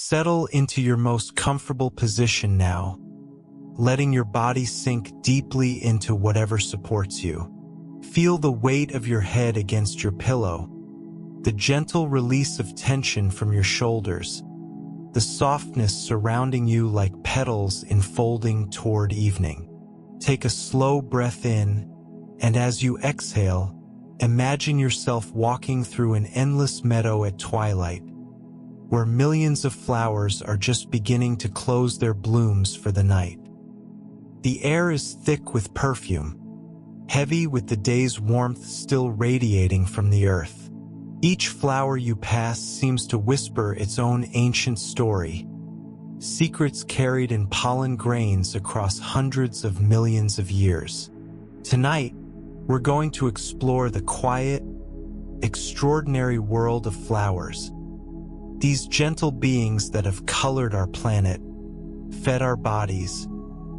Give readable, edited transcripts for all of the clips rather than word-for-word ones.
Settle into your most comfortable position now, letting your body sink deeply into whatever supports you. Feel the weight of your head against your pillow, the gentle release of tension from your shoulders, the softness surrounding you like petals unfolding toward evening. Take a slow breath in, and as you exhale, imagine yourself walking through an endless meadow at twilight, where millions of flowers are just beginning to close their blooms for the night. The air is thick with perfume, heavy with the day's warmth still radiating from the earth. Each flower you pass seems to whisper its own ancient story, secrets carried in pollen grains across hundreds of millions of years. Tonight, we're going to explore the quiet, extraordinary world of flowers. These gentle beings that have colored our planet, fed our bodies,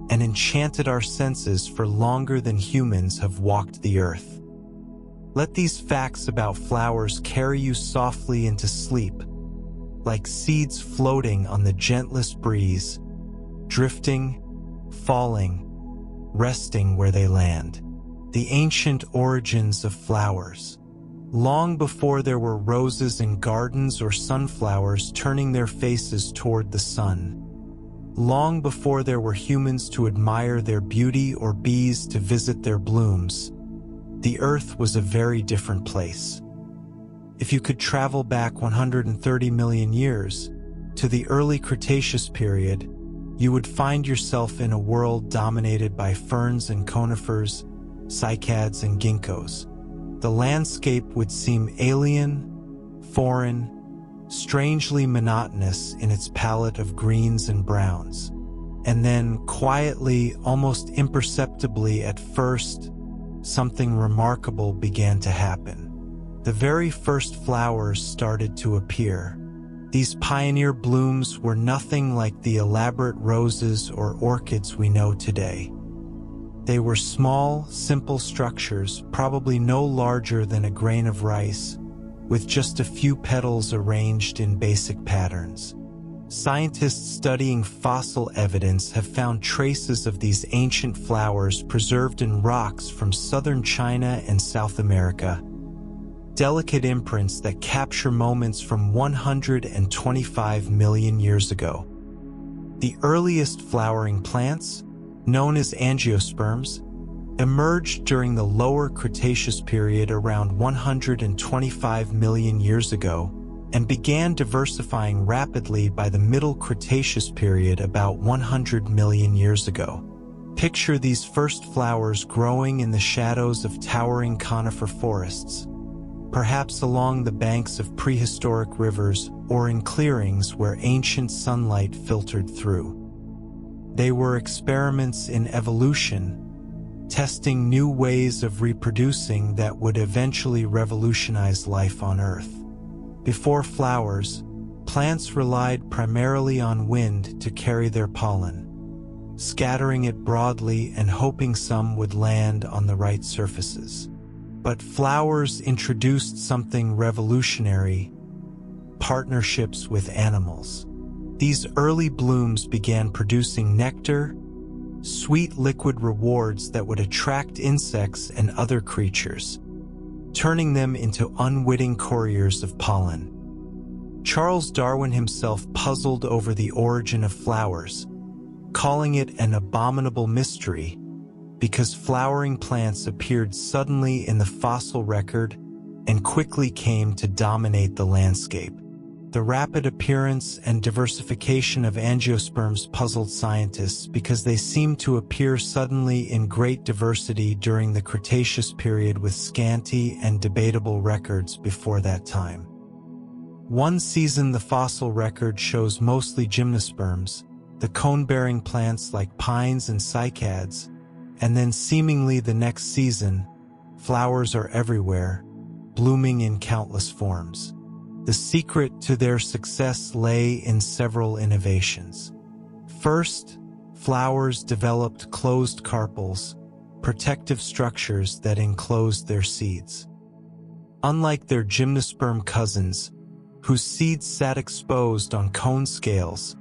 and enchanted our senses for longer than humans have walked the earth. Let these facts about flowers carry you softly into sleep, like seeds floating on the gentlest breeze, drifting, falling, resting where they land. The ancient origins of flowers. Long before there were roses in gardens or sunflowers turning their faces toward the sun. Long before there were humans to admire their beauty or bees to visit their blooms, the earth was a very different place. If you could travel back 130 million years, to the early Cretaceous period, you would find yourself in a world dominated by ferns and conifers, cycads and ginkgos. The landscape would seem alien, foreign, strangely monotonous in its palette of greens and browns. And then, quietly, almost imperceptibly at first, something remarkable began to happen. The very first flowers started to appear. These pioneer blooms were nothing like the elaborate roses or orchids we know today. They were small, simple structures, probably no larger than a grain of rice, with just a few petals arranged in basic patterns. Scientists studying fossil evidence have found traces of these ancient flowers preserved in rocks from southern China and South America. Delicate imprints that capture moments from 125 million years ago. The earliest flowering plants, known as angiosperms, emerged during the lower Cretaceous period around 125 million years ago and began diversifying rapidly by the Middle Cretaceous period about 100 million years ago. Picture these first flowers growing in the shadows of towering conifer forests, perhaps along the banks of prehistoric rivers or in clearings where ancient sunlight filtered through. They were experiments in evolution, testing new ways of reproducing that would eventually revolutionize life on Earth. Before flowers, plants relied primarily on wind to carry their pollen, scattering it broadly and hoping some would land on the right surfaces. But flowers introduced something revolutionary: partnerships with animals. These early blooms began producing nectar, sweet liquid rewards that would attract insects and other creatures, turning them into unwitting couriers of pollen. Charles Darwin himself puzzled over the origin of flowers, calling it an abominable mystery because flowering plants appeared suddenly in the fossil record and quickly came to dominate the landscape. The rapid appearance and diversification of angiosperms puzzled scientists because they seemed to appear suddenly in great diversity during the Cretaceous period with scanty and debatable records before that time. One season the fossil record shows mostly gymnosperms, the cone-bearing plants like pines and cycads, and then seemingly the next season, flowers are everywhere, blooming in countless forms. The secret to their success lay in several innovations. First, flowers developed closed carpels, protective structures that enclosed their seeds. Unlike their gymnosperm cousins, whose seeds sat exposed on cone scales.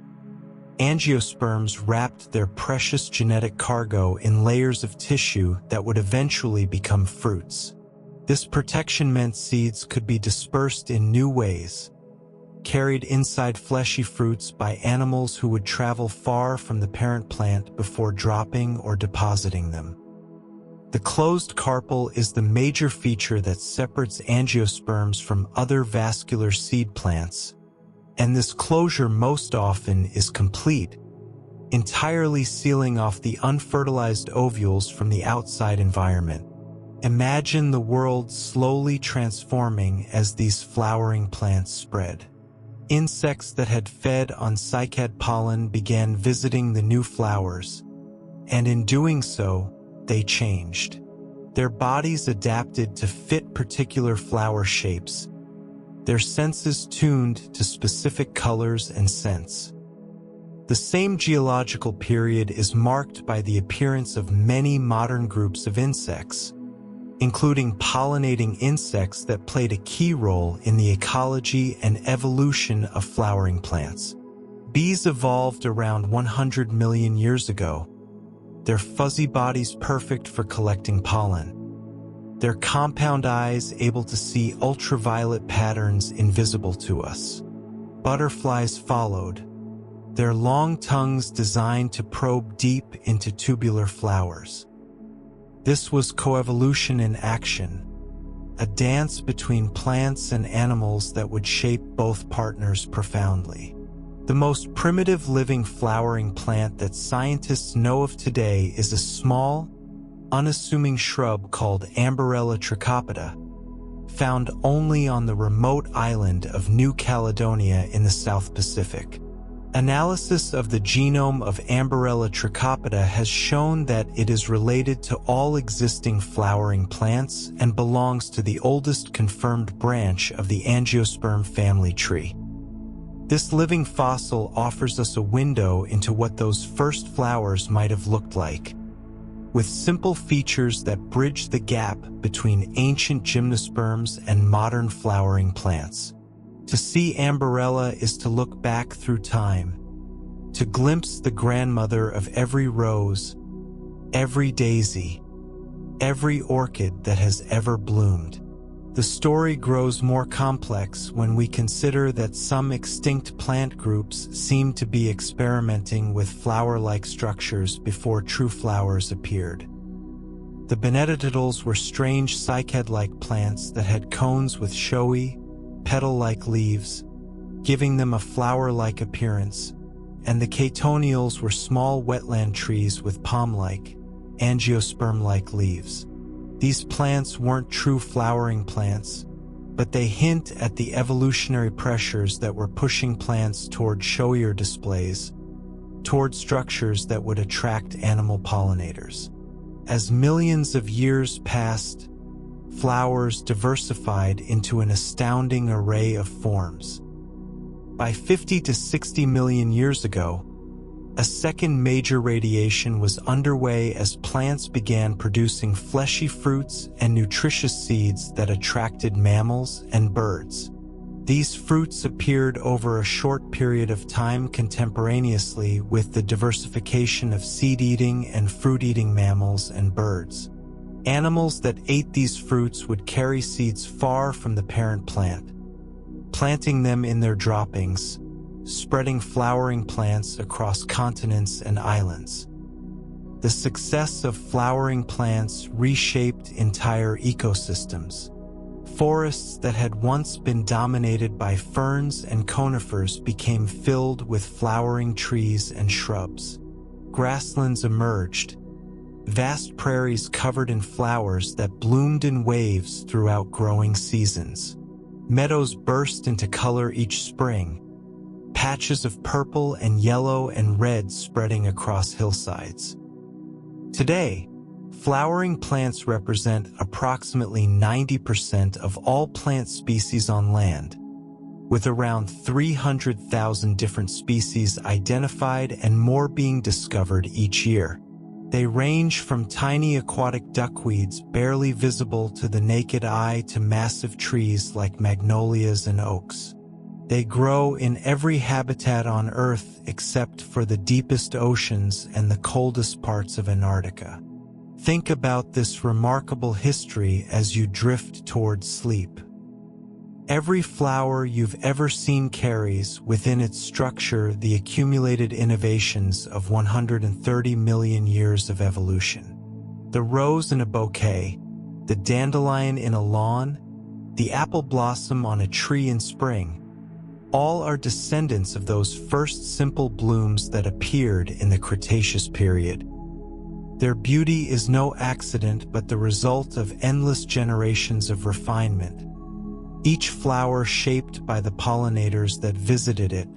Angiosperms wrapped their precious genetic cargo in layers of tissue that would eventually become fruits. This protection meant seeds could be dispersed in new ways, carried inside fleshy fruits by animals who would travel far from the parent plant before dropping or depositing them. The closed carpel is the major feature that separates angiosperms from other vascular seed plants, and this closure most often is complete, entirely sealing off the unfertilized ovules from the outside environment. Imagine the world slowly transforming as these flowering plants spread. Insects that had fed on cycad pollen began visiting the new flowers, and in doing so, they changed. Their bodies adapted to fit particular flower shapes, their senses tuned to specific colors and scents. The same geological period is marked by the appearance of many modern groups of insects, including pollinating insects that played a key role in the ecology and evolution of flowering plants. Bees evolved around 100 million years ago, their fuzzy bodies perfect for collecting pollen, their compound eyes able to see ultraviolet patterns invisible to us. Butterflies followed, their long tongues designed to probe deep into tubular flowers. This was coevolution in action, a dance between plants and animals that would shape both partners profoundly. The most primitive living flowering plant that scientists know of today is a small, unassuming shrub called Ambarella trichopoda, found only on the remote island of New Caledonia in the South Pacific. Analysis of the genome of Ambarella trichopoda has shown that it is related to all existing flowering plants and belongs to the oldest confirmed branch of the angiosperm family tree. This living fossil offers us a window into what those first flowers might have looked like, with simple features that bridge the gap between ancient gymnosperms and modern flowering plants. To see Ambarella is to look back through time, to glimpse the grandmother of every rose, every daisy, every orchid that has ever bloomed. The story grows more complex when we consider that some extinct plant groups seem to be experimenting with flower-like structures before true flowers appeared. The Benedictitals were strange cycad-like plants that had cones with showy, petal-like leaves, giving them a flower-like appearance, and the Catonials were small wetland trees with palm-like, angiosperm-like leaves. These plants weren't true flowering plants, but they hint at the evolutionary pressures that were pushing plants toward showier displays, toward structures that would attract animal pollinators. As millions of years passed, flowers diversified into an astounding array of forms. By 50 to 60 million years ago, a second major radiation was underway as plants began producing fleshy fruits and nutritious seeds that attracted mammals and birds. These fruits appeared over a short period of time contemporaneously with the diversification of seed-eating and fruit-eating mammals and birds. Animals that ate these fruits would carry seeds far from the parent plant, planting them in their droppings, spreading flowering plants across continents and islands. The success of flowering plants reshaped entire ecosystems. Forests that had once been dominated by ferns and conifers became filled with flowering trees and shrubs. Grasslands emerged, vast prairies covered in flowers that bloomed in waves throughout growing seasons. Meadows burst into color each spring, patches of purple and yellow and red spreading across hillsides. Today, flowering plants represent approximately 90% of all plant species on land, with around 300,000 different species identified and more being discovered each year. They range from tiny aquatic duckweeds barely visible to the naked eye to massive trees like magnolias and oaks. They grow in every habitat on Earth except for the deepest oceans and the coldest parts of Antarctica. Think about this remarkable history as you drift towards sleep. Every flower you've ever seen carries within its structure the accumulated innovations of 130 million years of evolution. The rose in a bouquet, the dandelion in a lawn, the apple blossom on a tree in spring, all are descendants of those first simple blooms that appeared in the Cretaceous period. Their beauty is no accident but the result of endless generations of refinement, each flower shaped by the pollinators that visited it,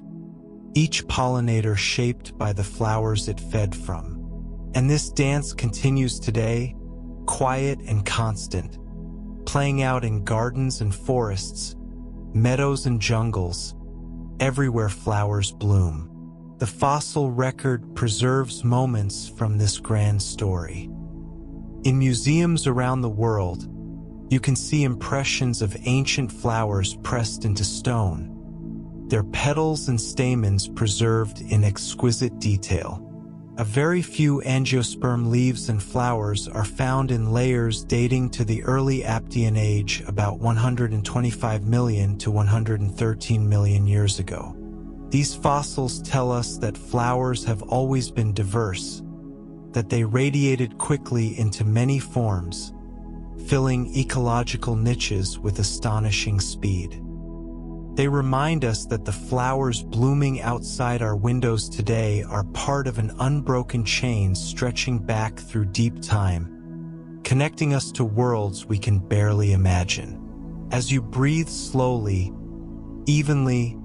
each pollinator shaped by the flowers it fed from. And this dance continues today, quiet and constant, playing out in gardens and forests, meadows and jungles, everywhere flowers bloom. The fossil record preserves moments from this grand story. In museums around the world, you can see impressions of ancient flowers pressed into stone, their petals and stamens preserved in exquisite detail. A very few angiosperm leaves and flowers are found in layers dating to the early Aptian age, about 125 million to 113 million years ago. These fossils tell us that flowers have always been diverse, that they radiated quickly into many forms, filling ecological niches with astonishing speed. They remind us that the flowers blooming outside our windows today are part of an unbroken chain stretching back through deep time, connecting us to worlds we can barely imagine. As you breathe slowly, evenly,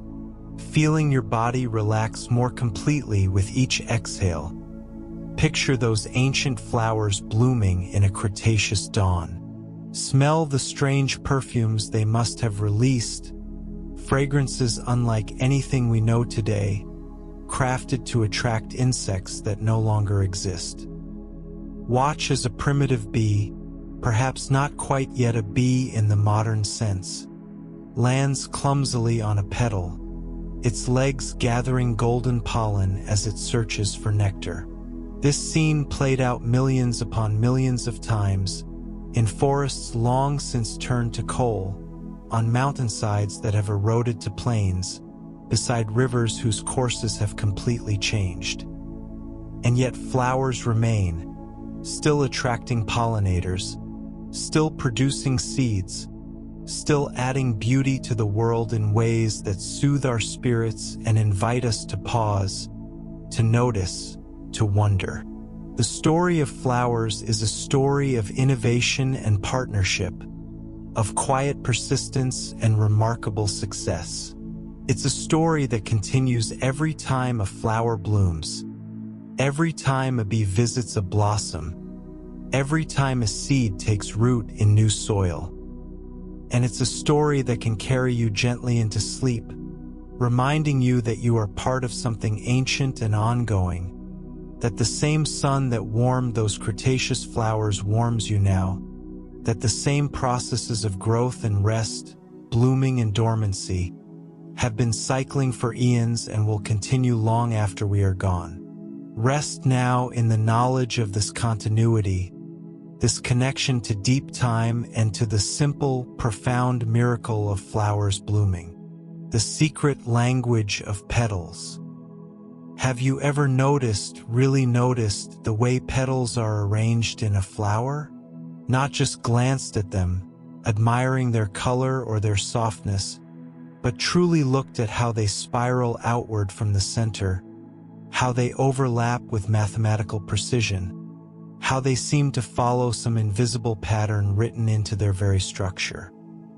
feeling your body relax more completely with each exhale, picture those ancient flowers blooming in a Cretaceous dawn. Smell the strange perfumes they must have released, fragrances unlike anything we know today, crafted to attract insects that no longer exist. Watch as a primitive bee, perhaps not quite yet a bee in the modern sense, lands clumsily on a petal, its legs gathering golden pollen as it searches for nectar. This scene played out millions upon millions of times, in forests long since turned to coal, on mountainsides that have eroded to plains, beside rivers whose courses have completely changed. And yet flowers remain, still attracting pollinators, still producing seeds, still adding beauty to the world in ways that soothe our spirits and invite us to pause, to notice, to wonder. The story of flowers is a story of innovation and partnership, of quiet persistence and remarkable success. It's a story that continues every time a flower blooms, every time a bee visits a blossom, every time a seed takes root in new soil. And it's a story that can carry you gently into sleep, reminding you that you are part of something ancient and ongoing, that the same sun that warmed those Cretaceous flowers warms you now, that the same processes of growth and rest, blooming and dormancy, have been cycling for eons and will continue long after we are gone. Rest now in the knowledge of this continuity, this connection to deep time and to the simple, profound miracle of flowers blooming, the secret language of petals. Have you ever really noticed the way petals are arranged in a flower? Not just glanced at them, admiring their color or their softness, but truly looked at how they spiral outward from the center, how they overlap with mathematical precision, how they seem to follow some invisible pattern written into their very structure.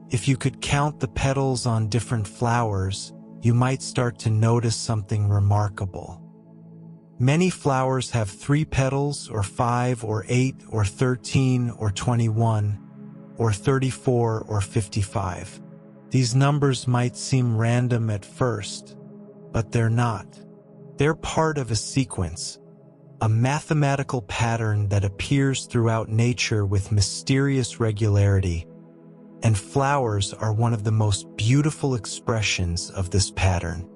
If you could count the petals on different flowers, you might start to notice something remarkable. Many flowers have 3 petals, or 5, or 8, or 13, or 21, or 34, or 55. These numbers might seem random at first, but they're not. They're part of a sequence, a mathematical pattern that appears throughout nature with mysterious regularity, and flowers are one of the most beautiful expressions of this pattern.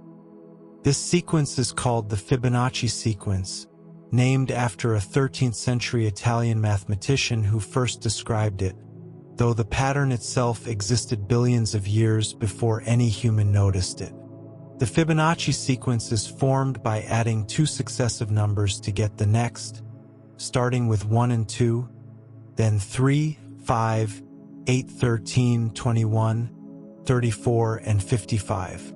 This sequence is called the Fibonacci sequence, named after a 13th century Italian mathematician who first described it, though the pattern itself existed billions of years before any human noticed it. The Fibonacci sequence is formed by adding two successive numbers to get the next, starting with 1 and 2, then 3, 5, 8, 13, 21, 34, and 55.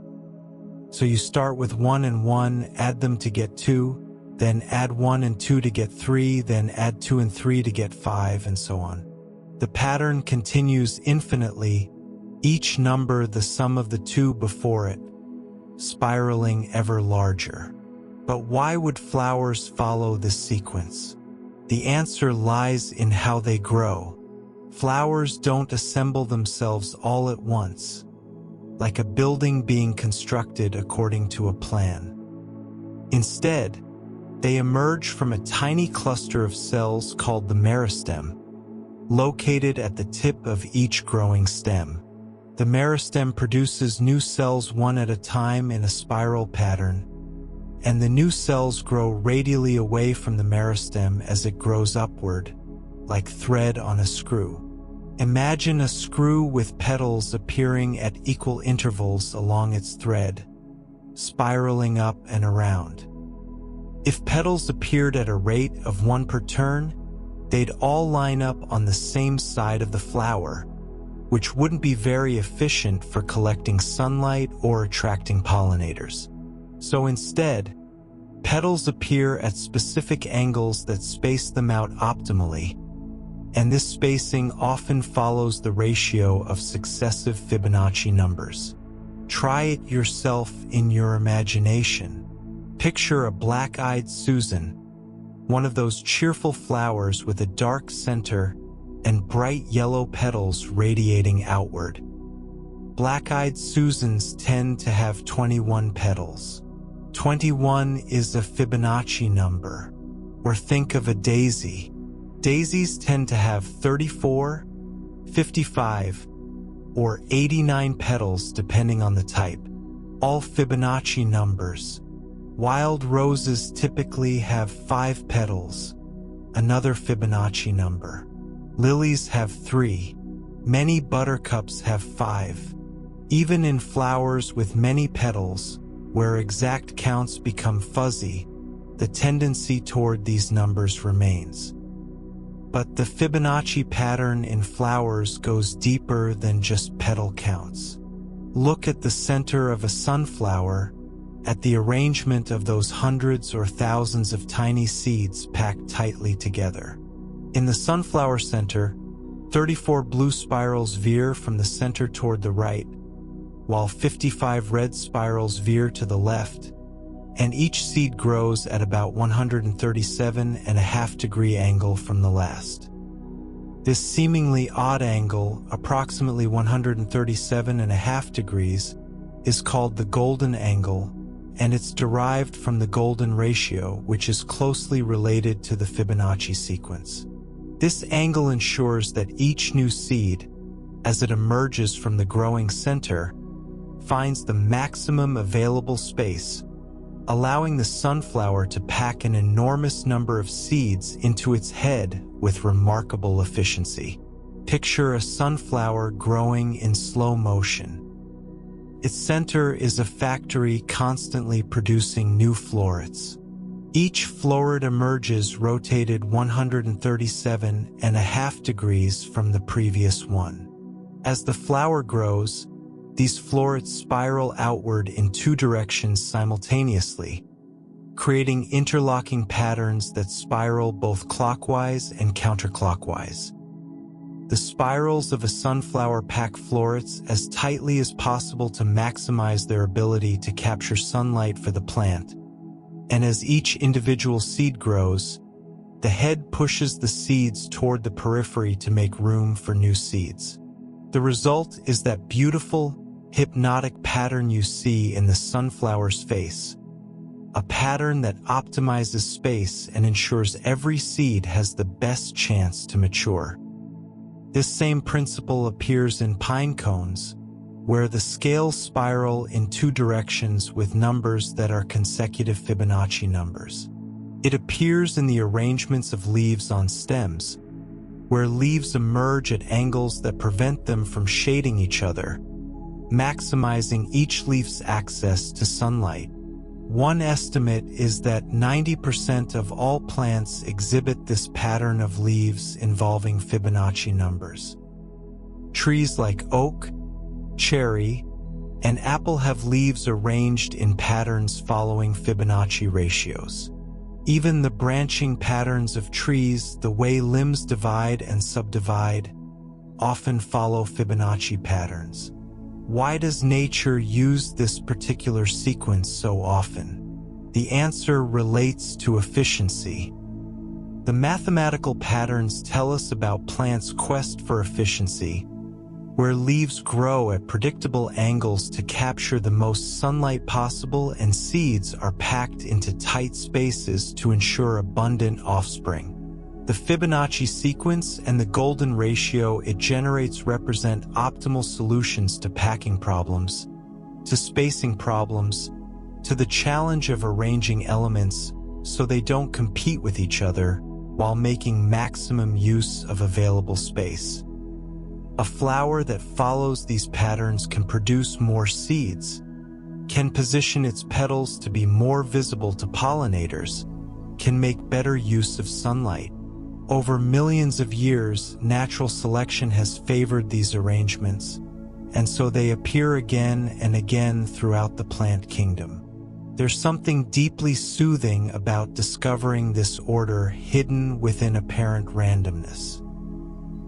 So you start with 1 and 1, add them to get 2, then add 1 and 2 to get 3, then add 2 and 3 to get 5, and so on. The pattern continues infinitely, each number the sum of the two before it, spiraling ever larger. But why would flowers follow this sequence? The answer lies in how they grow. Flowers don't assemble themselves all at once, like a building being constructed according to a plan. Instead, they emerge from a tiny cluster of cells called the meristem, located at the tip of each growing stem. The meristem produces new cells one at a time in a spiral pattern, and the new cells grow radially away from the meristem as it grows upward, like thread on a screw. Imagine a screw with petals appearing at equal intervals along its thread, spiraling up and around. If petals appeared at a rate of 1 per turn, they'd all line up on the same side of the flower, which wouldn't be very efficient for collecting sunlight or attracting pollinators. So instead, petals appear at specific angles that space them out optimally, and this spacing often follows the ratio of successive Fibonacci numbers. Try it yourself in your imagination. Picture a black-eyed Susan, one of those cheerful flowers with a dark center and bright yellow petals radiating outward. Black-eyed Susans tend to have 21 petals. 21 is a Fibonacci number, or think of a daisy. Daisies tend to have 34, 55, or 89 petals depending on the type, all Fibonacci numbers. Wild roses typically have 5 petals, another Fibonacci number. Lilies have 3. Many buttercups have 5. Even in flowers with many petals, where exact counts become fuzzy, the tendency toward these numbers remains. But the Fibonacci pattern in flowers goes deeper than just petal counts. Look at the center of a sunflower, at the arrangement of those hundreds or thousands of tiny seeds packed tightly together. In the sunflower center, 34 blue spirals veer from the center toward the right, while 55 red spirals veer to the left, and each seed grows at about 137.5 degree angle from the last. This seemingly odd angle, approximately 137.5 degrees, is called the golden angle, and it's derived from the golden ratio, which is closely related to the Fibonacci sequence. This angle ensures that each new seed, as it emerges from the growing center, finds the maximum available space, allowing the sunflower to pack an enormous number of seeds into its head with remarkable efficiency. Picture a sunflower growing in slow motion. Its center is a factory constantly producing new florets. Each floret emerges rotated 137.5 degrees from the previous one. As the flower grows, these florets spiral outward in 2 directions simultaneously, creating interlocking patterns that spiral both clockwise and counterclockwise. The spirals of a sunflower pack florets as tightly as possible to maximize their ability to capture sunlight for the plant, and as each individual seed grows, the head pushes the seeds toward the periphery to make room for new seeds. The result is that beautiful, hypnotic pattern you see in the sunflower's face, a pattern that optimizes space and ensures every seed has the best chance to mature. This same principle appears in pine cones, where the scales spiral in two directions with numbers that are consecutive Fibonacci numbers. It appears in the arrangements of leaves on stems, where leaves emerge at angles that prevent them from shading each other, maximizing each leaf's access to sunlight. One estimate is that 90% of all plants exhibit this pattern of leaves involving Fibonacci numbers. Trees like oak, cherry, and apple have leaves arranged in patterns following Fibonacci ratios. Even the branching patterns of trees, the way limbs divide and subdivide, often follow Fibonacci patterns. Why does nature use this particular sequence so often? The answer relates to efficiency. The mathematical patterns tell us about plants' quest for efficiency, where leaves grow at predictable angles to capture the most sunlight possible and seeds are packed into tight spaces to ensure abundant offspring. The Fibonacci sequence and the golden ratio it generates represent optimal solutions to packing problems, to spacing problems, to the challenge of arranging elements so they don't compete with each other while making maximum use of available space. A flower that follows these patterns can produce more seeds, can position its petals to be more visible to pollinators, can make better use of sunlight. Over millions of years, natural selection has favored these arrangements, and so they appear again and again throughout the plant kingdom. There's something deeply soothing about discovering this order hidden within apparent randomness.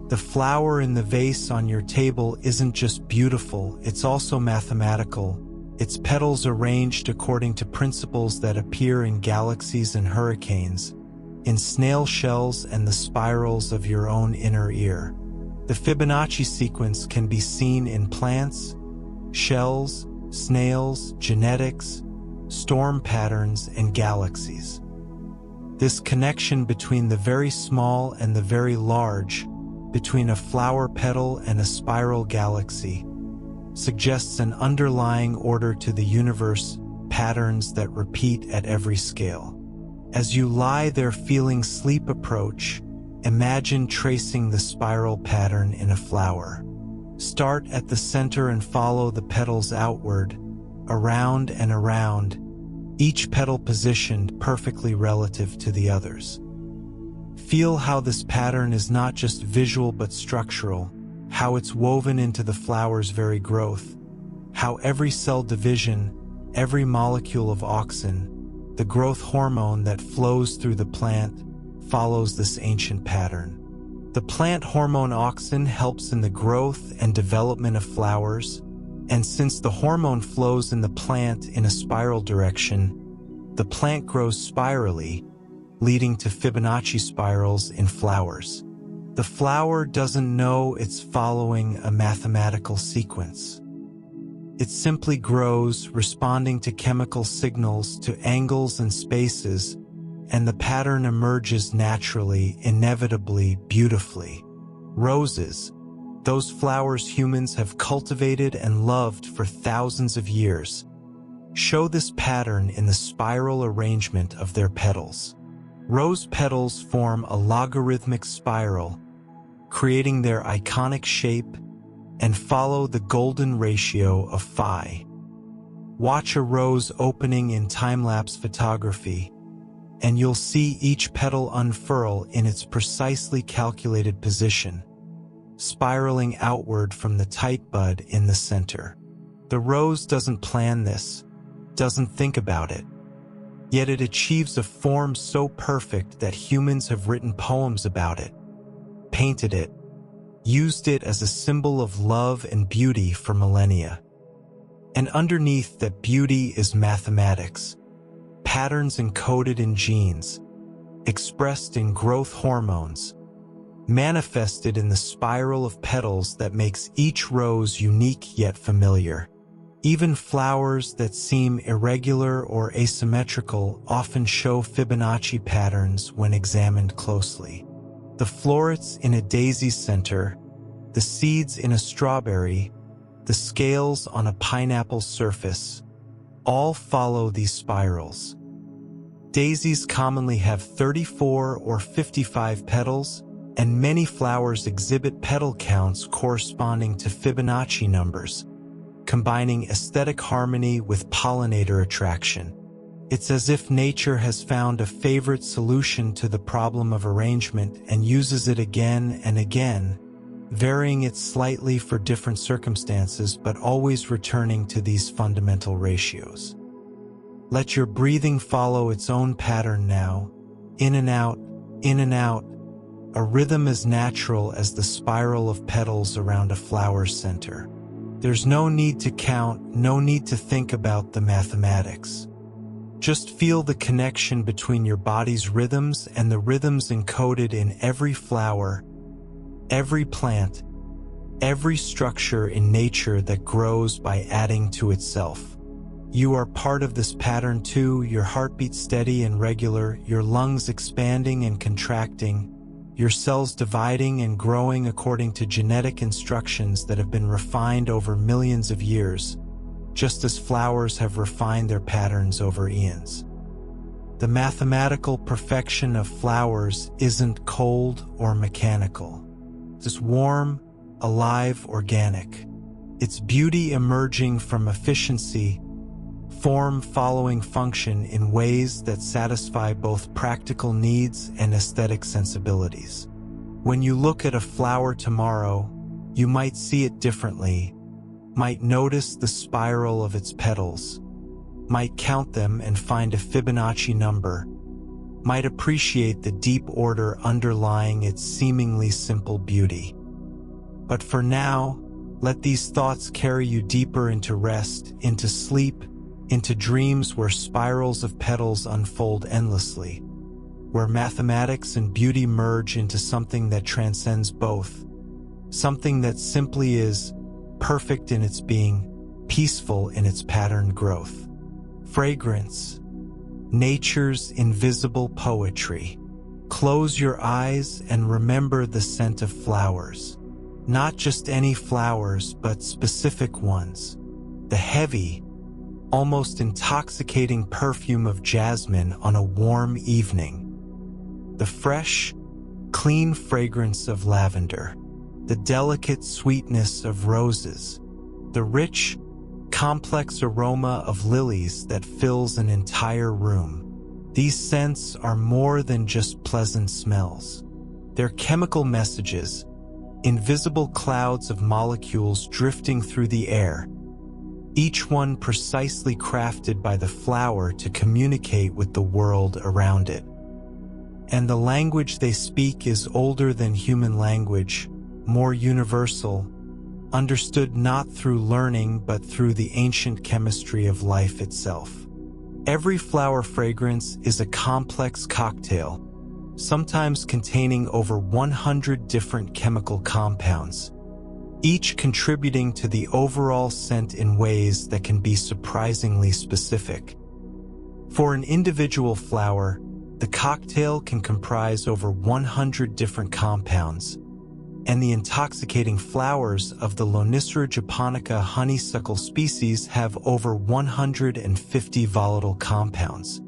The flower in the vase on your table isn't just beautiful, it's also mathematical. Its petals arranged according to principles that appear in galaxies and hurricanes, in snail shells and the spirals of your own inner ear. The Fibonacci sequence can be seen in plants, shells, snails, genetics, storm patterns, and galaxies. This connection between the very small and the very large, between a flower petal and a spiral galaxy, suggests an underlying order to the universe, patterns that repeat at every scale. As you lie there feeling sleep approach, imagine tracing the spiral pattern in a flower. Start at the center and follow the petals outward, around and around, each petal positioned perfectly relative to the others. Feel how this pattern is not just visual but structural, how it's woven into the flower's very growth, how every cell division, every molecule of auxin, the growth hormone that flows through the plant, follows this ancient pattern. The plant hormone auxin helps in the growth and development of flowers, and since the hormone flows in the plant in a spiral direction, the plant grows spirally, leading to Fibonacci spirals in flowers. The flower doesn't know it's following a mathematical sequence. It simply grows, responding to chemical signals, to angles and spaces, and the pattern emerges naturally, inevitably, beautifully. Roses, those flowers humans have cultivated and loved for thousands of years, show this pattern in the spiral arrangement of their petals. Rose petals form a logarithmic spiral, creating their iconic shape, and follow the golden ratio of phi. Watch a rose opening in time-lapse photography, and you'll see each petal unfurl in its precisely calculated position, spiraling outward from the tight bud in the center. The rose doesn't plan this, doesn't think about it, yet it achieves a form so perfect that humans have written poems about it, painted it, used it as a symbol of love and beauty for millennia. And underneath that beauty is mathematics, patterns encoded in genes, expressed in growth hormones, manifested in the spiral of petals that makes each rose unique yet familiar. Even flowers that seem irregular or asymmetrical often show Fibonacci patterns when examined closely. The florets in a daisy's center, the seeds in a strawberry, the scales on a pineapple's surface, all follow these spirals. Daisies commonly have 34 or 55 petals, and many flowers exhibit petal counts corresponding to Fibonacci numbers, combining aesthetic harmony with pollinator attraction. It's as if nature has found a favorite solution to the problem of arrangement and uses it again and again, varying it slightly for different circumstances but always returning to these fundamental ratios. Let your breathing follow its own pattern now, in and out, in and out, a rhythm as natural as the spiral of petals around a flower's center. There's no need to count, no need to think about the mathematics. Just feel the connection between your body's rhythms and the rhythms encoded in every flower, every plant, every structure in nature that grows by adding to itself. You are part of this pattern too, your heartbeat steady and regular, your lungs expanding and contracting, your cells dividing and growing according to genetic instructions that have been refined over millions of years, just as flowers have refined their patterns over eons. The mathematical perfection of flowers isn't cold or mechanical. It's warm, alive, organic. It's beauty emerging from efficiency, form following function in ways that satisfy both practical needs and aesthetic sensibilities. When you look at a flower tomorrow, you might see it differently, might notice the spiral of its petals, might count them and find a Fibonacci number, might appreciate the deep order underlying its seemingly simple beauty. But for now, let these thoughts carry you deeper into rest, into sleep, into dreams where spirals of petals unfold endlessly, where mathematics and beauty merge into something that transcends both, something that simply is perfect in its being, peaceful in its patterned growth. Fragrance, nature's invisible poetry. Close your eyes and remember the scent of flowers. Not just any flowers, but specific ones. The heavy, almost intoxicating perfume of jasmine on a warm evening. The fresh, clean fragrance of lavender. The delicate sweetness of roses. The rich, complex aroma of lilies that fills an entire room. These scents are more than just pleasant smells. They're chemical messages, invisible clouds of molecules drifting through the air, each one precisely crafted by the flower to communicate with the world around it. And the language they speak is older than human language, more universal, understood not through learning but through the ancient chemistry of life itself. Every flower fragrance is a complex cocktail, sometimes containing over 100 different chemical compounds, each contributing to the overall scent in ways that can be surprisingly specific. For an individual flower, the cocktail can comprise over 100 different compounds, and the intoxicating flowers of the Lonicera japonica honeysuckle species have over 150 volatile compounds.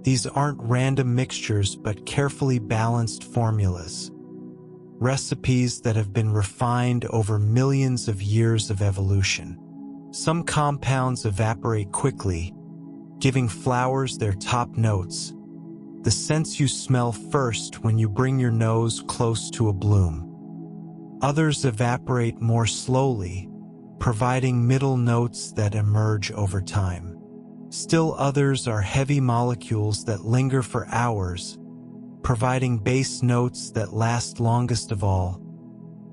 These aren't random mixtures but carefully balanced formulas, recipes that have been refined over millions of years of evolution. Some compounds evaporate quickly, giving flowers their top notes, the scents you smell first when you bring your nose close to a bloom. Others evaporate more slowly, providing middle notes that emerge over time. Still others are heavy molecules that linger for hours, providing base notes that last longest of all,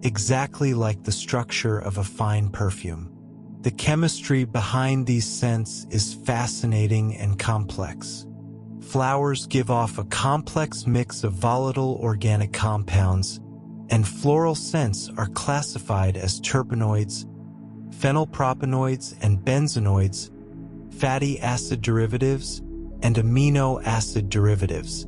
exactly like the structure of a fine perfume. The chemistry behind these scents is fascinating and complex. Flowers give off a complex mix of volatile organic compounds, and floral scents are classified as terpenoids, phenylpropanoids and benzenoids, fatty acid derivatives, and amino acid derivatives.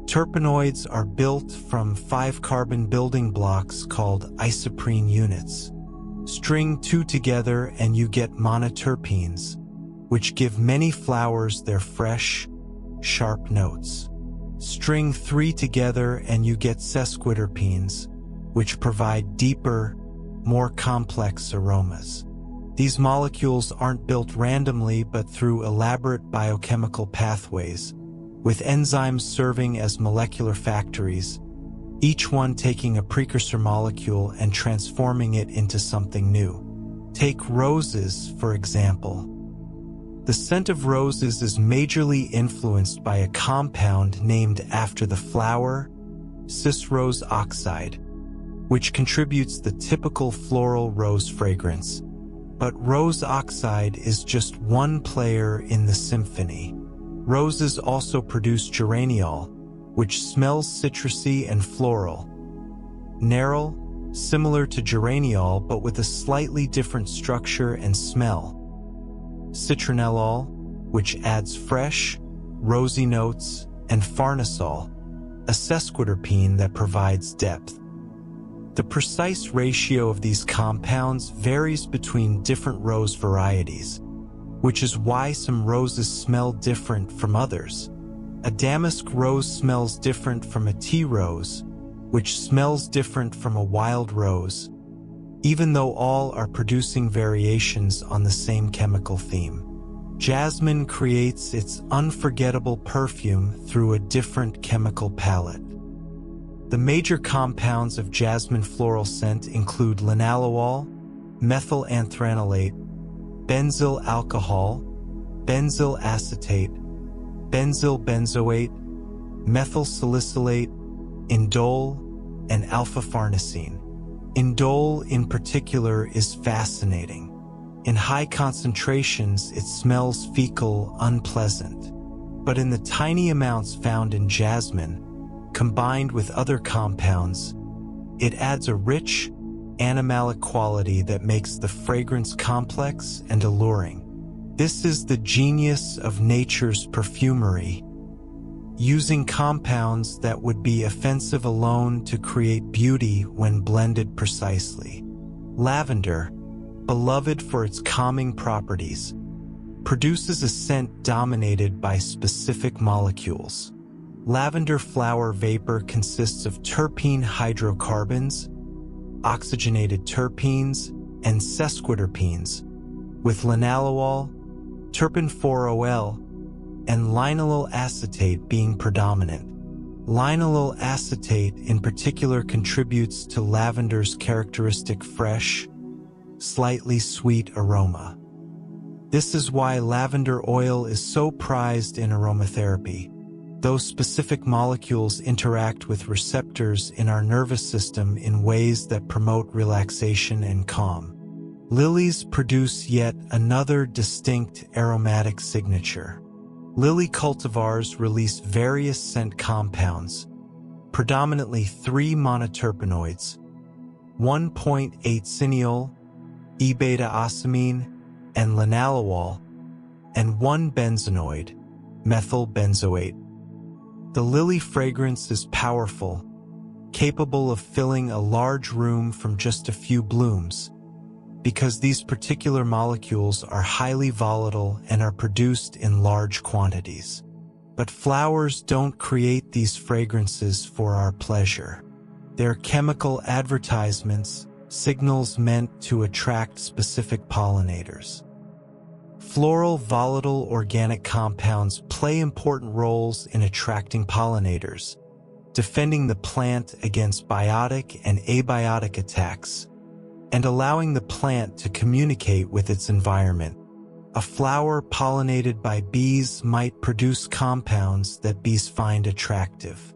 Terpenoids are built from 5-carbon building blocks called isoprene units. String 2 together and you get monoterpenes, which give many flowers their fresh, sharp notes. String 3 together and you get sesquiterpenes, which provide deeper, more complex aromas. These molecules aren't built randomly but through elaborate biochemical pathways, with enzymes serving as molecular factories, each one taking a precursor molecule and transforming it into something new. Take roses, for example. The scent of roses is majorly influenced by a compound named after the flower, cis-rose oxide, which contributes the typical floral rose fragrance. But rose oxide is just one player in the symphony. Roses also produce geraniol, which smells citrusy and floral. Nerol, similar to geraniol but with a slightly different structure and smell. Citronellol, which adds fresh, rosy notes, and farnesol, a sesquiterpene that provides depth. The precise ratio of these compounds varies between different rose varieties, which is why some roses smell different from others. A damask rose smells different from a tea rose, which smells different from a wild rose, even though all are producing variations on the same chemical theme. Jasmine creates its unforgettable perfume through a different chemical palette. The major compounds of jasmine floral scent include linalool, methylanthranilate, benzyl alcohol, benzyl acetate, benzyl benzoate, methyl salicylate, indole, and alpha-farnesene. Indole in particular is fascinating. In high concentrations, it smells fecal, unpleasant. But in the tiny amounts found in jasmine, combined with other compounds, it adds a rich, animalic quality that makes the fragrance complex and alluring. This is the genius of nature's perfumery, using compounds that would be offensive alone to create beauty when blended precisely. Lavender, beloved for its calming properties, produces a scent dominated by specific molecules. Lavender flower vapor consists of terpene hydrocarbons, oxygenated terpenes, and sesquiterpenes, with linalool, terpene 4-OL, and linalool acetate being predominant. Linalool acetate in particular contributes to lavender's characteristic fresh, slightly sweet aroma. This is why lavender oil is so prized in aromatherapy. Those specific molecules interact with receptors in our nervous system in ways that promote relaxation and calm. Lilies produce yet another distinct aromatic signature. Lily cultivars release various scent compounds, predominantly 3 monoterpenoids, 1.8 cineol, E-beta-ocimene, and linalool, and 1 benzenoid, methyl benzoate. The lily fragrance is powerful, capable of filling a large room from just a few blooms, because these particular molecules are highly volatile and are produced in large quantities. But flowers don't create these fragrances for our pleasure. They're chemical advertisements, signals meant to attract specific pollinators. Floral volatile organic compounds play important roles in attracting pollinators, defending the plant against biotic and abiotic attacks, and allowing the plant to communicate with its environment. A flower pollinated by bees might produce compounds that bees find attractive.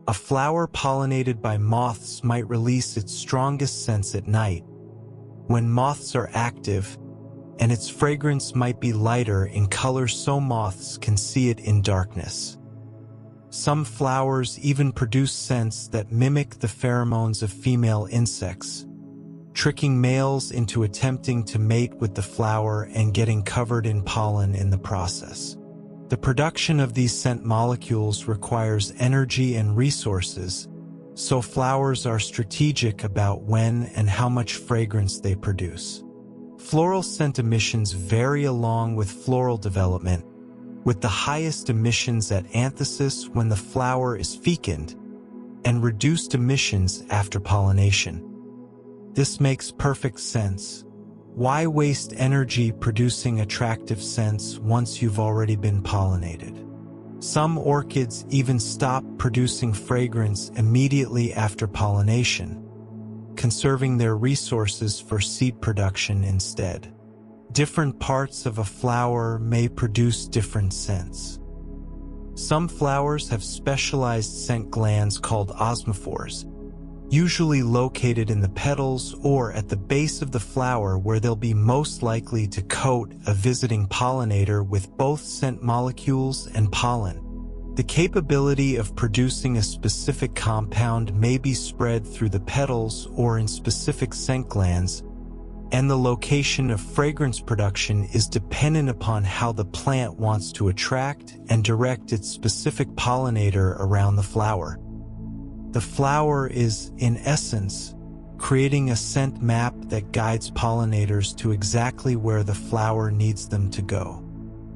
A flower pollinated by moths might release its strongest scents at night, when moths are active, and its fragrance might be lighter in color so moths can see it in darkness. Some flowers even produce scents that mimic the pheromones of female insects, tricking males into attempting to mate with the flower and getting covered in pollen in the process. The production of these scent molecules requires energy and resources, so flowers are strategic about when and how much fragrance they produce. Floral scent emissions vary along with floral development, with the highest emissions at anthesis when the flower is fecund, and reduced emissions after pollination. This makes perfect sense. Why waste energy producing attractive scents once you've already been pollinated? Some orchids even stop producing fragrance immediately after pollination, conserving their resources for seed production instead. Different parts of a flower may produce different scents. Some flowers have specialized scent glands called osmophores, usually located in the petals or at the base of the flower, where they'll be most likely to coat a visiting pollinator with both scent molecules and pollen. The capability of producing a specific compound may be spread through the petals or in specific scent glands, and the location of fragrance production is dependent upon how the plant wants to attract and direct its specific pollinator around the flower. The flower is, in essence, creating a scent map that guides pollinators to exactly where the flower needs them to go.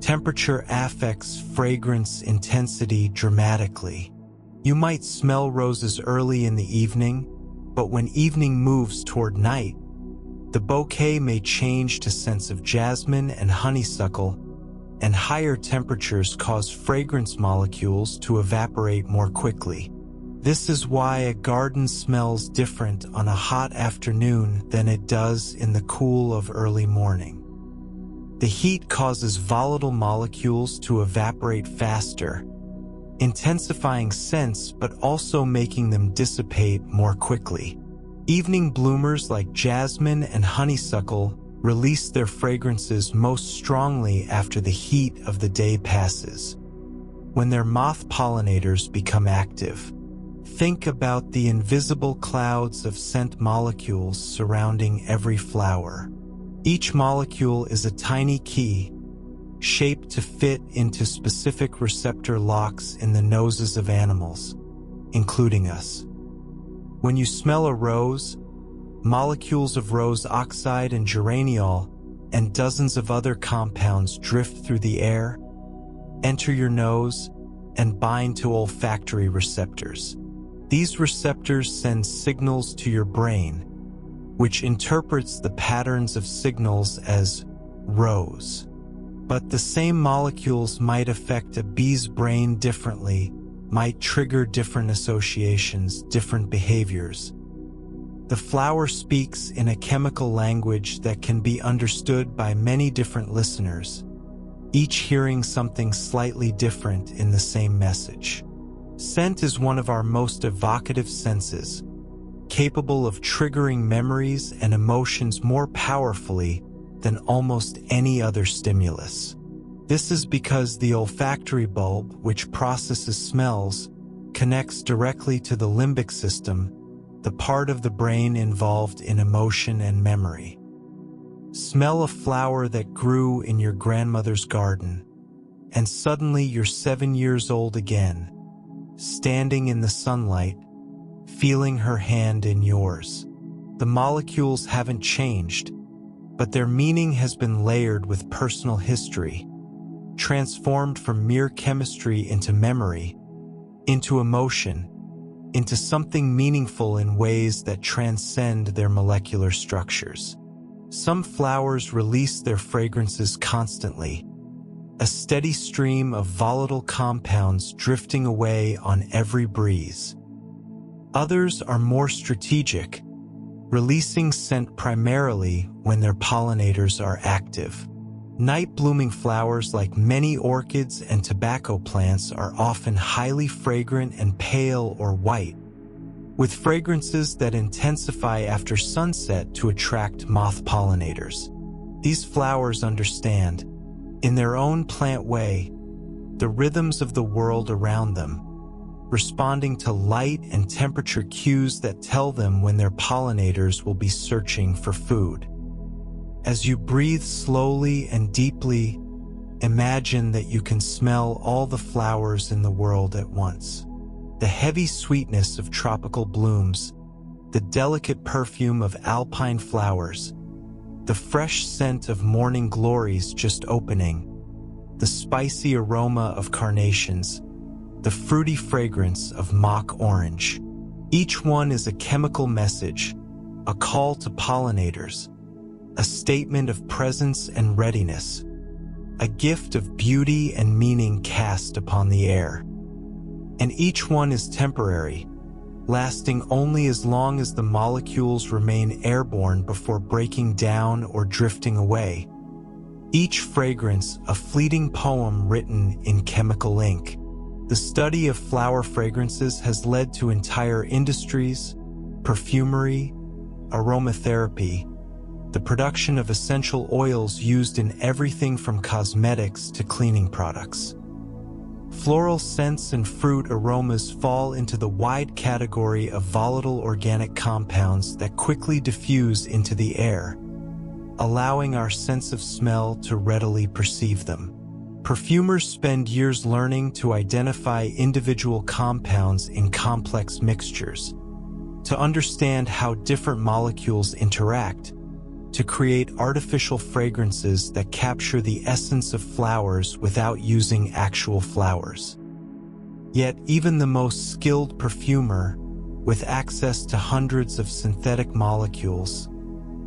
Temperature affects fragrance intensity dramatically. You might smell roses early in the evening, but when evening moves toward night, the bouquet may change to scents of jasmine and honeysuckle, and higher temperatures cause fragrance molecules to evaporate more quickly. This is why a garden smells different on a hot afternoon than it does in the cool of early morning. The heat causes volatile molecules to evaporate faster, intensifying scents but also making them dissipate more quickly. Evening bloomers like jasmine and honeysuckle release their fragrances most strongly after the heat of the day passes, when their moth pollinators become active. Think about the invisible clouds of scent molecules surrounding every flower. Each molecule is a tiny key, shaped to fit into specific receptor locks in the noses of animals, including us. When you smell a rose, molecules of rose oxide and geraniol and dozens of other compounds drift through the air, enter your nose, and bind to olfactory receptors. These receptors send signals to your brain, which interprets the patterns of signals as rose. But the same molecules might affect a bee's brain differently, might trigger different associations, different behaviors. The flower speaks in a chemical language that can be understood by many different listeners, each hearing something slightly different in the same message. Scent is one of our most evocative senses, capable of triggering memories and emotions more powerfully than almost any other stimulus. This is because the olfactory bulb, which processes smells, connects directly to the limbic system, the part of the brain involved in emotion and memory. Smell a flower that grew in your grandmother's garden, and suddenly you're 7 years old again, standing in the sunlight, feeling her hand in yours. The molecules haven't changed, but their meaning has been layered with personal history, transformed from mere chemistry into memory, into emotion, into something meaningful in ways that transcend their molecular structures. Some flowers release their fragrances constantly, a steady stream of volatile compounds drifting away on every breeze. Others are more strategic, releasing scent primarily when their pollinators are active. Night-blooming flowers like many orchids and tobacco plants are often highly fragrant and pale or white, with fragrances that intensify after sunset to attract moth pollinators. These flowers understand, in their own plant way, the rhythms of the world around them, responding to light and temperature cues that tell them when their pollinators will be searching for food. As you breathe slowly and deeply, Imagine that you can smell all the flowers in the world at once. The heavy sweetness of tropical blooms, the delicate perfume of alpine flowers, the fresh scent of morning glories just opening, the spicy aroma of carnations, the fruity fragrance of mock orange. Each one is a chemical message, a call to pollinators, a statement of presence and readiness, a gift of beauty and meaning cast upon the air. And each one is temporary, lasting only as long as the molecules remain airborne before breaking down or drifting away. Each fragrance a fleeting poem written in chemical ink. The study of flower fragrances has led to entire industries, perfumery, aromatherapy, the production of essential oils used in everything from cosmetics to cleaning products. Floral scents and fruit aromas fall into the wide category of volatile organic compounds that quickly diffuse into the air, allowing our sense of smell to readily perceive them. Perfumers spend years learning to identify individual compounds in complex mixtures, to understand how different molecules interact, to create artificial fragrances that capture the essence of flowers without using actual flowers. Yet even the most skilled perfumer, with access to hundreds of synthetic molecules,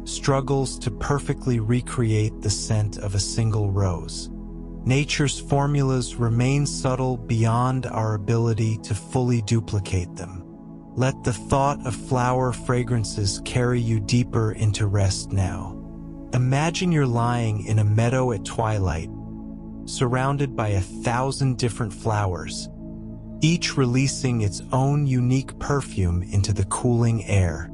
struggles to perfectly recreate the scent of a single rose. Nature's formulas remain subtle beyond our ability to fully duplicate them. Let the thought of flower fragrances carry you deeper into rest now. Imagine you're lying in a meadow at twilight, surrounded by 1,000 different flowers, each releasing its own unique perfume into the cooling air.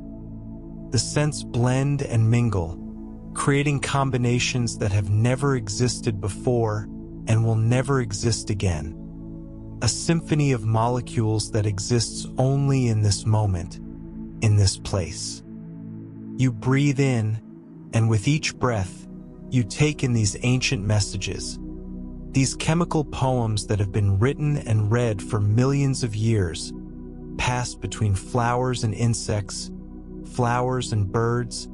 The scents blend and mingle, creating combinations that have never existed before and will never exist again. A symphony of molecules that exists only in this moment, in this place. You breathe in, and with each breath, you take in these ancient messages, these chemical poems that have been written and read for millions of years, passed between flowers and insects, flowers and birds,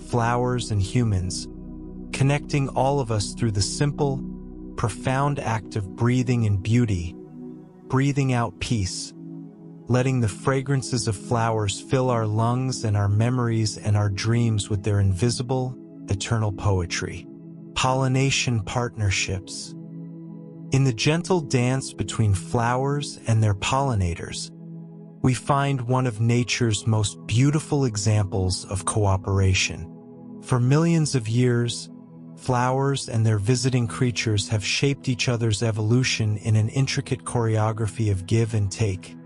flowers and humans, connecting all of us through the simple, profound act of breathing in beauty, breathing out peace, letting the fragrances of flowers fill our lungs and our memories and our dreams with their invisible, eternal poetry. Pollination partnerships. In the gentle dance between flowers and their pollinators, we find one of nature's most beautiful examples of cooperation. For millions of years, flowers and their visiting creatures have shaped each other's evolution in an intricate choreography of give and take,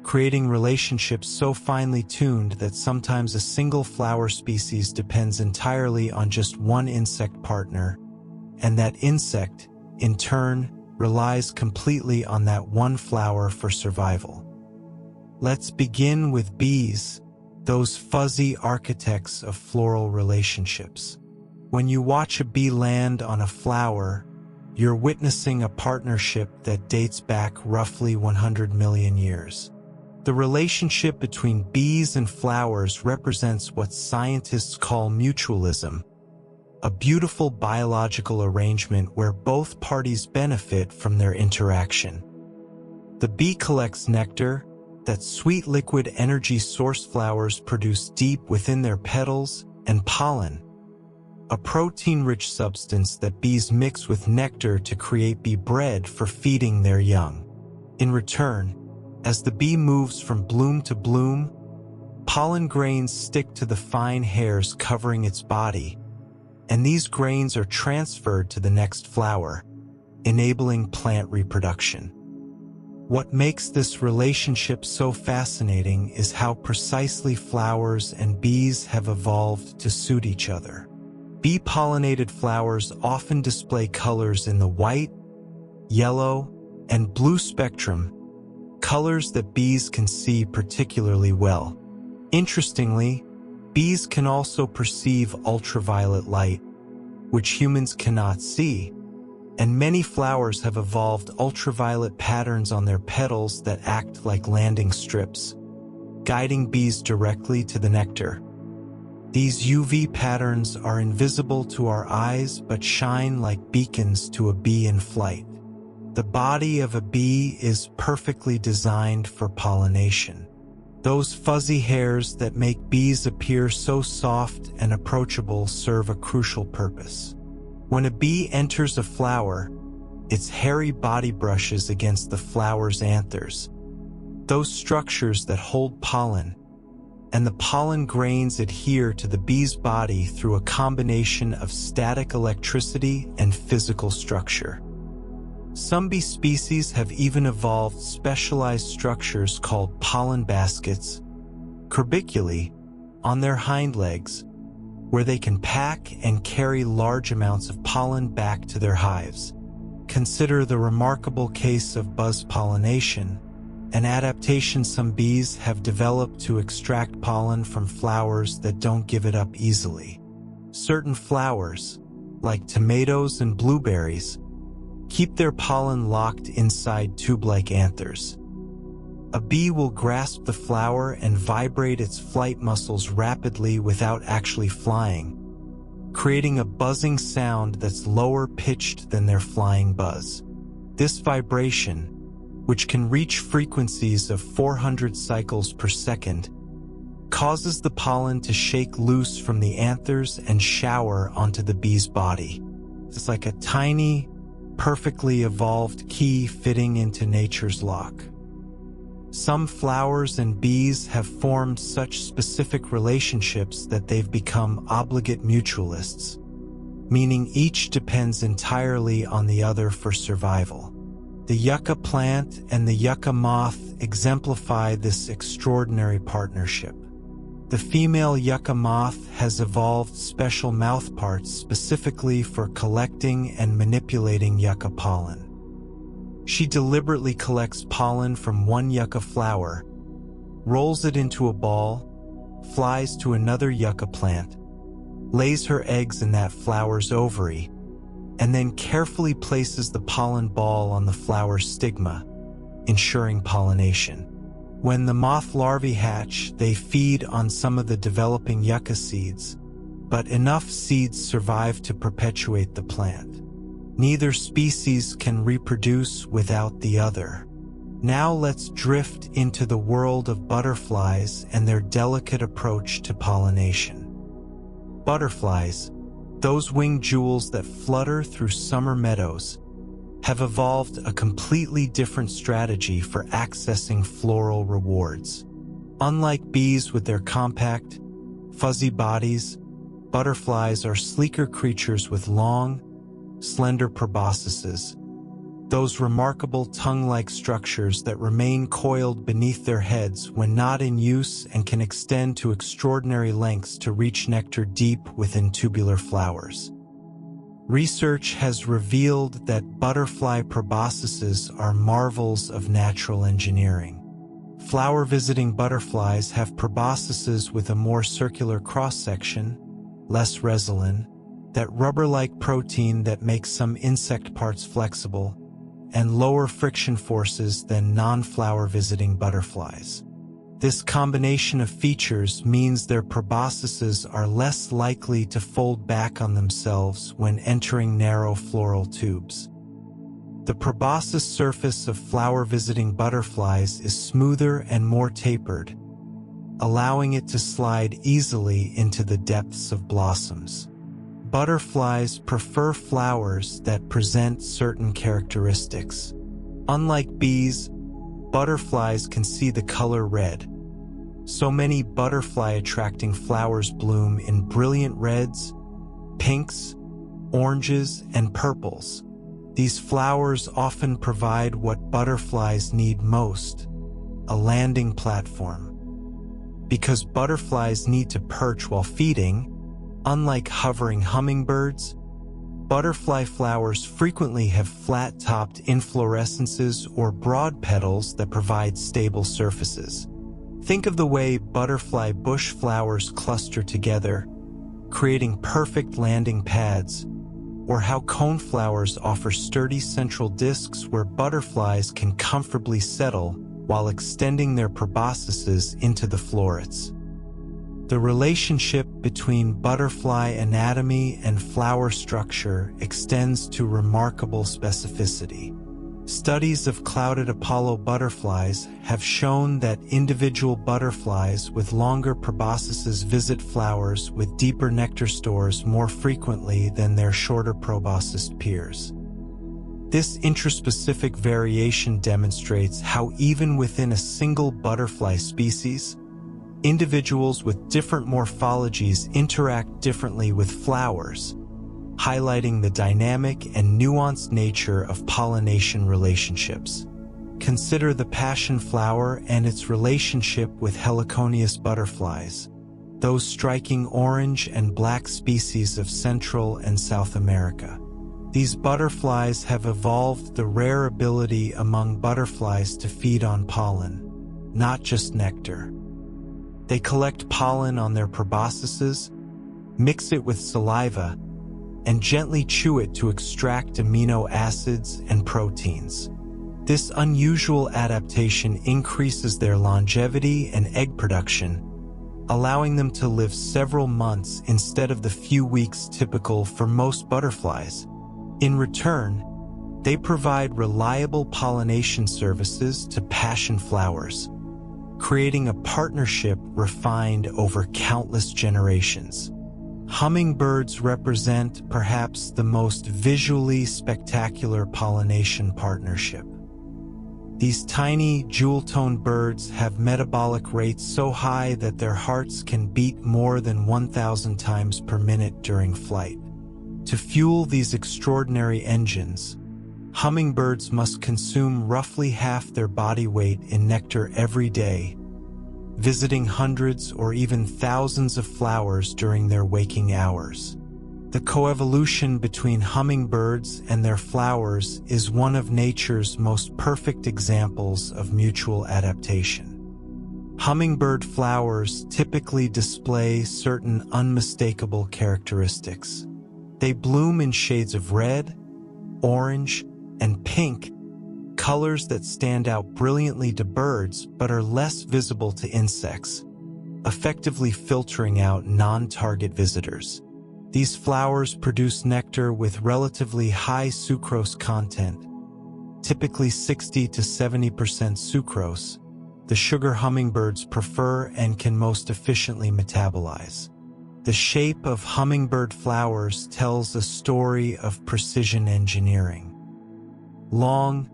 creating relationships so finely tuned that sometimes a single flower species depends entirely on just one insect partner, and that insect, in turn, relies completely on that one flower for survival. Let's begin with bees, those fuzzy architects of floral relationships. When you watch a bee land on a flower, you're witnessing a partnership that dates back roughly 100 million years. The relationship between bees and flowers represents what scientists call mutualism, a beautiful biological arrangement where both parties benefit from their interaction. The bee collects nectar, that sweet liquid energy source flowers produce deep within their petals, and pollen, a protein-rich substance that bees mix with nectar to create bee bread for feeding their young. In return, as the bee moves from bloom to bloom, pollen grains stick to the fine hairs covering its body, and these grains are transferred to the next flower, enabling plant reproduction. What makes this relationship so fascinating is how precisely flowers and bees have evolved to suit each other. Bee-pollinated flowers often display colors in the white, yellow, and blue spectrum, colors that bees can see particularly well. Interestingly, bees can also perceive ultraviolet light, which humans cannot see, and many flowers have evolved ultraviolet patterns on their petals that act like landing strips, guiding bees directly to the nectar. These UV patterns are invisible to our eyes but shine like beacons to a bee in flight. The body of a bee is perfectly designed for pollination. Those fuzzy hairs that make bees appear so soft and approachable serve a crucial purpose. When a bee enters a flower, its hairy body brushes against the flower's anthers, those structures that hold pollen, and the pollen grains adhere to the bee's body through a combination of static electricity and physical structure. Some bee species have even evolved specialized structures called pollen baskets, corbiculae, on their hind legs, where they can pack and carry large amounts of pollen back to their hives. Consider the remarkable case of buzz pollination, an adaptation some bees have developed to extract pollen from flowers that don't give it up easily. Certain flowers, like tomatoes and blueberries, keep their pollen locked inside tube-like anthers. A bee will grasp the flower and vibrate its flight muscles rapidly without actually flying, creating a buzzing sound that's lower pitched than their flying buzz. This vibration, which can reach frequencies of 400 cycles per second, causes the pollen to shake loose from the anthers and shower onto the bee's body. It's like a tiny, perfectly evolved key fitting into nature's lock. Some flowers and bees have formed such specific relationships that they've become obligate mutualists, meaning each depends entirely on the other for survival. The yucca plant and the yucca moth exemplify this extraordinary partnership. The female yucca moth has evolved special mouthparts specifically for collecting and manipulating yucca pollen. She deliberately collects pollen from one yucca flower, rolls it into a ball, flies to another yucca plant, lays her eggs in that flower's ovary, and then carefully places the pollen ball on the flower's stigma, ensuring pollination. When the moth larvae hatch, they feed on some of the developing yucca seeds, but enough seeds survive to perpetuate the plant. Neither species can reproduce without the other. Now let's drift into the world of butterflies and their delicate approach to pollination. Butterflies, those winged jewels that flutter through summer meadows, have evolved a completely different strategy for accessing floral rewards. Unlike bees with their compact, fuzzy bodies, butterflies are sleeker creatures with long, slender proboscises, those remarkable tongue-like structures that remain coiled beneath their heads when not in use and can extend to extraordinary lengths to reach nectar deep within tubular flowers. Research has revealed that butterfly proboscises are marvels of natural engineering. Flower-visiting butterflies have proboscises with a more circular cross-section, less resilin, that rubber-like protein that makes some insect parts flexible, and lower friction forces than non-flower-visiting butterflies. This combination of features means their proboscises are less likely to fold back on themselves when entering narrow floral tubes. The proboscis surface of flower-visiting butterflies is smoother and more tapered, allowing it to slide easily into the depths of blossoms. Butterflies prefer flowers that present certain characteristics. Unlike bees, butterflies can see the color red. So many butterfly-attracting flowers bloom in brilliant reds, pinks, oranges, and purples. These flowers often provide what butterflies need most, a landing platform. Because butterflies need to perch while feeding, unlike hovering hummingbirds, butterfly flowers frequently have flat-topped inflorescences or broad petals that provide stable surfaces. Think of the way butterfly bush flowers cluster together, creating perfect landing pads, or how coneflowers offer sturdy central discs where butterflies can comfortably settle while extending their proboscises into the florets. The relationship between butterfly anatomy and flower structure extends to remarkable specificity. Studies of clouded Apollo butterflies have shown that individual butterflies with longer proboscises visit flowers with deeper nectar stores more frequently than their shorter proboscis peers. This intraspecific variation demonstrates how even within a single butterfly species, individuals with different morphologies interact differently with flowers, highlighting the dynamic and nuanced nature of pollination relationships. Consider the passion flower and its relationship with heliconius butterflies, those striking orange and black species of Central and South America. These butterflies have evolved the rare ability among butterflies to feed on pollen, not just nectar. They collect pollen on their proboscises, mix it with saliva, and gently chew it to extract amino acids and proteins. This unusual adaptation increases their longevity and egg production, allowing them to live several months instead of the few weeks typical for most butterflies. In return, they provide reliable pollination services to passion flowers, creating a partnership refined over countless generations. Hummingbirds represent perhaps the most visually spectacular pollination partnership. These tiny, jewel-toned birds have metabolic rates so high that their hearts can beat more than 1,000 times per minute during flight. To fuel these extraordinary engines, hummingbirds must consume roughly half their body weight in nectar every day, visiting hundreds or even thousands of flowers during their waking hours. The coevolution between hummingbirds and their flowers is one of nature's most perfect examples of mutual adaptation. Hummingbird flowers typically display certain unmistakable characteristics. They bloom in shades of red, orange, and pink, colors that stand out brilliantly to birds but are less visible to insects, effectively filtering out non-target visitors. These flowers produce nectar with relatively high sucrose content, typically 60 to 70% sucrose, the sugar hummingbirds prefer and can most efficiently metabolize. The shape of hummingbird flowers tells a story of precision engineering. Long,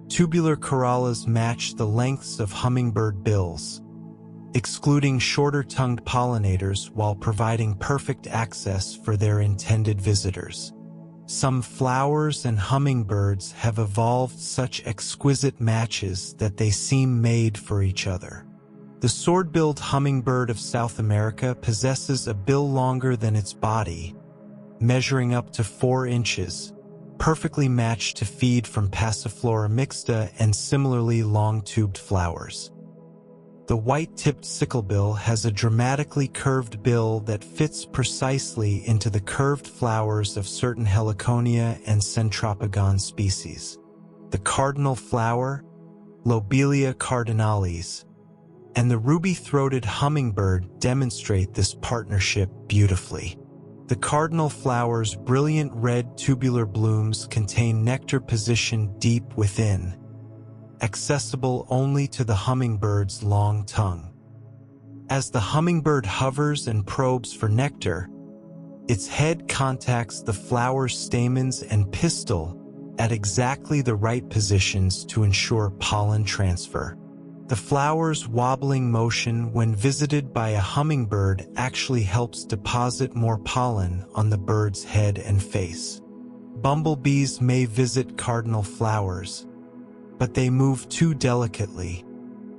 tubular corollas match the lengths of hummingbird bills, excluding shorter-tongued pollinators while providing perfect access for their intended visitors. Some flowers and hummingbirds have evolved such exquisite matches that they seem made for each other. The sword-billed hummingbird of South America possesses a bill longer than its body, measuring up to 4 inches, perfectly matched to feed from Passiflora mixta and similarly long-tubed flowers. The white-tipped sicklebill has a dramatically curved bill that fits precisely into the curved flowers of certain Heliconia and Centropogon species. The cardinal flower, Lobelia cardinalis, and the ruby-throated hummingbird demonstrate this partnership beautifully. The cardinal flower's brilliant red tubular blooms contain nectar positioned deep within, accessible only to the hummingbird's long tongue. As the hummingbird hovers and probes for nectar, its head contacts the flower's stamens and pistil at exactly the right positions to ensure pollen transfer. The flower's wobbling motion when visited by a hummingbird actually helps deposit more pollen on the bird's head and face. Bumblebees may visit cardinal flowers, but they move too delicately,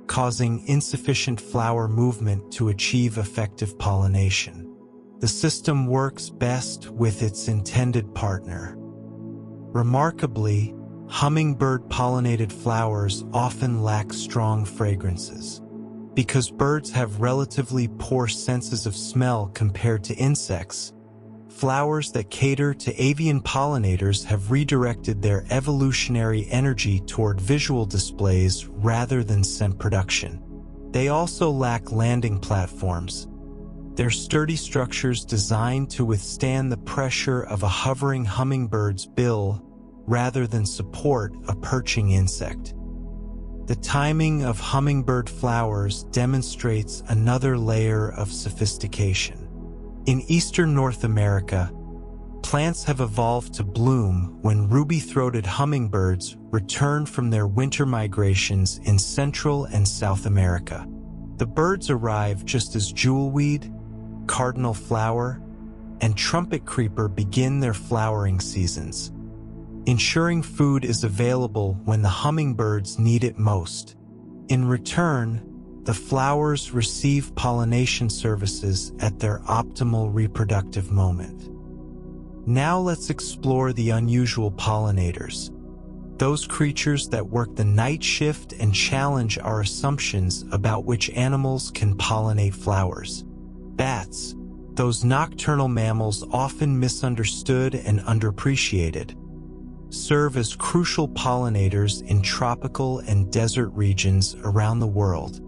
causing insufficient flower movement to achieve effective pollination. The system works best with its intended partner. Remarkably, hummingbird-pollinated flowers often lack strong fragrances. Because birds have relatively poor senses of smell compared to insects, flowers that cater to avian pollinators have redirected their evolutionary energy toward visual displays rather than scent production. They also lack landing platforms. Their sturdy structures designed to withstand the pressure of a hovering hummingbird's bill rather than support a perching insect. The timing of hummingbird flowers demonstrates another layer of sophistication. In eastern North America, plants have evolved to bloom when ruby-throated hummingbirds return from their winter migrations in Central and South America. The birds arrive just as jewelweed, cardinal flower, and trumpet creeper begin their flowering seasons, ensuring food is available when the hummingbirds need it most. In return, the flowers receive pollination services at their optimal reproductive moment. Now let's explore the unusual pollinators, those creatures that work the night shift and challenge our assumptions about which animals can pollinate flowers. Bats, those nocturnal mammals often misunderstood and underappreciated, serve as crucial pollinators in tropical and desert regions around the world.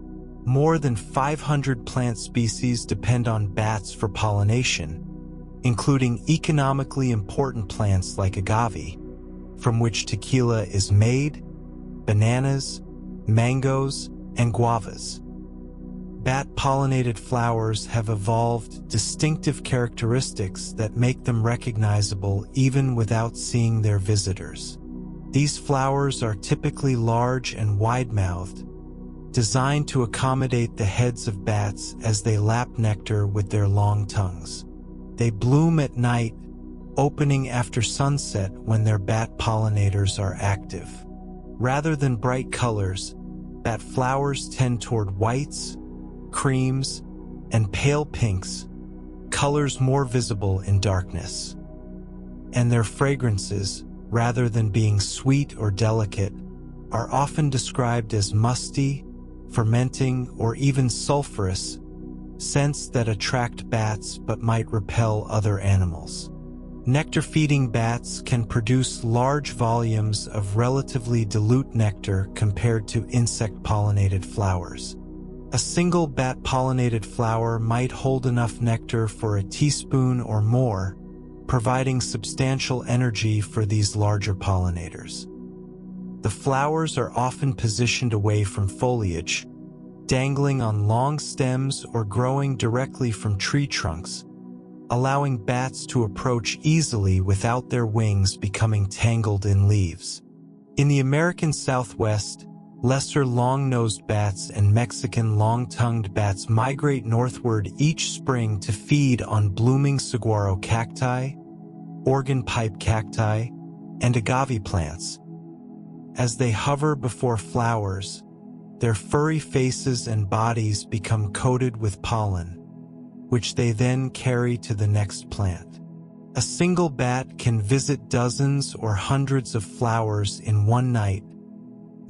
More than 500 plant species depend on bats for pollination, including economically important plants like agave, from which tequila is made, bananas, mangoes, and guavas. Bat-pollinated flowers have evolved distinctive characteristics that make them recognizable even without seeing their visitors. These flowers are typically large and wide-mouthed, designed to accommodate the heads of bats as they lap nectar with their long tongues. They bloom at night, opening after sunset when their bat pollinators are active. Rather than bright colors, bat flowers tend toward whites, creams, and pale pinks, colors more visible in darkness. And their fragrances, rather than being sweet or delicate, are often described as musty, fermenting, or even sulfurous, scents that attract bats but might repel other animals. Nectar-feeding bats can produce large volumes of relatively dilute nectar compared to insect-pollinated flowers. A single bat-pollinated flower might hold enough nectar for a teaspoon or more, providing substantial energy for these larger pollinators. The flowers are often positioned away from foliage, dangling on long stems or growing directly from tree trunks, allowing bats to approach easily without their wings becoming tangled in leaves. In the American Southwest, lesser long-nosed bats and Mexican long-tongued bats migrate northward each spring to feed on blooming saguaro cacti, organ pipe cacti, and agave plants. As they hover before flowers, their furry faces and bodies become coated with pollen, which they then carry to the next plant. A single bat can visit dozens or hundreds of flowers in one night,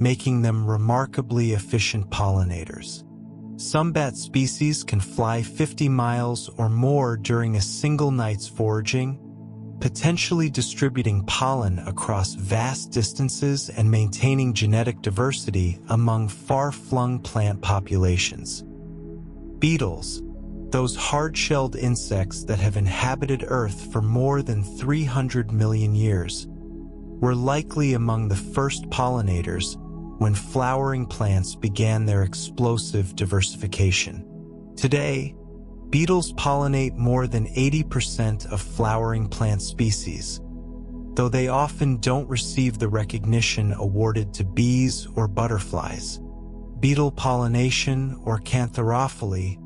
making them remarkably efficient pollinators. Some bat species can fly 50 miles or more during a single night's foraging, potentially distributing pollen across vast distances and maintaining genetic diversity among far-flung plant populations. Beetles, those hard-shelled insects that have inhabited Earth for more than 300 million years, were likely among the first pollinators when flowering plants began their explosive diversification. Today, beetles pollinate more than 80% of flowering plant species, though they often don't receive the recognition awarded to bees or butterflies. Beetle pollination, or cantherophily,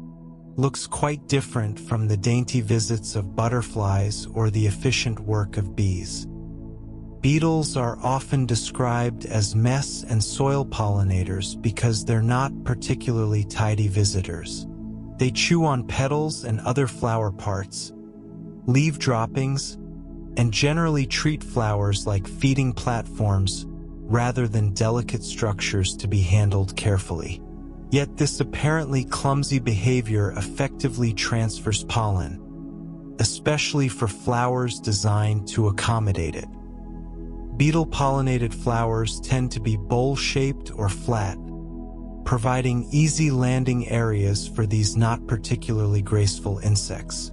looks quite different from the dainty visits of butterflies or the efficient work of bees. Beetles are often described as mess and soil pollinators because they're not particularly tidy visitors. They chew on petals and other flower parts, leaf droppings, and generally treat flowers like feeding platforms rather than delicate structures to be handled carefully. Yet this apparently clumsy behavior effectively transfers pollen, especially for flowers designed to accommodate it. Beetle-pollinated flowers tend to be bowl-shaped or flat, providing easy landing areas for these not particularly graceful insects.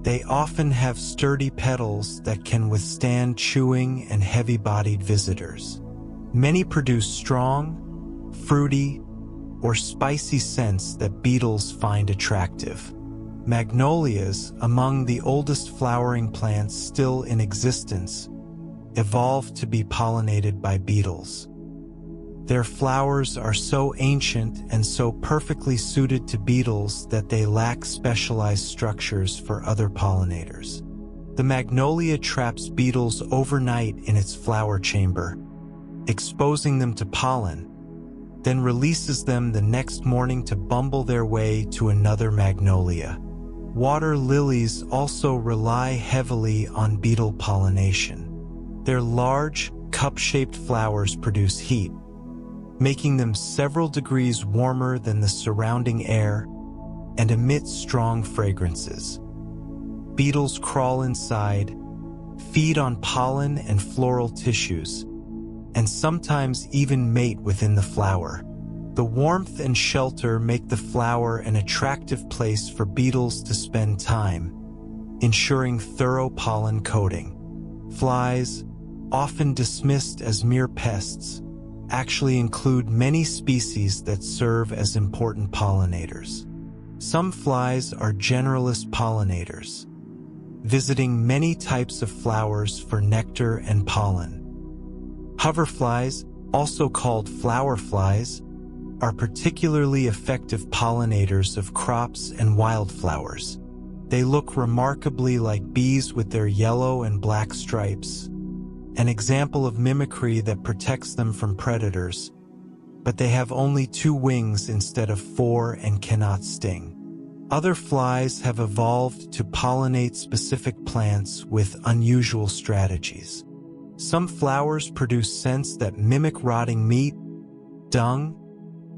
They often have sturdy petals that can withstand chewing and heavy-bodied visitors. Many produce strong, fruity, or spicy scents that beetles find attractive. Magnolias, among the oldest flowering plants still in existence, evolved to be pollinated by beetles. Their flowers are so ancient and so perfectly suited to beetles that they lack specialized structures for other pollinators. The magnolia traps beetles overnight in its flower chamber, exposing them to pollen, then releases them the next morning to bumble their way to another magnolia. Water lilies also rely heavily on beetle pollination. Their large, cup-shaped flowers produce heat, making them several degrees warmer than the surrounding air and emit strong fragrances. Beetles crawl inside, feed on pollen and floral tissues, and sometimes even mate within the flower. The warmth and shelter make the flower an attractive place for beetles to spend time, ensuring thorough pollen coating. Flies, often dismissed as mere pests, actually include many species that serve as important pollinators. Some flies are generalist pollinators, visiting many types of flowers for nectar and pollen. Hoverflies, also called flower flies, are particularly effective pollinators of crops and wildflowers. They look remarkably like bees with their yellow and black stripes, an example of mimicry that protects them from predators, but they have only 2 wings instead of 4 and cannot sting. Other flies have evolved to pollinate specific plants with unusual strategies. Some flowers produce scents that mimic rotting meat, dung,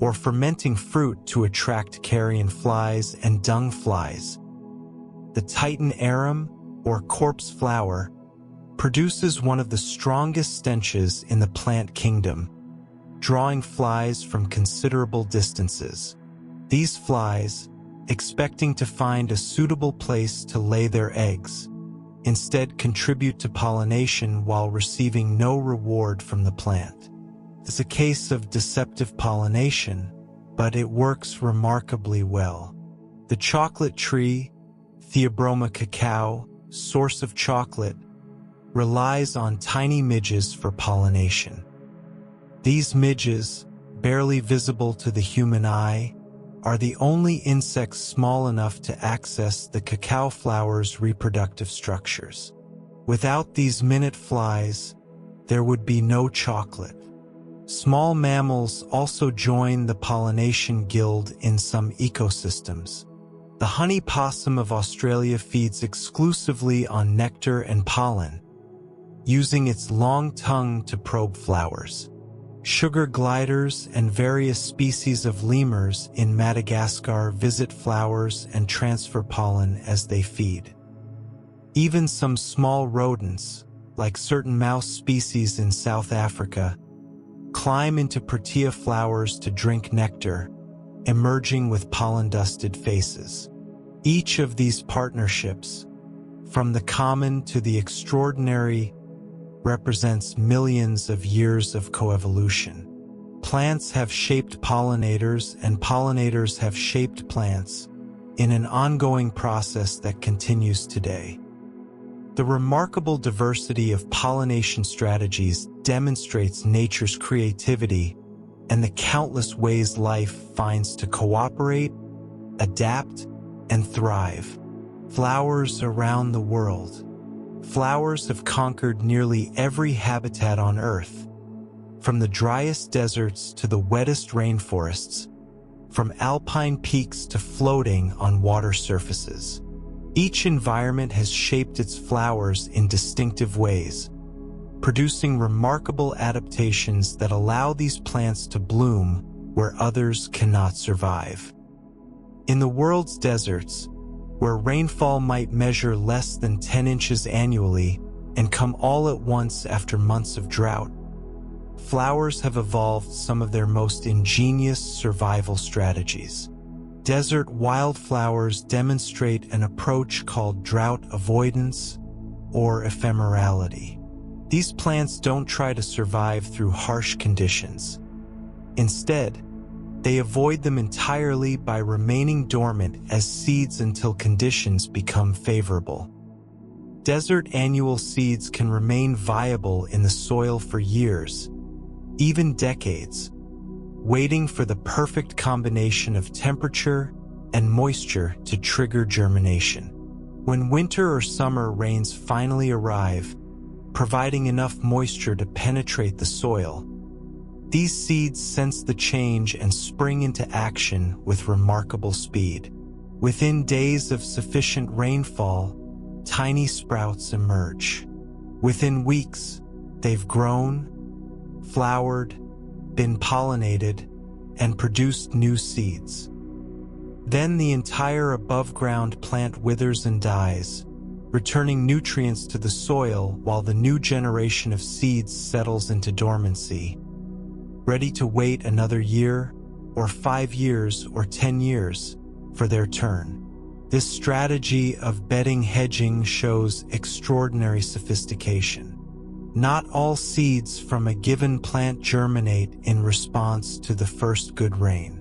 or fermenting fruit to attract carrion flies and dung flies. The Titan arum, or corpse flower, produces one of the strongest stenches in the plant kingdom, drawing flies from considerable distances. These flies, expecting to find a suitable place to lay their eggs, instead contribute to pollination while receiving no reward from the plant. It's a case of deceptive pollination, but it works remarkably well. The chocolate tree, Theobroma cacao, source of chocolate, relies on tiny midges for pollination. These midges, barely visible to the human eye, are the only insects small enough to access the cacao flower's reproductive structures. Without these minute flies, there would be no chocolate. Small mammals also join the pollination guild in some ecosystems. The honey possum of Australia feeds exclusively on nectar and pollen, using its long tongue to probe flowers. Sugar gliders and various species of lemurs in Madagascar visit flowers and transfer pollen as they feed. Even some small rodents, like certain mouse species in South Africa, climb into protea flowers to drink nectar, emerging with pollen-dusted faces. Each of these partnerships, from the common to the extraordinary, represents millions of years of coevolution. Plants have shaped pollinators and pollinators have shaped plants in an ongoing process that continues today. The remarkable diversity of pollination strategies demonstrates nature's creativity and the countless ways life finds to cooperate, adapt, and thrive. Flowers around the world. Flowers have conquered nearly every habitat on Earth, from the driest deserts to the wettest rainforests, from alpine peaks to floating on water surfaces. Each environment has shaped its flowers in distinctive ways, producing remarkable adaptations that allow these plants to bloom where others cannot survive. In the world's deserts, where rainfall might measure less than 10 inches annually and come all at once after months of drought. Flowers have evolved some of their most ingenious survival strategies. Desert wildflowers demonstrate an approach called drought avoidance or ephemerality. These plants don't try to survive through harsh conditions. Instead, they avoid them entirely by remaining dormant as seeds until conditions become favorable. Desert annual seeds can remain viable in the soil for years, even decades, waiting for the perfect combination of temperature and moisture to trigger germination. When winter or summer rains finally arrive, providing enough moisture to penetrate the soil, these seeds sense the change and spring into action with remarkable speed. Within days of sufficient rainfall, tiny sprouts emerge. Within weeks, they've grown, flowered, been pollinated, and produced new seeds. Then the entire above-ground plant withers and dies, returning nutrients to the soil while the new generation of seeds settles into dormancy, ready to wait another year, or 5 years, or 10 years for their turn. This strategy of bedding hedging shows extraordinary sophistication. Not all seeds from a given plant germinate in response to the first good rain.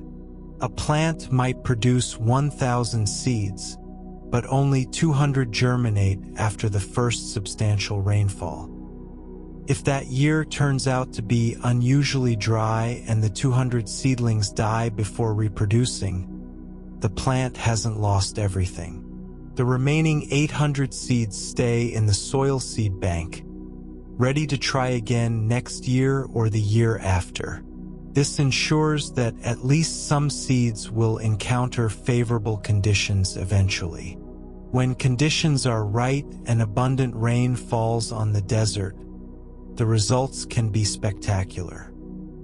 A plant might produce 1,000 seeds, but only 200 germinate after the first substantial rainfall. If that year turns out to be unusually dry and the 200 seedlings die before reproducing, the plant hasn't lost everything. The remaining 800 seeds stay in the soil seed bank, ready to try again next year or the year after. This ensures that at least some seeds will encounter favorable conditions eventually. When conditions are right and abundant rain falls on the desert, the results can be spectacular.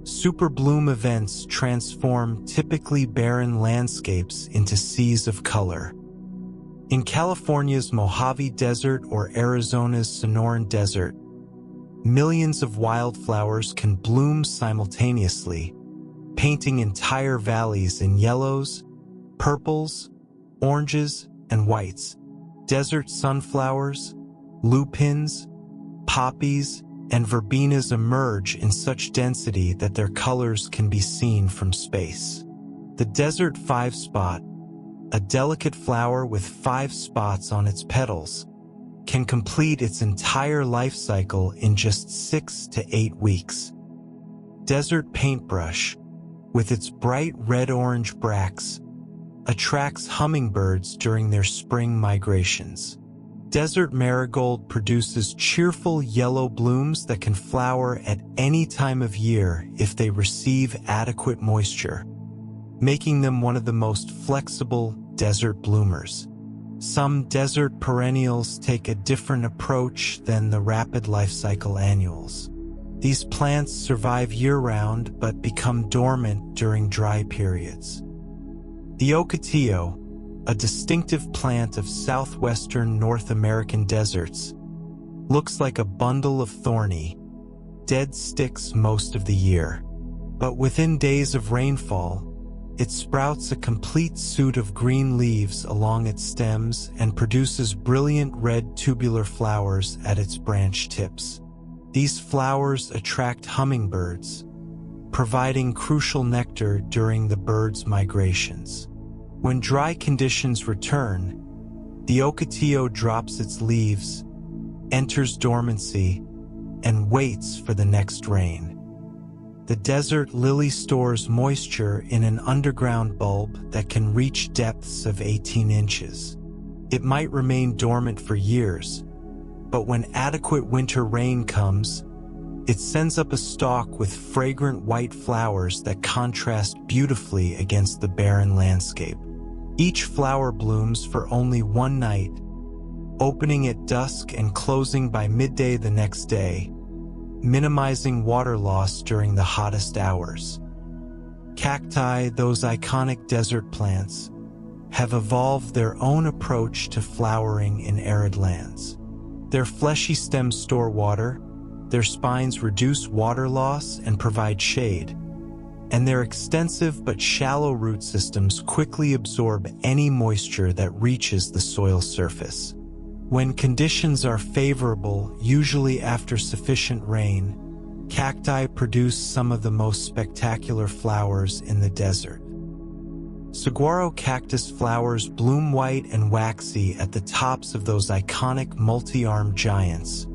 Super bloom events transform typically barren landscapes into seas of color. In California's Mojave Desert or Arizona's Sonoran Desert, millions of wildflowers can bloom simultaneously, painting entire valleys in yellows, purples, oranges, and whites. Desert sunflowers, lupins, poppies, and verbenas emerge in such density that their colors can be seen from space. The desert five-spot, a delicate flower with 5 spots on its petals, can complete its entire life cycle in just 6 to 8 weeks. Desert paintbrush, with its bright red-orange bracts, attracts hummingbirds during their spring migrations. Desert marigold produces cheerful yellow blooms that can flower at any time of year if they receive adequate moisture, making them one of the most flexible desert bloomers. Some desert perennials take a different approach than the rapid life cycle annuals. These plants survive year-round but become dormant during dry periods. The ocotillo, a distinctive plant of southwestern North American deserts, looks like a bundle of thorny, dead sticks most of the year. But within days of rainfall, it sprouts a complete suit of green leaves along its stems and produces brilliant red tubular flowers at its branch tips. These flowers attract hummingbirds, providing crucial nectar during the birds' migrations. When dry conditions return, the ocotillo drops its leaves, enters dormancy, and waits for the next rain. The desert lily stores moisture in an underground bulb that can reach depths of 18 inches. It might remain dormant for years, but when adequate winter rain comes, it sends up a stalk with fragrant white flowers that contrast beautifully against the barren landscape. Each flower blooms for only one night, opening at dusk and closing by midday the next day, minimizing water loss during the hottest hours. Cacti, those iconic desert plants, have evolved their own approach to flowering in arid lands. Their fleshy stems store water, their spines reduce water loss and provide shade, and their extensive but shallow root systems quickly absorb any moisture that reaches the soil surface. When conditions are favorable, usually after sufficient rain, cacti produce some of the most spectacular flowers in the desert. Saguaro cactus flowers bloom white and waxy at the tops of those iconic multi-armed giants,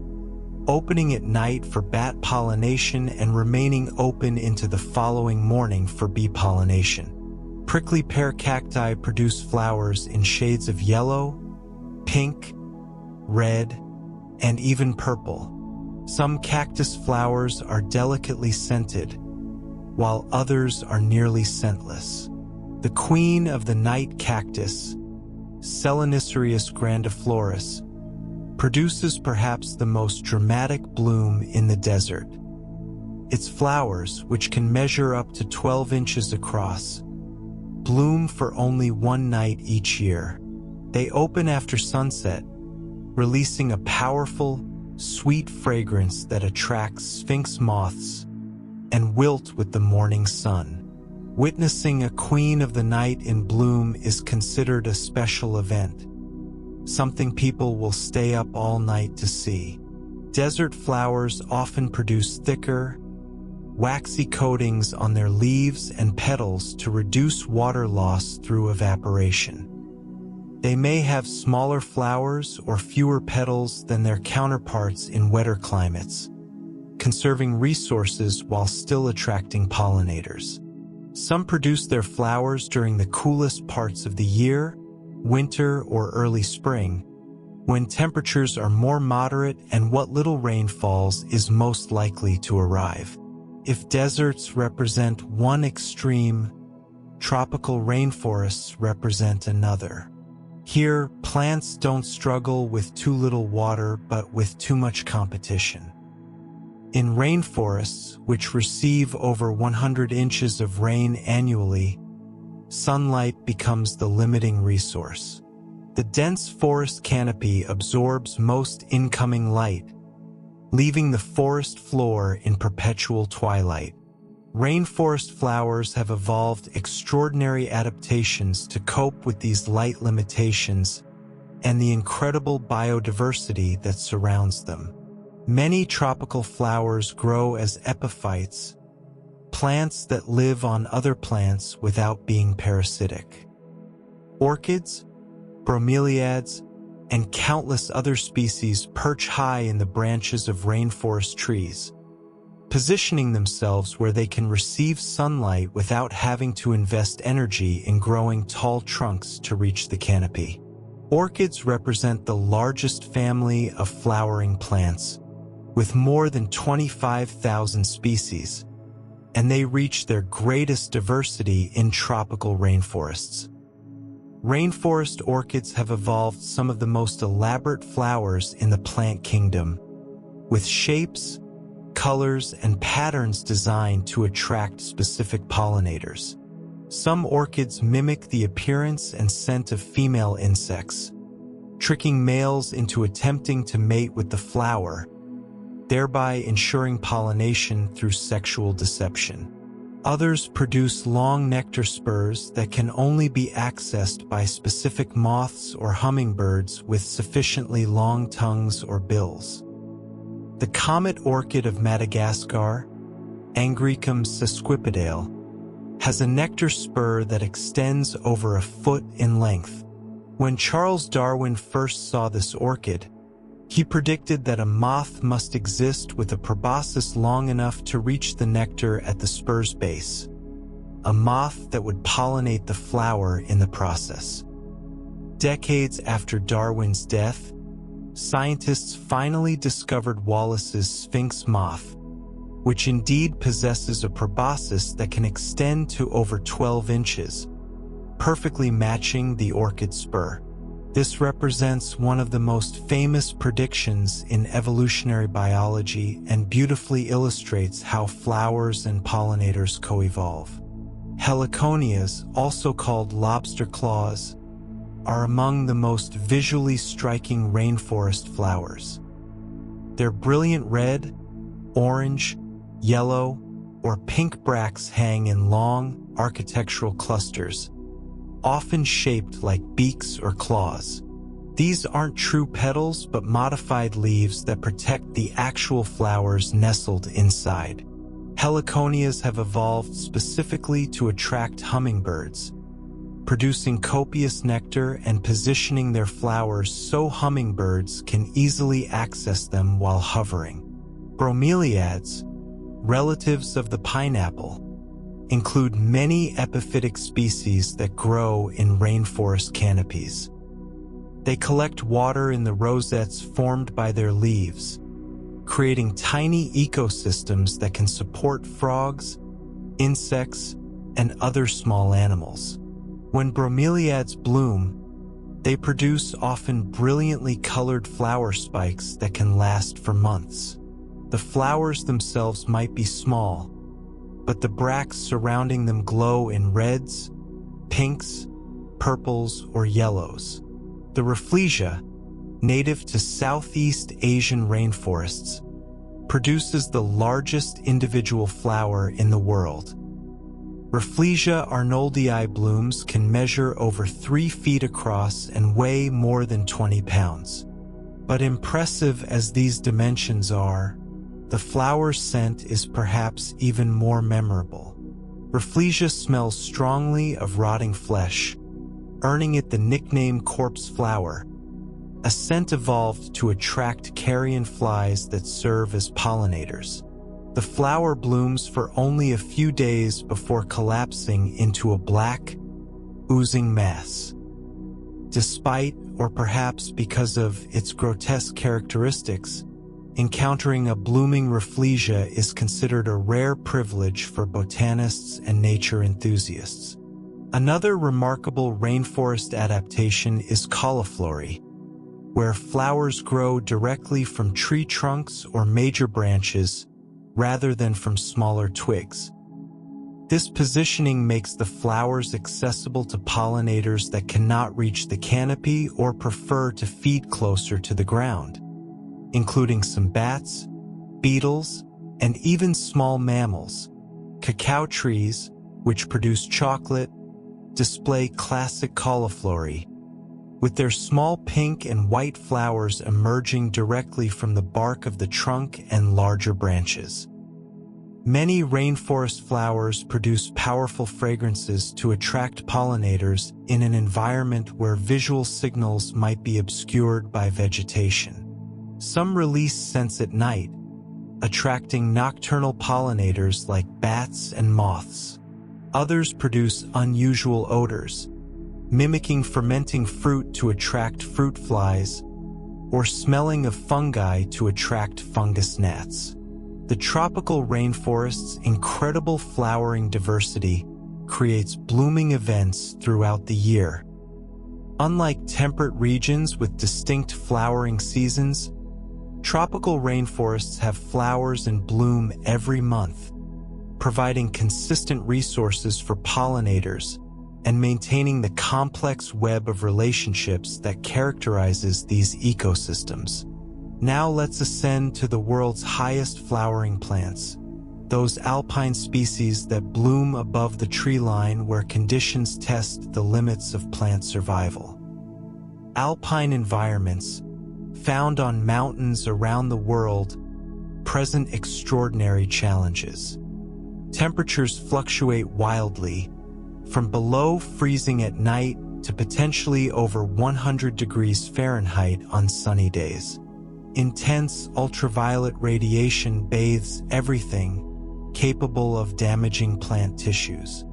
opening at night for bat pollination and remaining open into the following morning for bee pollination. Prickly pear cacti produce flowers in shades of yellow, pink, red, and even purple. Some cactus flowers are delicately scented, while others are nearly scentless. The queen of the night cactus, Selaniserius grandiflorus, produces perhaps the most dramatic bloom in the desert. Its flowers, which can measure up to 12 inches across, bloom for only one night each year. They open after sunset, releasing a powerful, sweet fragrance that attracts sphinx moths and wilt with the morning sun. Witnessing a queen of the night in bloom is considered a special event, something people will stay up all night to see. Desert flowers often produce thicker, waxy coatings on their leaves and petals to reduce water loss through evaporation. They may have smaller flowers or fewer petals than their counterparts in wetter climates, conserving resources while still attracting pollinators. Some produce their flowers during the coolest parts of the year, winter or early spring, when temperatures are more moderate and what little rain falls is most likely to arrive. If deserts represent one extreme, tropical rainforests represent another. Here, plants don't struggle with too little water but with too much competition. In rainforests, which receive over 100 inches of rain annually, sunlight becomes the limiting resource. The dense forest canopy absorbs most incoming light, leaving the forest floor in perpetual twilight. Rainforest flowers have evolved extraordinary adaptations to cope with these light limitations and the incredible biodiversity that surrounds them. Many tropical flowers grow as epiphytes, plants that live on other plants without being parasitic. Orchids, bromeliads, and countless other species perch high in the branches of rainforest trees, positioning themselves where they can receive sunlight without having to invest energy in growing tall trunks to reach the canopy. Orchids represent the largest family of flowering plants, with more than 25,000 species, and they reach their greatest diversity in tropical rainforests. Rainforest orchids have evolved some of the most elaborate flowers in the plant kingdom, with shapes, colors, and patterns designed to attract specific pollinators. Some orchids mimic the appearance and scent of female insects, tricking males into attempting to mate with the flower, thereby ensuring pollination through sexual deception. Others produce long nectar spurs that can only be accessed by specific moths or hummingbirds with sufficiently long tongues or bills. The comet orchid of Madagascar, Angraecum sesquipedale, has a nectar spur that extends over a foot in length. When Charles Darwin first saw this orchid, he predicted that a moth must exist with a proboscis long enough to reach the nectar at the spur's base, a moth that would pollinate the flower in the process. Decades after Darwin's death, scientists finally discovered Wallace's sphinx moth, which indeed possesses a proboscis that can extend to over 12 inches, perfectly matching the orchid spur. This represents one of the most famous predictions in evolutionary biology and beautifully illustrates how flowers and pollinators co-evolve. Heliconias, also called lobster claws, are among the most visually striking rainforest flowers. Their brilliant red, orange, yellow, or pink bracts hang in long, architectural clusters, often shaped like beaks or claws. These aren't true petals but modified leaves that protect the actual flowers nestled inside. Heliconias have evolved specifically to attract hummingbirds, producing copious nectar and positioning their flowers so hummingbirds can easily access them while hovering. Bromeliads, relatives of the pineapple, include many epiphytic species that grow in rainforest canopies. They collect water in the rosettes formed by their leaves, creating tiny ecosystems that can support frogs, insects, and other small animals. When bromeliads bloom, they produce often brilliantly colored flower spikes that can last for months. The flowers themselves might be small, but the bracts surrounding them glow in reds, pinks, purples, or yellows. The rafflesia, native to Southeast Asian rainforests, produces the largest individual flower in the world. Rafflesia arnoldii blooms can measure over 3 feet across and weigh more than 20 pounds. But impressive as these dimensions are, the flower's scent is perhaps even more memorable. Rafflesia smells strongly of rotting flesh, earning it the nickname corpse flower, a scent evolved to attract carrion flies that serve as pollinators. The flower blooms for only a few days before collapsing into a black, oozing mass. Despite, or perhaps because of, its grotesque characteristics, encountering a blooming rafflesia is considered a rare privilege for botanists and nature enthusiasts. Another remarkable rainforest adaptation is cauliflory, where flowers grow directly from tree trunks or major branches rather than from smaller twigs. This positioning makes the flowers accessible to pollinators that cannot reach the canopy or prefer to feed closer to the ground, including some bats, beetles, and even small mammals. Cacao trees, which produce chocolate, display classic cauliflory, with their small pink and white flowers emerging directly from the bark of the trunk and larger branches. Many rainforest flowers produce powerful fragrances to attract pollinators in an environment where visual signals might be obscured by vegetation. Some release scents at night, attracting nocturnal pollinators like bats and moths. Others produce unusual odors, mimicking fermenting fruit to attract fruit flies, or smelling of fungi to attract fungus gnats. The tropical rainforest's incredible flowering diversity creates blooming events throughout the year. Unlike temperate regions with distinct flowering seasons, tropical rainforests have flowers in bloom every month, providing consistent resources for pollinators and maintaining the complex web of relationships that characterizes these ecosystems. Now let's ascend to the world's highest flowering plants, those alpine species that bloom above the tree line where conditions test the limits of plant survival. Alpine environments, found on mountains around the world, present extraordinary challenges. Temperatures fluctuate wildly, from below freezing at night to potentially over 100 degrees Fahrenheit on sunny days. Intense ultraviolet radiation bathes everything, capable of damaging plant tissues.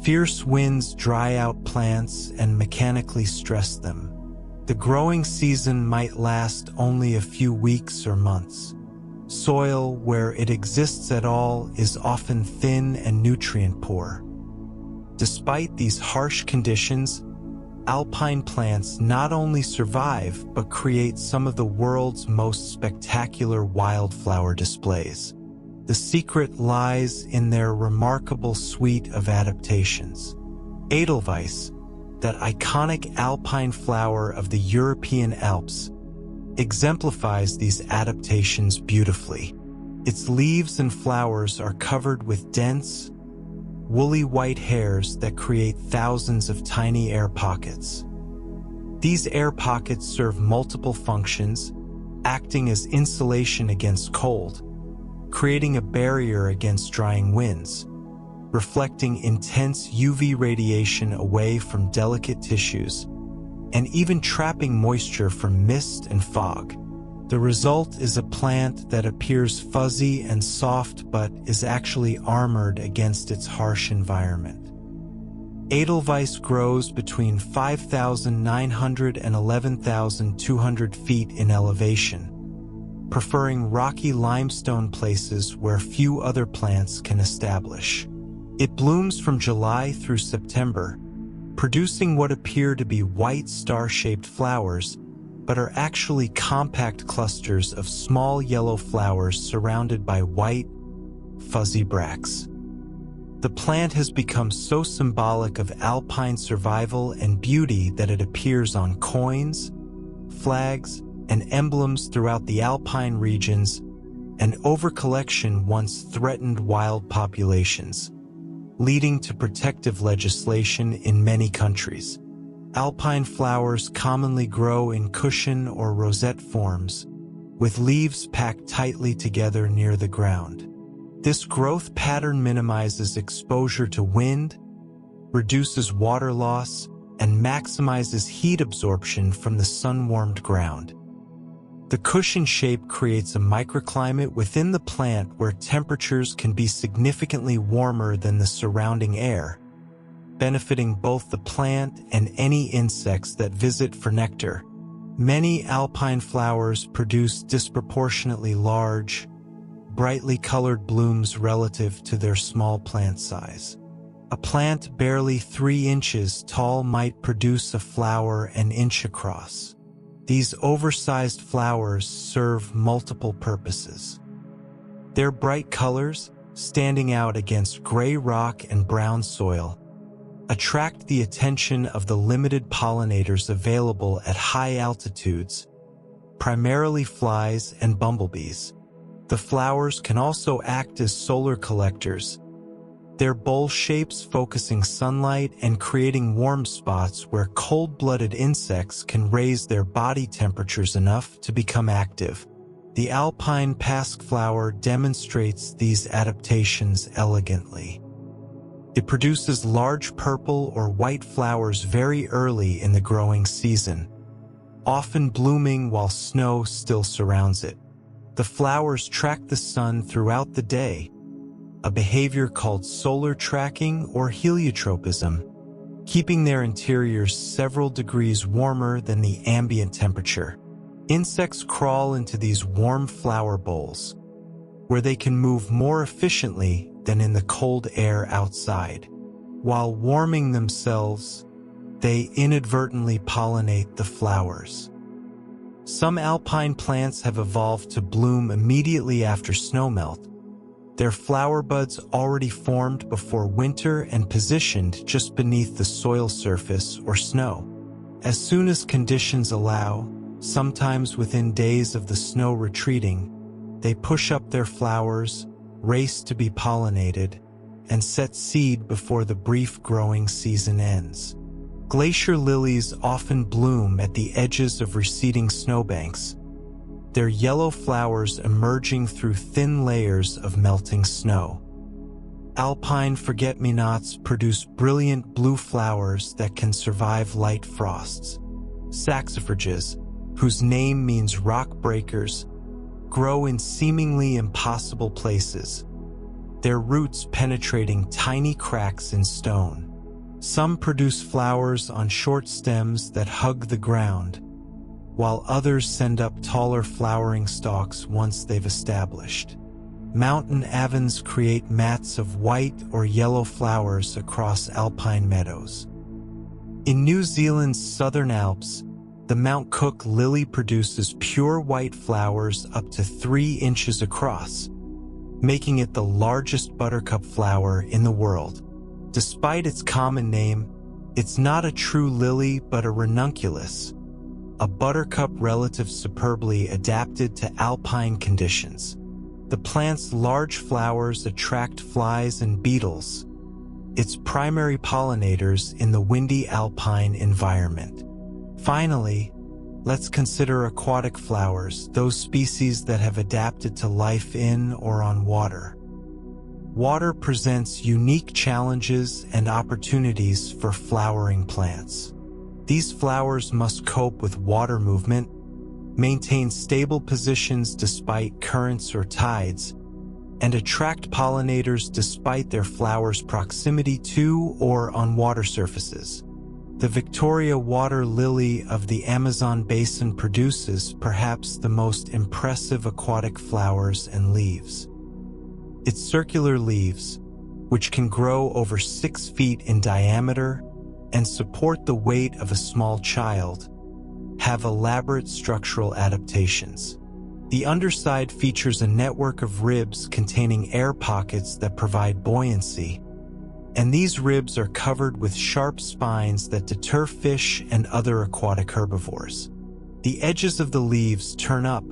Fierce winds dry out plants and mechanically stress them. The growing season might last only a few weeks or months. Soil, where it exists at all, is often thin and nutrient-poor. Despite these harsh conditions, alpine plants not only survive but create some of the world's most spectacular wildflower displays. The secret lies in their remarkable suite of adaptations. Edelweiss, that iconic alpine flower of the European Alps, exemplifies these adaptations beautifully. Its leaves and flowers are covered with dense, woolly white hairs that create thousands of tiny air pockets. These air pockets serve multiple functions, acting as insulation against cold, creating a barrier against drying winds, reflecting intense UV radiation away from delicate tissues, and even trapping moisture from mist and fog. The result is a plant that appears fuzzy and soft but is actually armored against its harsh environment. Edelweiss grows between 5,900 and 11,200 feet in elevation, preferring rocky limestone places where few other plants can establish. It blooms from July through September, producing what appear to be white star-shaped flowers, but are actually compact clusters of small yellow flowers surrounded by white, fuzzy bracts. The plant has become so symbolic of alpine survival and beauty that it appears on coins, flags, and emblems throughout the alpine regions, and overcollection once threatened wild populations, leading to protective legislation in many countries. Alpine flowers commonly grow in cushion or rosette forms, with leaves packed tightly together near the ground. This growth pattern minimizes exposure to wind, reduces water loss, and maximizes heat absorption from the sun-warmed ground. The cushion shape creates a microclimate within the plant where temperatures can be significantly warmer than the surrounding air, benefiting both the plant and any insects that visit for nectar. Many alpine flowers produce disproportionately large, brightly colored blooms relative to their small plant size. A plant barely 3 inches tall might produce a flower an inch across. These oversized flowers serve multiple purposes. Their bright colors, standing out against gray rock and brown soil, attract the attention of the limited pollinators available at high altitudes, primarily flies and bumblebees. The flowers can also act as solar collectors, their bowl shapes focusing sunlight and creating warm spots where cold-blooded insects can raise their body temperatures enough to become active. The alpine pasque-flower demonstrates these adaptations elegantly. It produces large purple or white flowers very early in the growing season, often blooming while snow still surrounds it. The flowers track the sun throughout the day, a behavior called solar tracking or heliotropism, keeping their interiors several degrees warmer than the ambient temperature. Insects crawl into these warm flower bowls, where they can move more efficiently than in the cold air outside. While warming themselves, they inadvertently pollinate the flowers. Some alpine plants have evolved to bloom immediately after snowmelt, their flower buds already formed before winter and positioned just beneath the soil surface or snow. As soon as conditions allow, sometimes within days of the snow retreating, they push up their flowers, race to be pollinated, and set seed before the brief growing season ends. Glacier lilies often bloom at the edges of receding snowbanks, their yellow flowers emerging through thin layers of melting snow. Alpine forget-me-nots produce brilliant blue flowers that can survive light frosts. Saxifrages, whose name means rock breakers, grow in seemingly impossible places, their roots penetrating tiny cracks in stone. Some produce flowers on short stems that hug the ground, while others send up taller flowering stalks once they've established. Mountain avens create mats of white or yellow flowers across alpine meadows. In New Zealand's southern Alps, the Mount Cook lily produces pure white flowers up to 3 inches across, making it the largest buttercup flower in the world. Despite its common name, It's not a true lily but a ranunculus, a buttercup relative superbly adapted to alpine conditions. The plant's large flowers attract flies and beetles, its primary pollinators in the windy alpine environment. Finally, let's consider aquatic flowers, those species that have adapted to life in or on water. Water presents unique challenges and opportunities for flowering plants. These flowers must cope with water movement, maintain stable positions despite currents or tides, and attract pollinators despite their flowers' proximity to or on water surfaces. The Victoria water lily of the Amazon basin produces perhaps the most impressive aquatic flowers and leaves. Its circular leaves, which can grow over 6 feet in diameter and support the weight of a small child, have elaborate structural adaptations. The underside features a network of ribs containing air pockets that provide buoyancy, and these ribs are covered with sharp spines that deter fish and other aquatic herbivores. The edges of the leaves turn up,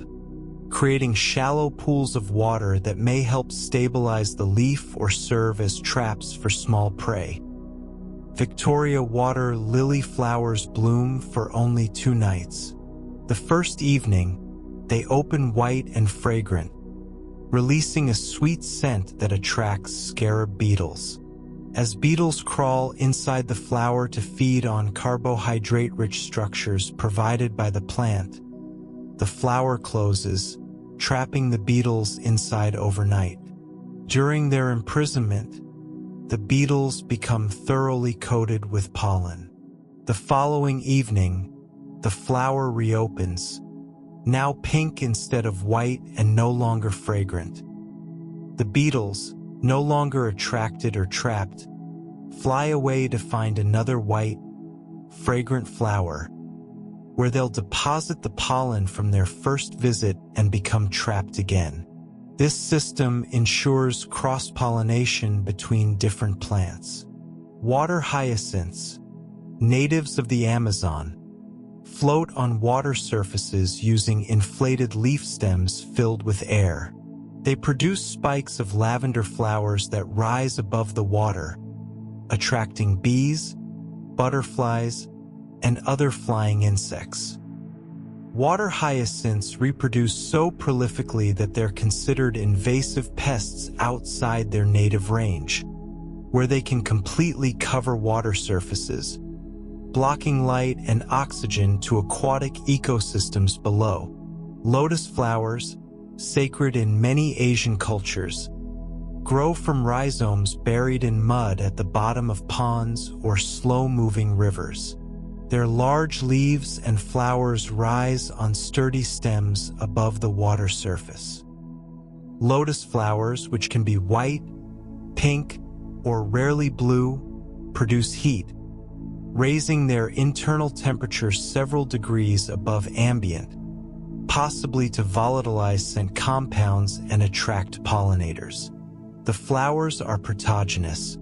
creating shallow pools of water that may help stabilize the leaf or serve as traps for small prey. Victoria water lily flowers bloom for only 2 nights. The first evening, they open white and fragrant, releasing a sweet scent that attracts scarab beetles. As beetles crawl inside the flower to feed on carbohydrate-rich structures provided by the plant, the flower closes, trapping the beetles inside overnight. During their imprisonment, the beetles become thoroughly coated with pollen. The following evening, the flower reopens, now pink instead of white and no longer fragrant. The beetles, no longer attracted or trapped, fly away to find another white, fragrant flower, where they'll deposit the pollen from their first visit and become trapped again. This system ensures cross-pollination between different plants. Water hyacinths, natives of the Amazon, float on water surfaces using inflated leaf stems filled with air. They produce spikes of lavender flowers that rise above the water, attracting bees, butterflies, and other flying insects. Water hyacinths reproduce so prolifically that they're considered invasive pests outside their native range, where they can completely cover water surfaces, blocking light and oxygen to aquatic ecosystems below. Lotus flowers, sacred in many Asian cultures, grow from rhizomes buried in mud at the bottom of ponds or slow-moving rivers. Their large leaves and flowers rise on sturdy stems above the water surface. Lotus flowers, which can be white, pink, or rarely blue, produce heat, raising their internal temperature several degrees above ambient, possibly to volatilize scent compounds and attract pollinators. The flowers are protogynous,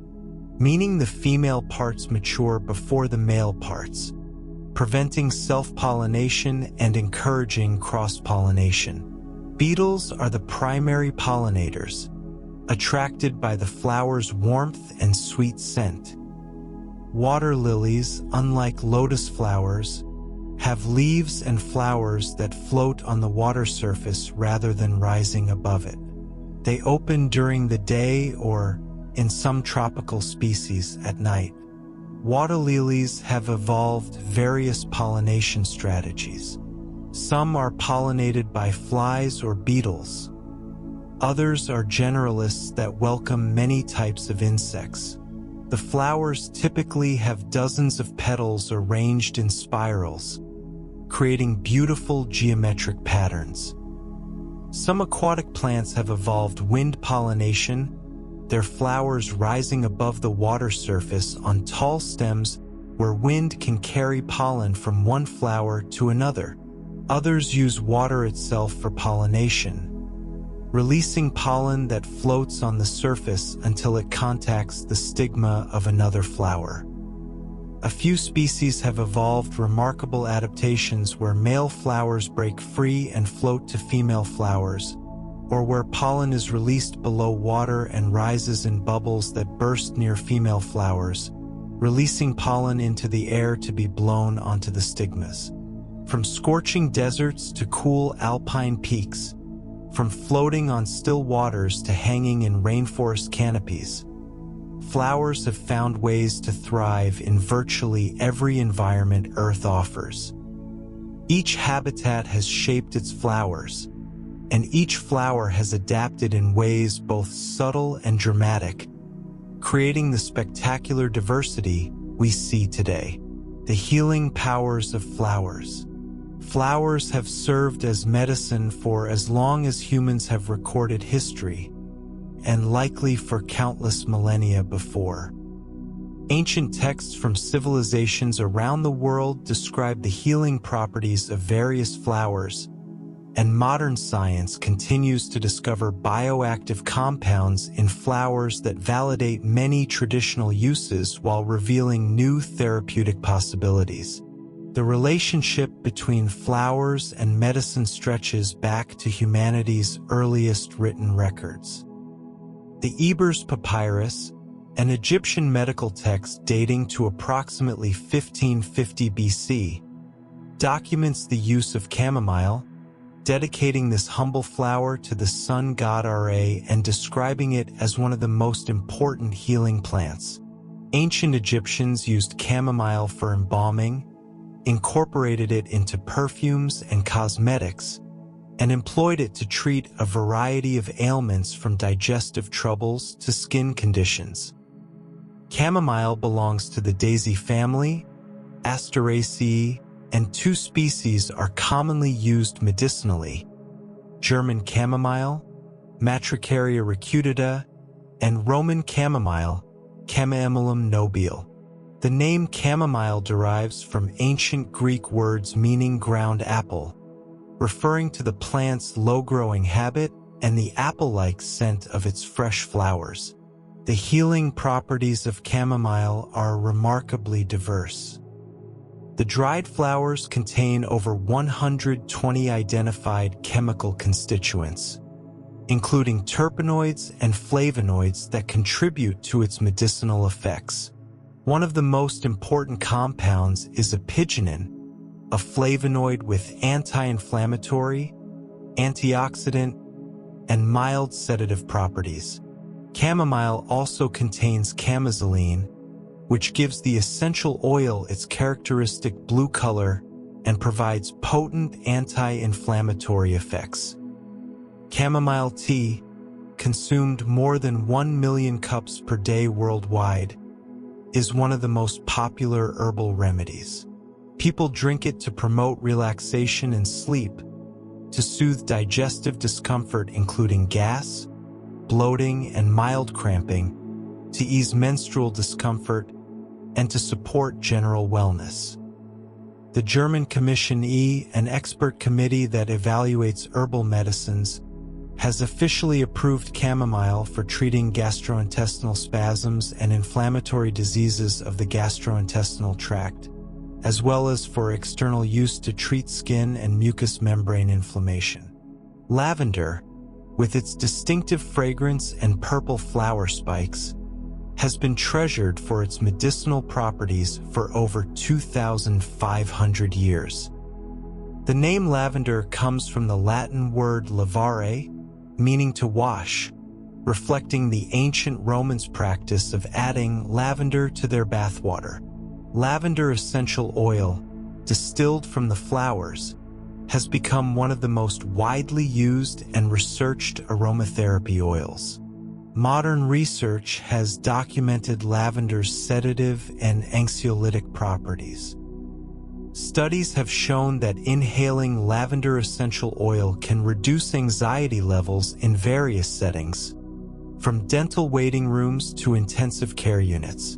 meaning the female parts mature before the male parts, preventing self-pollination and encouraging cross-pollination. Beetles are the primary pollinators, attracted by the flower's warmth and sweet scent. Water lilies, unlike lotus flowers, have leaves and flowers that float on the water surface rather than rising above it. They open during the day or, in some tropical species, at night. Water lilies have evolved various pollination strategies. Some are pollinated by flies or beetles. Others are generalists that welcome many types of insects. The flowers typically have dozens of petals arranged in spirals, creating beautiful geometric patterns. Some aquatic plants have evolved wind pollination, their flowers rising above the water surface on tall stems where wind can carry pollen from one flower to another. Others use water itself for pollination, releasing pollen that floats on the surface until it contacts the stigma of another flower. A few species have evolved remarkable adaptations where male flowers break free and float to female flowers, or where pollen is released below water and rises in bubbles that burst near female flowers, releasing pollen into the air to be blown onto the stigmas. From scorching deserts to cool alpine peaks, from floating on still waters to hanging in rainforest canopies, flowers have found ways to thrive in virtually every environment Earth offers. Each habitat has shaped its flowers, and each flower has adapted in ways both subtle and dramatic, creating the spectacular diversity we see today. The healing powers of flowers. Flowers have served as medicine for as long as humans have recorded history, and likely for countless millennia before. Ancient texts from civilizations around the world describe the healing properties of various flowers, and modern science continues to discover bioactive compounds in flowers that validate many traditional uses while revealing new therapeutic possibilities. The relationship between flowers and medicine stretches back to humanity's earliest written records. The Ebers Papyrus, an Egyptian medical text dating to approximately 1550 BC, documents the use of chamomile, dedicating this humble flower to the sun god Ra and describing it as one of the most important healing plants. Ancient Egyptians used chamomile for embalming, incorporated it into perfumes and cosmetics, and employed it to treat a variety of ailments from digestive troubles to skin conditions. Chamomile belongs to the daisy family, Asteraceae, and two species are commonly used medicinally: German chamomile, Matricaria recutida, and Roman chamomile, Chamaemelum nobile. The name chamomile derives from ancient Greek words meaning ground apple, referring to the plant's low-growing habit and the apple-like scent of its fresh flowers. The healing properties of chamomile are remarkably diverse. The dried flowers contain over 120 identified chemical constituents, including terpenoids and flavonoids that contribute to its medicinal effects. One of the most important compounds is apigenin, a flavonoid with anti-inflammatory, antioxidant, and mild sedative properties. Chamomile also contains chamazoline, which gives the essential oil its characteristic blue color and provides potent anti-inflammatory effects. Chamomile tea, consumed more than 1 million cups per day worldwide, is one of the most popular herbal remedies. People drink it to promote relaxation and sleep, to soothe digestive discomfort including gas, bloating, and mild cramping, to ease menstrual discomfort, and to support general wellness. The German Commission E, an expert committee that evaluates herbal medicines, has officially approved chamomile for treating gastrointestinal spasms and inflammatory diseases of the gastrointestinal tract, as well as for external use to treat skin and mucous membrane inflammation. Lavender, with its distinctive fragrance and purple flower spikes, has been treasured for its medicinal properties for over 2,500 years. The name lavender comes from the Latin word lavare, meaning to wash, reflecting the ancient Romans' practice of adding lavender to their bathwater. Lavender essential oil, distilled from the flowers, has become one of the most widely used and researched aromatherapy oils. Modern research has documented lavender's sedative and anxiolytic properties. Studies have shown that inhaling lavender essential oil can reduce anxiety levels in various settings, from dental waiting rooms to intensive care units.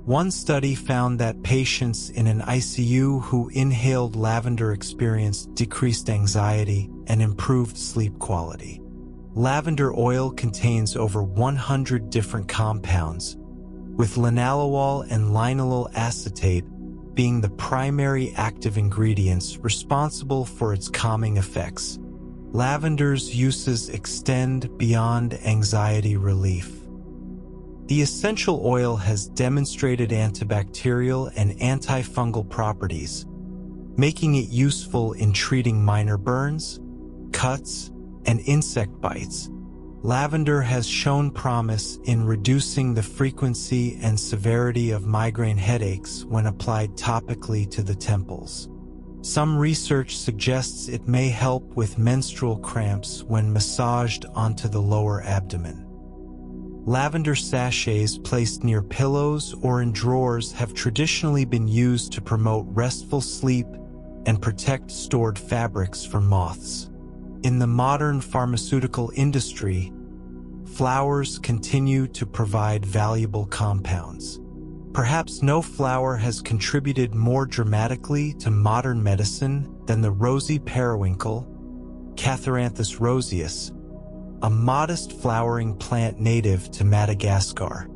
One study found that patients in an ICU who inhaled lavender experienced decreased anxiety and improved sleep quality. Lavender oil contains over 100 different compounds, with linalool and linalool acetate being the primary active ingredients responsible for its calming effects. Lavender's uses extend beyond anxiety relief. The essential oil has demonstrated antibacterial and antifungal properties, making it useful in treating minor burns, cuts, and insect bites. Lavender has shown promise in reducing the frequency and severity of migraine headaches when applied topically to the temples. Some research suggests it may help with menstrual cramps when massaged onto the lower abdomen. Lavender sachets placed near pillows or in drawers have traditionally been used to promote restful sleep and protect stored fabrics from moths. In the modern pharmaceutical industry, flowers continue to provide valuable compounds. Perhaps no flower has contributed more dramatically to modern medicine than the rosy periwinkle, Catharanthus roseus, a modest flowering plant native to Madagascar.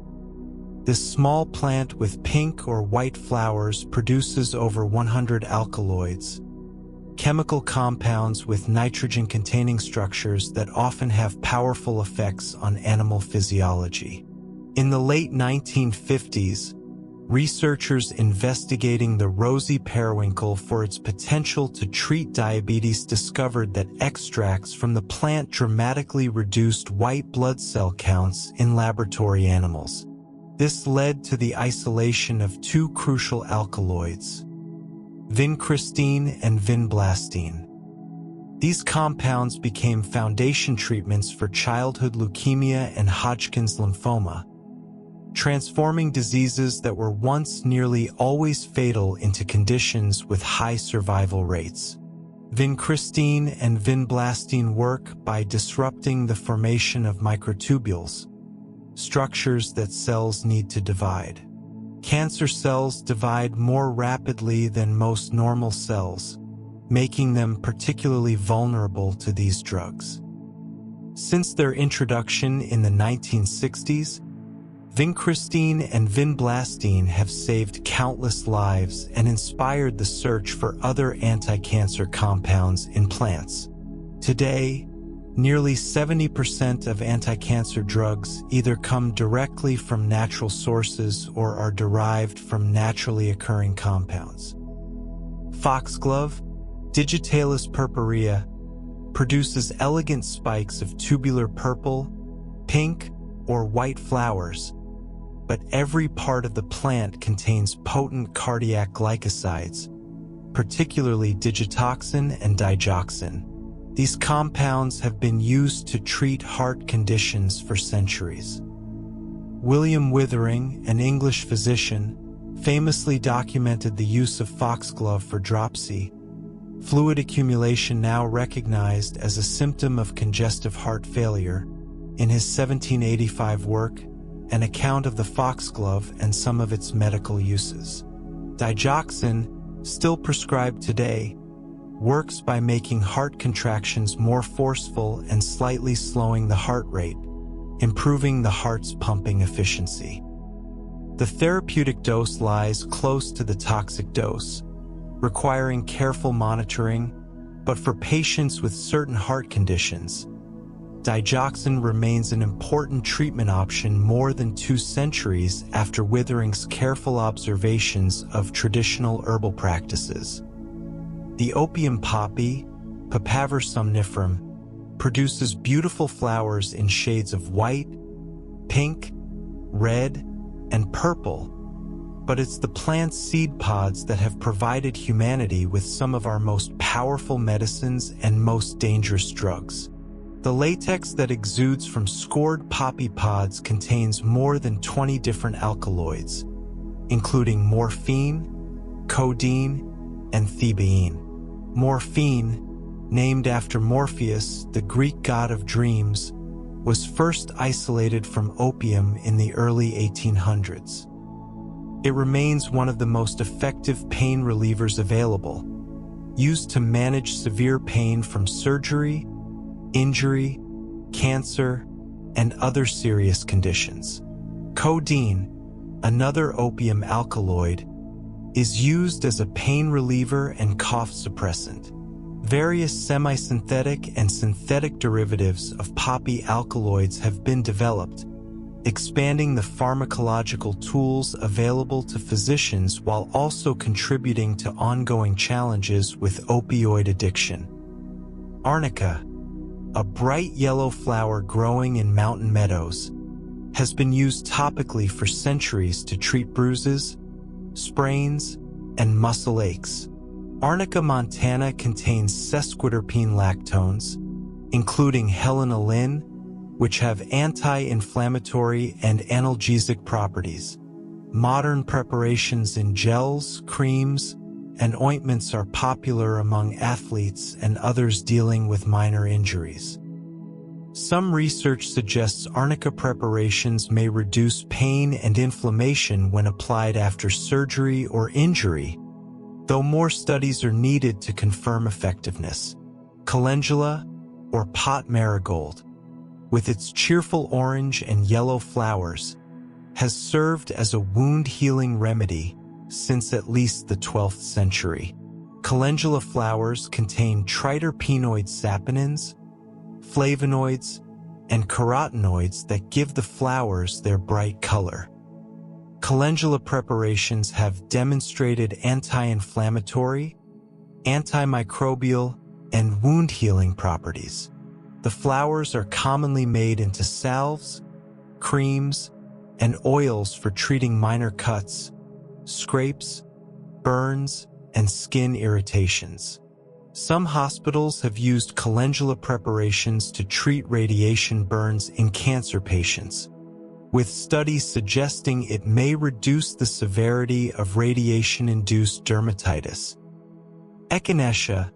This small plant with pink or white flowers produces over 100 alkaloids, chemical compounds with nitrogen-containing structures that often have powerful effects on animal physiology. In the late 1950s, researchers investigating the rosy periwinkle for its potential to treat diabetes discovered that extracts from the plant dramatically reduced white blood cell counts in laboratory animals. This led to the isolation of two crucial alkaloids, vincristine and vinblastine. These compounds became foundation treatments for childhood leukemia and Hodgkin's lymphoma, transforming diseases that were once nearly always fatal into conditions with high survival rates. Vincristine and vinblastine work by disrupting the formation of microtubules, structures that cells need to divide. Cancer cells divide more rapidly than most normal cells, making them particularly vulnerable to these drugs. Since their introduction in the 1960s, vincristine and vinblastine have saved countless lives and inspired the search for other anti-cancer compounds in plants. Today, nearly 70% of anti-cancer drugs either come directly from natural sources or are derived from naturally occurring compounds. Foxglove, Digitalis purpurea, produces elegant spikes of tubular purple, pink, or white flowers, but every part of the plant contains potent cardiac glycosides, particularly digitoxin and digoxin. These compounds have been used to treat heart conditions for centuries. William Withering, an English physician, famously documented the use of foxglove for dropsy, fluid accumulation now recognized as a symptom of congestive heart failure, in his 1785 work, An Account of the Foxglove and Some of Its Medical Uses. Digoxin, still prescribed today, works by making heart contractions more forceful and slightly slowing the heart rate, improving the heart's pumping efficiency. The therapeutic dose lies close to the toxic dose, requiring careful monitoring, but for patients with certain heart conditions, digoxin remains an important treatment option more than 2 centuries after Withering's careful observations of traditional herbal practices. The opium poppy, Papaver somniferum, produces beautiful flowers in shades of white, pink, red, and purple, but it's the plant's seed pods that have provided humanity with some of our most powerful medicines and most dangerous drugs. The latex that exudes from scored poppy pods contains more than 20 different alkaloids, including morphine, codeine, and thebaine. Morphine, named after Morpheus, the Greek god of dreams, was first isolated from opium in the early 1800s. It remains one of the most effective pain relievers available, used to manage severe pain from surgery, injury, cancer, and other serious conditions. Codeine, another opium alkaloid, is used as a pain reliever and cough suppressant. Various semi-synthetic and synthetic derivatives of poppy alkaloids have been developed, expanding the pharmacological tools available to physicians while also contributing to ongoing challenges with opioid addiction. Arnica, a bright yellow flower growing in mountain meadows, has been used topically for centuries to treat bruises, sprains, and muscle aches. Arnica montana contains sesquiterpene lactones, including helena-lin, which have anti-inflammatory and analgesic properties. Modern preparations in gels, creams, and ointments are popular among athletes and others dealing with minor injuries. Some research suggests arnica preparations may reduce pain and inflammation when applied after surgery or injury, though more studies are needed to confirm effectiveness. Calendula, or pot marigold, with its cheerful orange and yellow flowers, has served as a wound-healing remedy since at least the 12th century. Calendula flowers contain triterpenoid saponins, flavonoids, and carotenoids that give the flowers their bright color. Calendula preparations have demonstrated anti-inflammatory, antimicrobial, and wound-healing properties. The flowers are commonly made into salves, creams, and oils for treating minor cuts, scrapes, burns, and skin irritations. Some hospitals have used calendula preparations to treat radiation burns in cancer patients, with studies suggesting it may reduce the severity of radiation-induced dermatitis. Echinacea,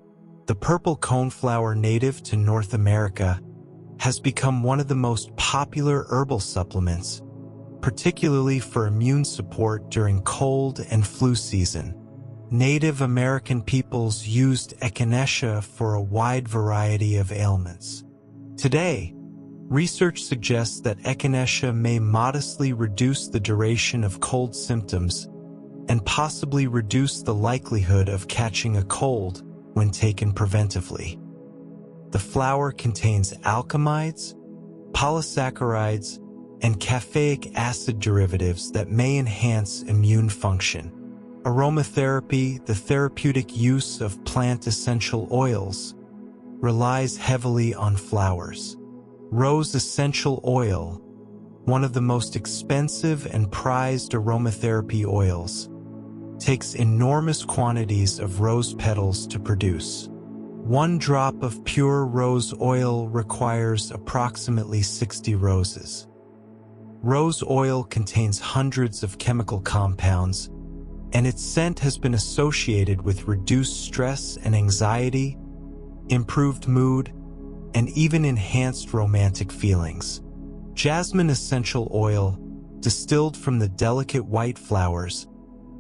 the purple coneflower native to North America, has become one of the most popular herbal supplements, particularly for immune support during cold and flu season. Native American peoples used echinacea for a wide variety of ailments. Today, research suggests that echinacea may modestly reduce the duration of cold symptoms and possibly reduce the likelihood of catching a cold when taken preventively. The flower contains alkamides, polysaccharides, and caffeic acid derivatives that may enhance immune function. Aromatherapy, the therapeutic use of plant essential oils, relies heavily on flowers. Rose essential oil, one of the most expensive and prized aromatherapy oils, takes enormous quantities of rose petals to produce. 1 drop of pure rose oil requires approximately 60 roses. Rose oil contains hundreds of chemical compounds, and its scent has been associated with reduced stress and anxiety, improved mood, and even enhanced romantic feelings. Jasmine essential oil, distilled from the delicate white flowers,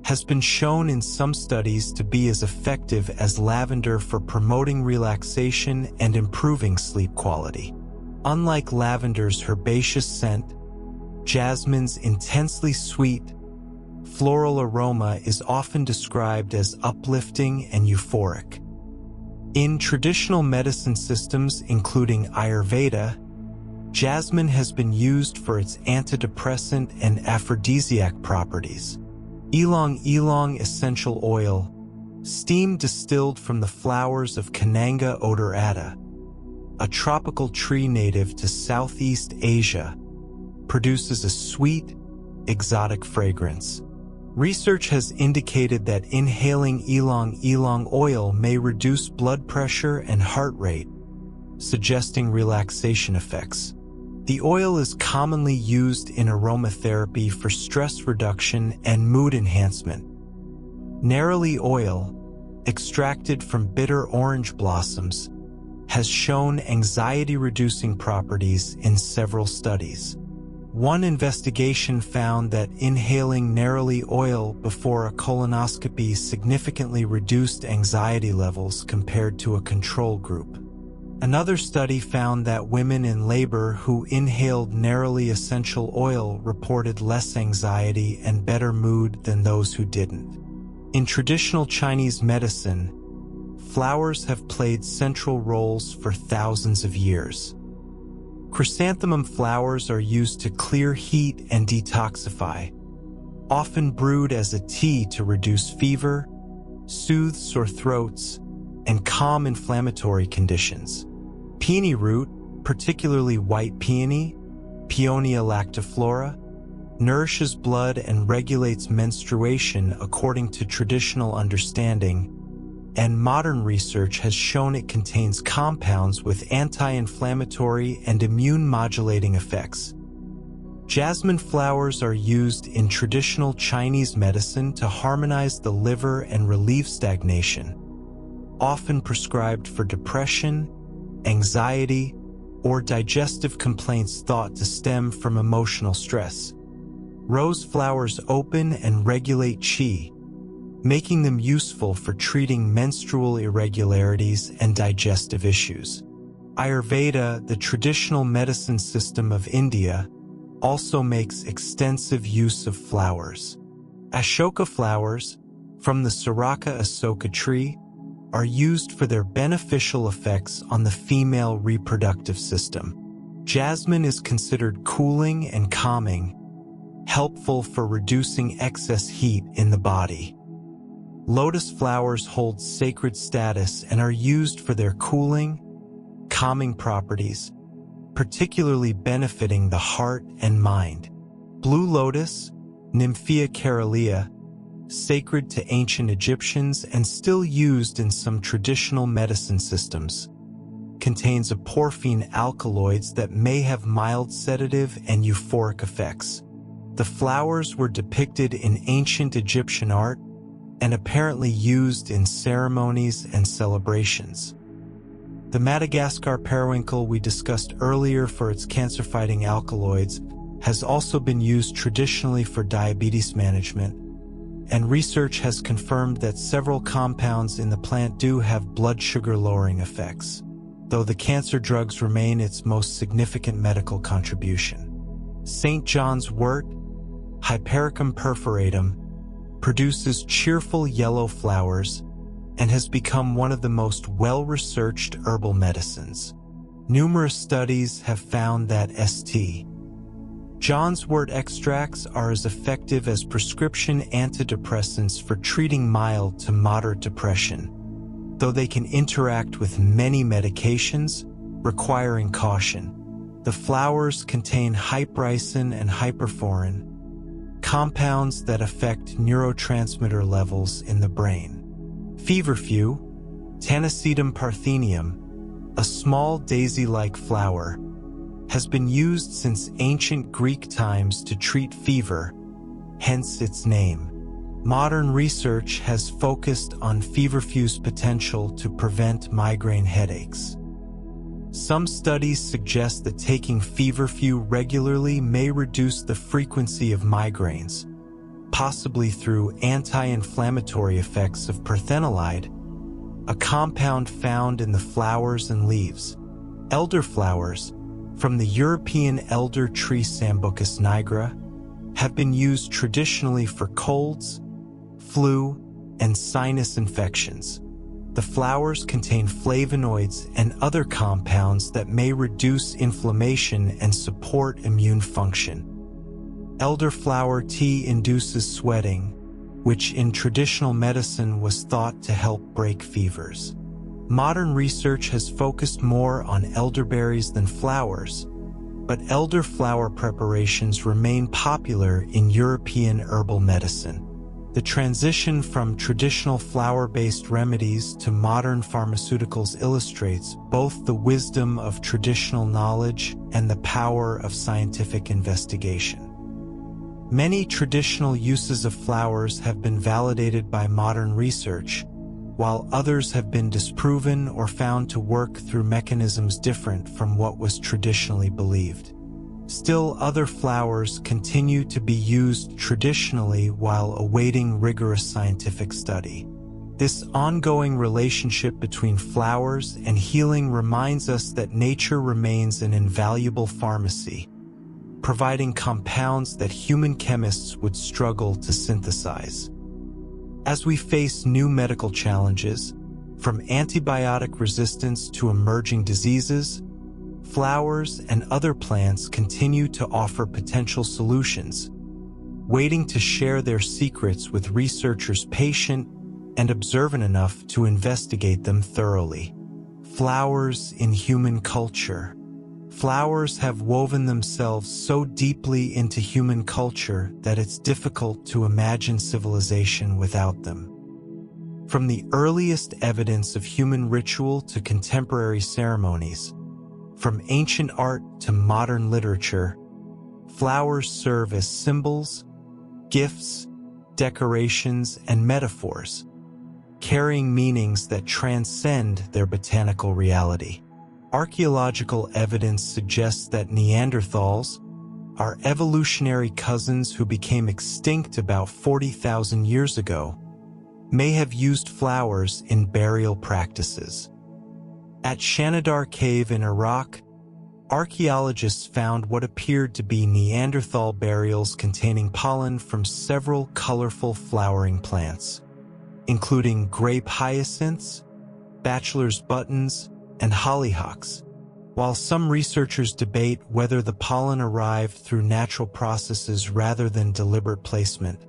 has been shown in some studies to be as effective as lavender for promoting relaxation and improving sleep quality. Unlike lavender's herbaceous scent, jasmine's intensely sweet, floral aroma is often described as uplifting and euphoric. In traditional medicine systems, including Ayurveda, jasmine has been used for its antidepressant and aphrodisiac properties. Ylang ylang essential oil, steam distilled from the flowers of Cananga odorata, a tropical tree native to Southeast Asia, produces a sweet, exotic fragrance. Research has indicated that inhaling ylang ylang oil may reduce blood pressure and heart rate, suggesting relaxation effects. The oil is commonly used in aromatherapy for stress reduction and mood enhancement. Neroli oil, extracted from bitter orange blossoms, has shown anxiety-reducing properties in several studies. One investigation found that inhaling neroli oil before a colonoscopy significantly reduced anxiety levels compared to a control group. Another study found that women in labor who inhaled neroli essential oil reported less anxiety and better mood than those who didn't. In traditional Chinese medicine, flowers have played central roles for thousands of years. Chrysanthemum flowers are used to clear heat and detoxify, often brewed as a tea to reduce fever, soothe sore throats, and calm inflammatory conditions. Peony root, particularly white peony, Peonia lactiflora, nourishes blood and regulates menstruation according to traditional understanding, and modern research has shown it contains compounds with anti-inflammatory and immune-modulating effects. Jasmine flowers are used in traditional Chinese medicine to harmonize the liver and relieve stagnation, often prescribed for depression, anxiety, or digestive complaints thought to stem from emotional stress. Rose flowers open and regulate qi, making them useful for treating menstrual irregularities and digestive issues. Ayurveda, the traditional medicine system of India, also makes extensive use of flowers. Ashoka flowers, from the Siraka Asoka tree, are used for their beneficial effects on the female reproductive system. Jasmine is considered cooling and calming, helpful for reducing excess heat in the body. Lotus flowers hold sacred status and are used for their cooling, calming properties, particularly benefiting the heart and mind. Blue lotus, Nymphea caerulea, sacred to ancient Egyptians and still used in some traditional medicine systems, contains aporphine alkaloids that may have mild sedative and euphoric effects. The flowers were depicted in ancient Egyptian art and apparently used in ceremonies and celebrations. The Madagascar periwinkle we discussed earlier for its cancer-fighting alkaloids has also been used traditionally for diabetes management, and research has confirmed that several compounds in the plant do have blood sugar-lowering effects, though the cancer drugs remain its most significant medical contribution. St. John's wort, Hypericum perforatum, produces cheerful yellow flowers and has become one of the most well-researched herbal medicines. Numerous studies have found that St. John's wort extracts are as effective as prescription antidepressants for treating mild to moderate depression, though they can interact with many medications, requiring caution. The flowers contain hypericin and hyperforin, compounds that affect neurotransmitter levels in the brain. Feverfew, Tanacetum parthenium, a small daisy-like flower, has been used since ancient Greek times to treat fever, hence its name. Modern research has focused on feverfew's potential to prevent migraine headaches. Some studies suggest that taking feverfew regularly may reduce the frequency of migraines, possibly through anti-inflammatory effects of perthenolide, a compound found in the flowers and leaves. Elderflowers, from the European elder tree Sambucus nigra, have been used traditionally for colds, flu, and sinus infections. The flowers contain flavonoids and other compounds that may reduce inflammation and support immune function. Elderflower tea induces sweating, which in traditional medicine was thought to help break fevers. Modern research has focused more on elderberries than flowers, but elderflower preparations remain popular in European herbal medicine. The transition from traditional flower-based remedies to modern pharmaceuticals illustrates both the wisdom of traditional knowledge and the power of scientific investigation. Many traditional uses of flowers have been validated by modern research, while others have been disproven or found to work through mechanisms different from what was traditionally believed. Still, other flowers continue to be used traditionally while awaiting rigorous scientific study. This ongoing relationship between flowers and healing reminds us that nature remains an invaluable pharmacy, providing compounds that human chemists would struggle to synthesize. As we face new medical challenges, from antibiotic resistance to emerging diseases, flowers and other plants continue to offer potential solutions, waiting to share their secrets with researchers patient and observant enough to investigate them thoroughly. Flowers in human culture. Flowers have woven themselves so deeply into human culture that it's difficult to imagine civilization without them. From the earliest evidence of human ritual to contemporary ceremonies, from ancient art to modern literature, flowers serve as symbols, gifts, decorations, and metaphors, carrying meanings that transcend their botanical reality. Archaeological evidence suggests that Neanderthals, our evolutionary cousins who became extinct about 40,000 years ago, may have used flowers in burial practices. At Shanidar Cave in Iraq, archaeologists found what appeared to be Neanderthal burials containing pollen from several colorful flowering plants, including grape hyacinths, bachelor's buttons, and hollyhocks. While some researchers debate whether the pollen arrived through natural processes rather than deliberate placement,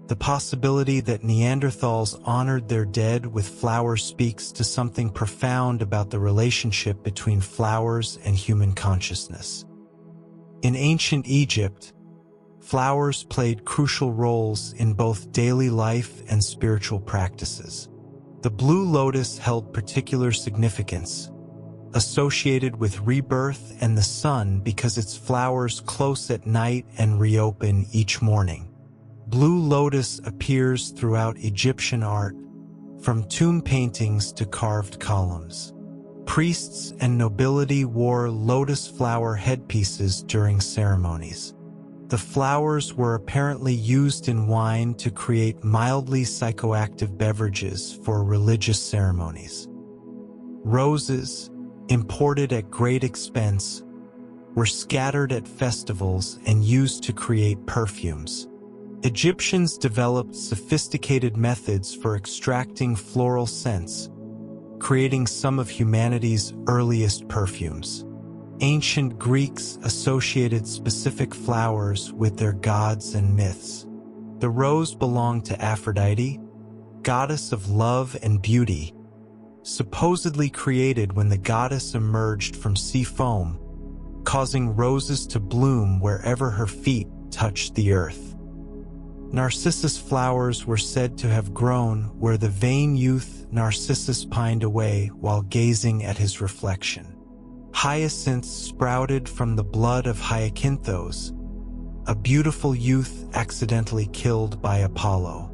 the possibility that Neanderthals honored their dead with flowers speaks to something profound about the relationship between flowers and human consciousness. In ancient Egypt, flowers played crucial roles in both daily life and spiritual practices. The blue lotus held particular significance, associated with rebirth and the sun because its flowers close at night and reopen each morning. Blue lotus appears throughout Egyptian art, from tomb paintings to carved columns. Priests and nobility wore lotus flower headpieces during ceremonies. The flowers were apparently used in wine to create mildly psychoactive beverages for religious ceremonies. Roses, imported at great expense, were scattered at festivals and used to create perfumes. Egyptians developed sophisticated methods for extracting floral scents, creating some of humanity's earliest perfumes. Ancient Greeks associated specific flowers with their gods and myths. The rose belonged to Aphrodite, goddess of love and beauty, supposedly created when the goddess emerged from sea foam, causing roses to bloom wherever her feet touched the earth. Narcissus flowers were said to have grown where the vain youth Narcissus pined away while gazing at his reflection. Hyacinths sprouted from the blood of Hyacinthos, a beautiful youth accidentally killed by Apollo.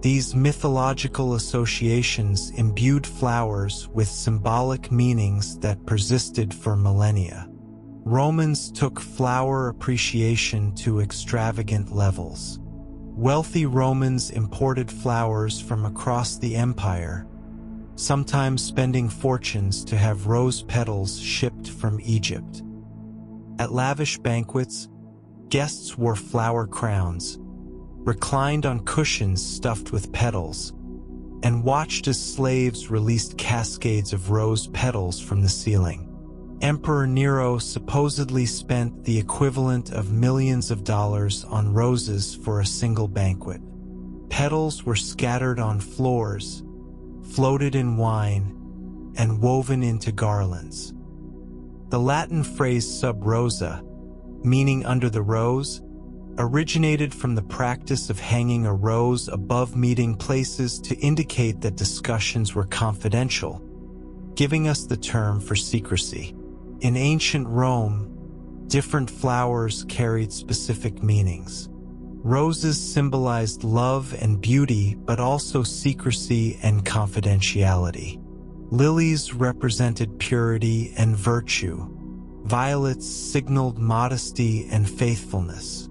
These mythological associations imbued flowers with symbolic meanings that persisted for millennia. Romans took flower appreciation to extravagant levels. Wealthy Romans imported flowers from across the empire, sometimes spending fortunes to have rose petals shipped from Egypt. At lavish banquets, guests wore flower crowns, reclined on cushions stuffed with petals, and watched as slaves released cascades of rose petals from the ceiling. Emperor Nero supposedly spent the equivalent of millions of dollars on roses for a single banquet. Petals were scattered on floors, floated in wine, and woven into garlands. The Latin phrase sub rosa, meaning under the rose, originated from the practice of hanging a rose above meeting places to indicate that discussions were confidential, giving us the term for secrecy. In ancient Rome, different flowers carried specific meanings. Roses symbolized love and beauty, but also secrecy and confidentiality. Lilies represented purity and virtue. Violets signaled modesty and faithfulness.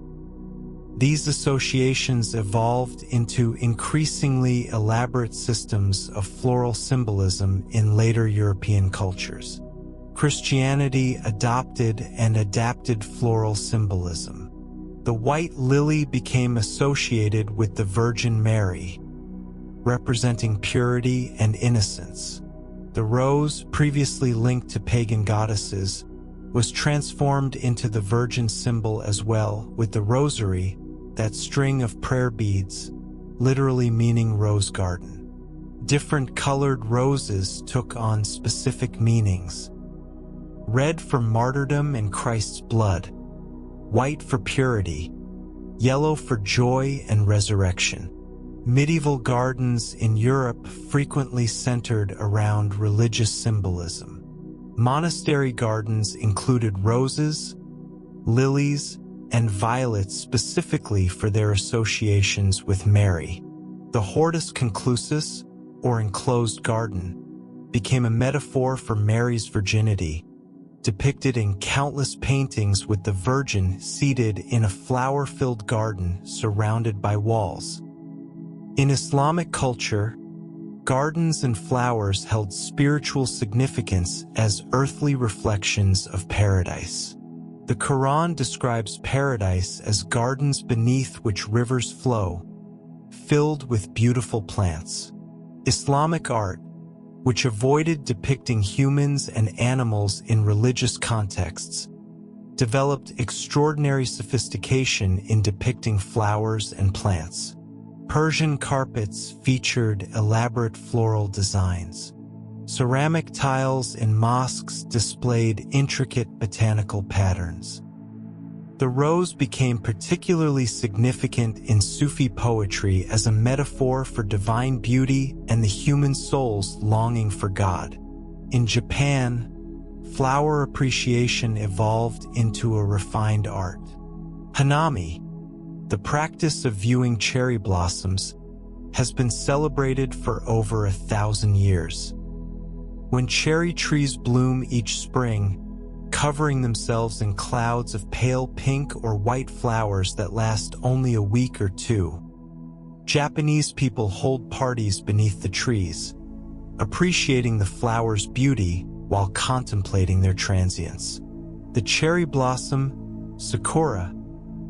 These associations evolved into increasingly elaborate systems of floral symbolism in later European cultures. Christianity adopted and adapted floral symbolism. The white lily became associated with the Virgin Mary, representing purity and innocence. The rose, previously linked to pagan goddesses, was transformed into the Virgin symbol as well, with the rosary, that string of prayer beads, literally meaning rose garden. Different colored roses took on specific meanings. Red for martyrdom and Christ's blood, white for purity, yellow for joy and resurrection. Medieval gardens in Europe frequently centered around religious symbolism. Monastery gardens included roses, lilies, and violets specifically for their associations with Mary. The Hortus Conclusus, or enclosed garden, became a metaphor for Mary's virginity, depicted in countless paintings with the Virgin seated in a flower-filled garden surrounded by walls. In Islamic culture, gardens and flowers held spiritual significance as earthly reflections of paradise. The Quran describes paradise as gardens beneath which rivers flow, filled with beautiful plants. Islamic art, which avoided depicting humans and animals in religious contexts, developed extraordinary sophistication in depicting flowers and plants. Persian carpets featured elaborate floral designs. Ceramic tiles in mosques displayed intricate botanical patterns. The rose became particularly significant in Sufi poetry as a metaphor for divine beauty and the human soul's longing for God. In Japan, flower appreciation evolved into a refined art. Hanami, the practice of viewing cherry blossoms, has been celebrated for over 1,000 years. When cherry trees bloom each spring, covering themselves in clouds of pale pink or white flowers that last only a week or two, Japanese people hold parties beneath the trees, appreciating the flowers' beauty while contemplating their transience. The cherry blossom, sakura,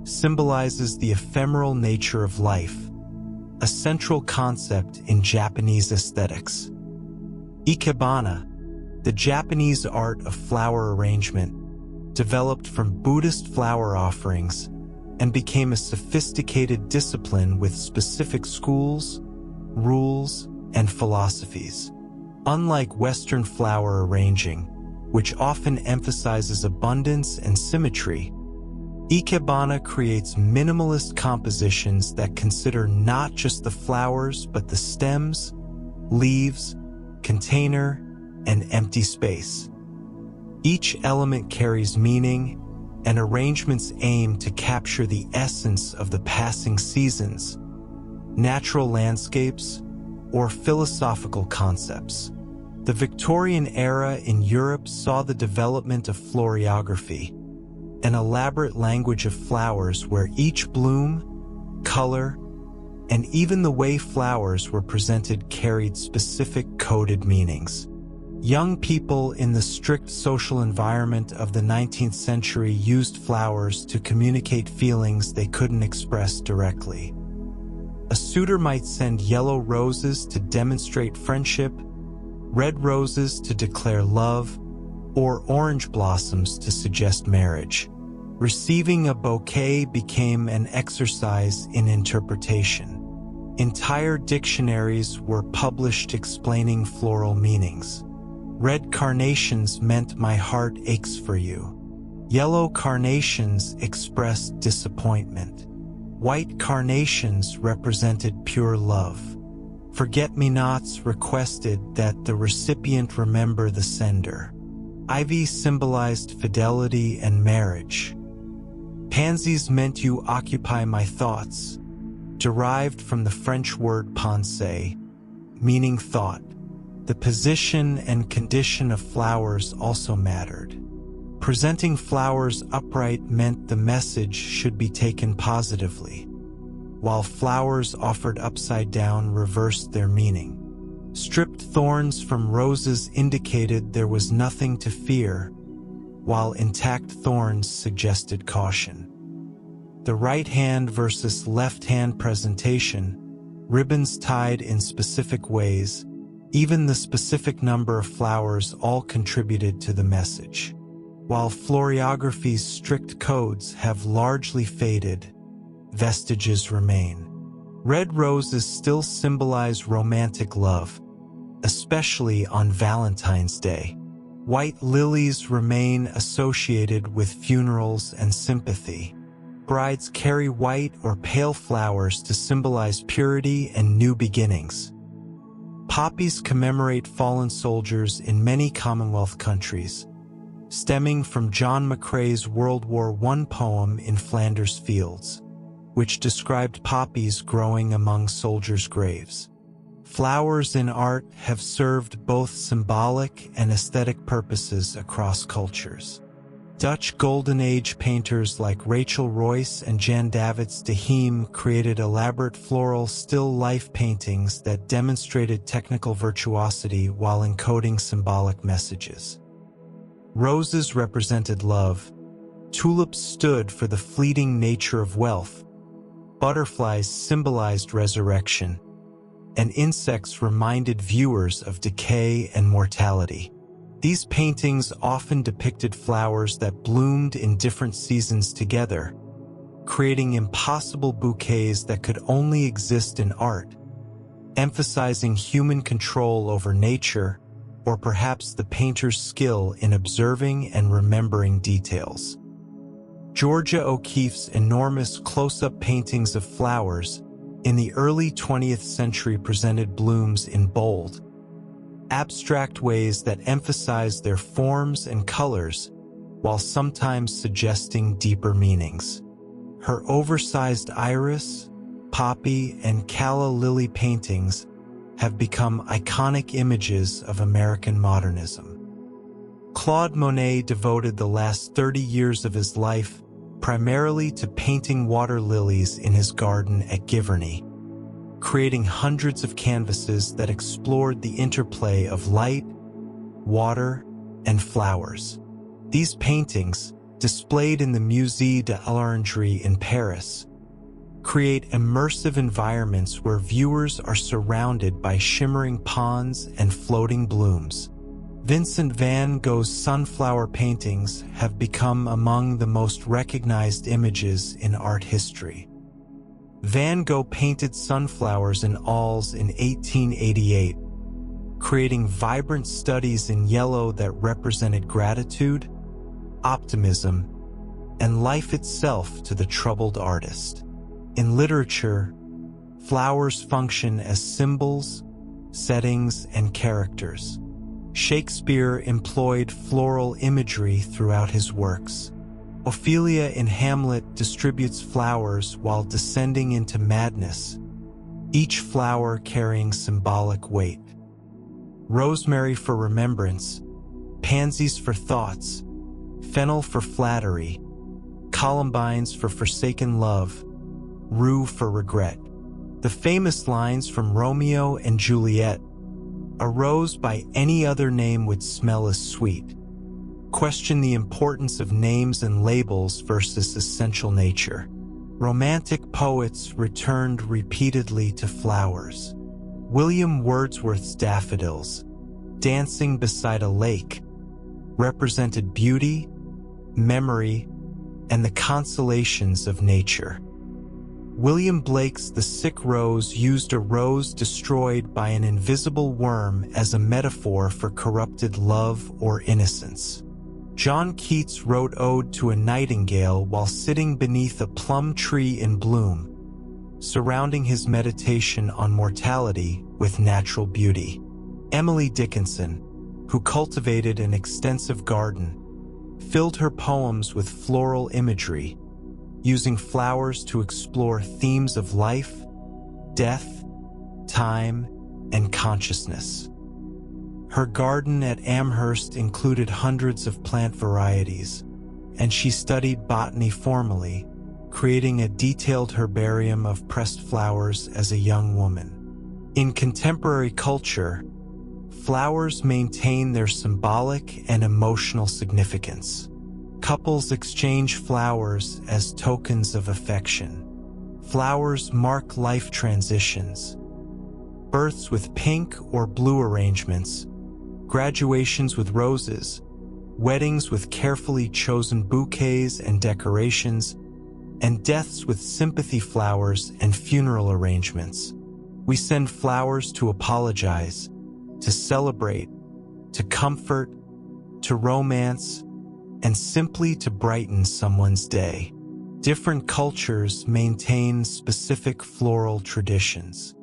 symbolizes the ephemeral nature of life, a central concept in Japanese aesthetics. Ikebana, the Japanese art of flower arrangement, developed from Buddhist flower offerings and became a sophisticated discipline with specific schools, rules, and philosophies. Unlike Western flower arranging, which often emphasizes abundance and symmetry, Ikebana creates minimalist compositions that consider not just the flowers but the stems, leaves, container, and empty space. Each element carries meaning, and arrangements aim to capture the essence of the passing seasons, natural landscapes, or philosophical concepts. The Victorian era in Europe saw the development of florography, an elaborate language of flowers where each bloom, color, and even the way flowers were presented carried specific coded meanings. Young people in the strict social environment of the 19th century used flowers to communicate feelings they couldn't express directly. A suitor might send yellow roses to demonstrate friendship, red roses to declare love, or orange blossoms to suggest marriage. Receiving a bouquet became an exercise in interpretation. Entire dictionaries were published explaining floral meanings. Red carnations meant my heart aches for you. Yellow carnations expressed disappointment. White carnations represented pure love. Forget-me-nots requested that the recipient remember the sender. Ivy symbolized fidelity and marriage. Pansies meant you occupy my thoughts, derived from the French word penser, meaning thought. The position and condition of flowers also mattered. Presenting flowers upright meant the message should be taken positively, while flowers offered upside down reversed their meaning. Stripped thorns from roses indicated there was nothing to fear, while intact thorns suggested caution. The right hand versus left hand presentation, ribbons tied in specific ways, even the specific number of flowers all contributed to the message. While florography's strict codes have largely faded, vestiges remain. Red roses still symbolize romantic love, especially on Valentine's Day. White lilies remain associated with funerals and sympathy. Brides carry white or pale flowers to symbolize purity and new beginnings. Poppies commemorate fallen soldiers in many Commonwealth countries, stemming from John McCrae's World War I poem In Flanders Fields, which described poppies growing among soldiers' graves. Flowers in art have served both symbolic and aesthetic purposes across cultures. Dutch Golden Age painters like Rachel Royce and Jan Davids de Heem created elaborate floral still life paintings that demonstrated technical virtuosity while encoding symbolic messages. Roses represented love, tulips stood for the fleeting nature of wealth, butterflies symbolized resurrection, and insects reminded viewers of decay and mortality. These paintings often depicted flowers that bloomed in different seasons together, creating impossible bouquets that could only exist in art, emphasizing human control over nature, or perhaps the painter's skill in observing and remembering details. Georgia O'Keeffe's enormous close-up paintings of flowers in the early 20th century presented blooms in bold, abstract ways that emphasized their forms and colors, while sometimes suggesting deeper meanings. Her oversized iris, poppy, and calla lily paintings have become iconic images of American modernism. Claude Monet devoted the last 30 years of his life primarily to painting water lilies in his garden at Giverny, creating hundreds of canvases that explored the interplay of light, water, and flowers. These paintings, displayed in the Musée de l'Orangerie in Paris, create immersive environments where viewers are surrounded by shimmering ponds and floating blooms. Vincent van Gogh's sunflower paintings have become among the most recognized images in art history. Van Gogh painted sunflowers in Arles in 1888, creating vibrant studies in yellow that represented gratitude, optimism, and life itself to the troubled artist. In literature, flowers function as symbols, settings, and characters. Shakespeare employed floral imagery throughout his works. Ophelia in Hamlet distributes flowers while descending into madness, each flower carrying symbolic weight. Rosemary for remembrance, pansies for thoughts, fennel for flattery, columbines for forsaken love, rue for regret. The famous lines from Romeo and Juliet, "A rose by any other name would smell as sweet," question the importance of names and labels versus essential nature. Romantic poets returned repeatedly to flowers. William Wordsworth's daffodils, dancing beside a lake, represented beauty, memory, and the consolations of nature. William Blake's The Sick Rose used a rose destroyed by an invisible worm as a metaphor for corrupted love or innocence. John Keats wrote Ode to a Nightingale while sitting beneath a plum tree in bloom, surrounding his meditation on mortality with natural beauty. Emily Dickinson, who cultivated an extensive garden, filled her poems with floral imagery, using flowers to explore themes of life, death, time, and consciousness. Her garden at Amherst included hundreds of plant varieties, and she studied botany formally, creating a detailed herbarium of pressed flowers as a young woman. In contemporary culture, flowers maintain their symbolic and emotional significance. Couples exchange flowers as tokens of affection. Flowers mark life transitions, births with pink or blue arrangements, graduations with roses, weddings with carefully chosen bouquets and decorations, and deaths with sympathy flowers and funeral arrangements. We send flowers to apologize, to celebrate, to comfort, to romance, and simply to brighten someone's day. Different cultures maintain specific floral traditions.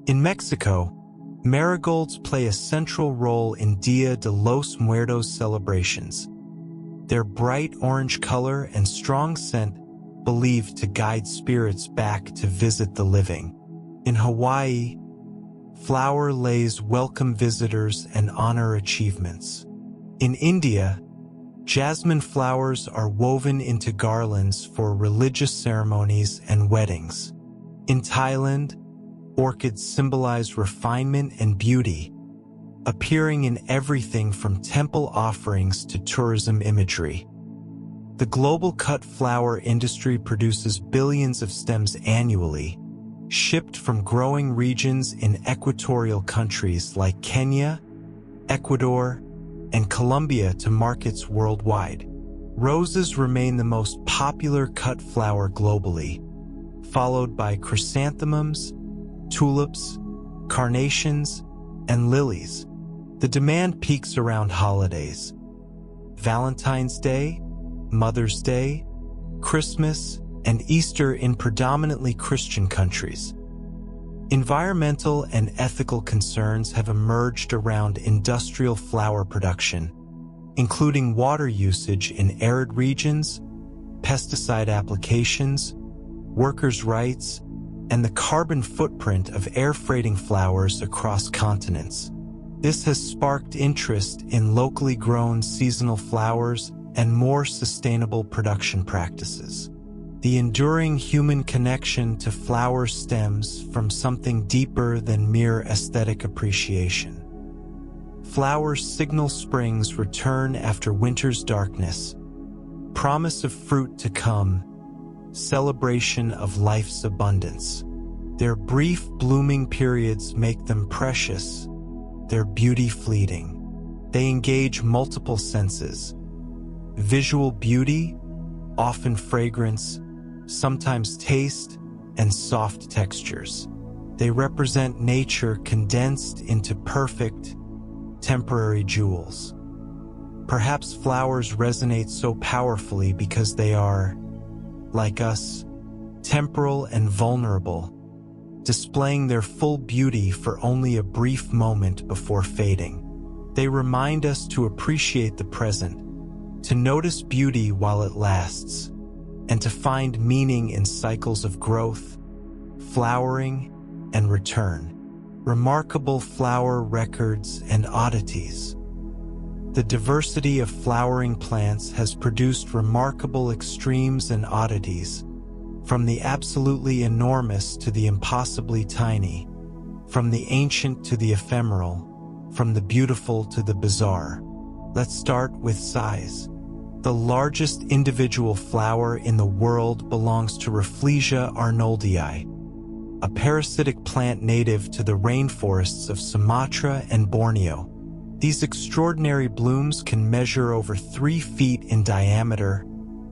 In Mexico, marigolds play a central role in Dia de los Muertos celebrations. Their bright orange color and strong scent believed to guide spirits back to visit the living. In Hawaii, flower lays welcome visitors and honor achievements. In India, jasmine flowers are woven into garlands for religious ceremonies and weddings. In Thailand, orchids symbolize refinement and beauty, appearing in everything from temple offerings to tourism imagery. The global cut flower industry produces billions of stems annually, shipped from growing regions in equatorial countries like Kenya, Ecuador, and Colombia to markets worldwide. Roses remain the most popular cut flower globally, followed by chrysanthemums, tulips, carnations, and lilies. The demand peaks around holidays: Valentine's Day, Mother's Day, Christmas, and Easter in predominantly Christian countries. Environmental and ethical concerns have emerged around industrial flower production, including water usage in arid regions, pesticide applications, workers' rights, and the carbon footprint of air freighting flowers across continents. This has sparked interest in locally grown seasonal flowers and more sustainable production practices. The enduring human connection to flowers stems from something deeper than mere aesthetic appreciation. Flowers signal spring's return after winter's darkness, promise of fruit to come, celebration of life's abundance. Their brief blooming periods make them precious, their beauty fleeting. They engage multiple senses: visual beauty, often fragrance, sometimes taste, and soft textures. They represent nature condensed into perfect, temporary jewels. Perhaps flowers resonate so powerfully because they are, like us, temporal and vulnerable, displaying their full beauty for only a brief moment before fading. They remind us to appreciate the present, to notice beauty while it lasts, and to find meaning in cycles of growth, flowering, and return. Remarkable flower records and oddities. The diversity of flowering plants has produced remarkable extremes and oddities, from the absolutely enormous to the impossibly tiny, from the ancient to the ephemeral, from the beautiful to the bizarre. Let's start with size. The largest individual flower in the world belongs to Rafflesia arnoldii, a parasitic plant native to the rainforests of Sumatra and Borneo. These extraordinary blooms can measure over 3 feet in diameter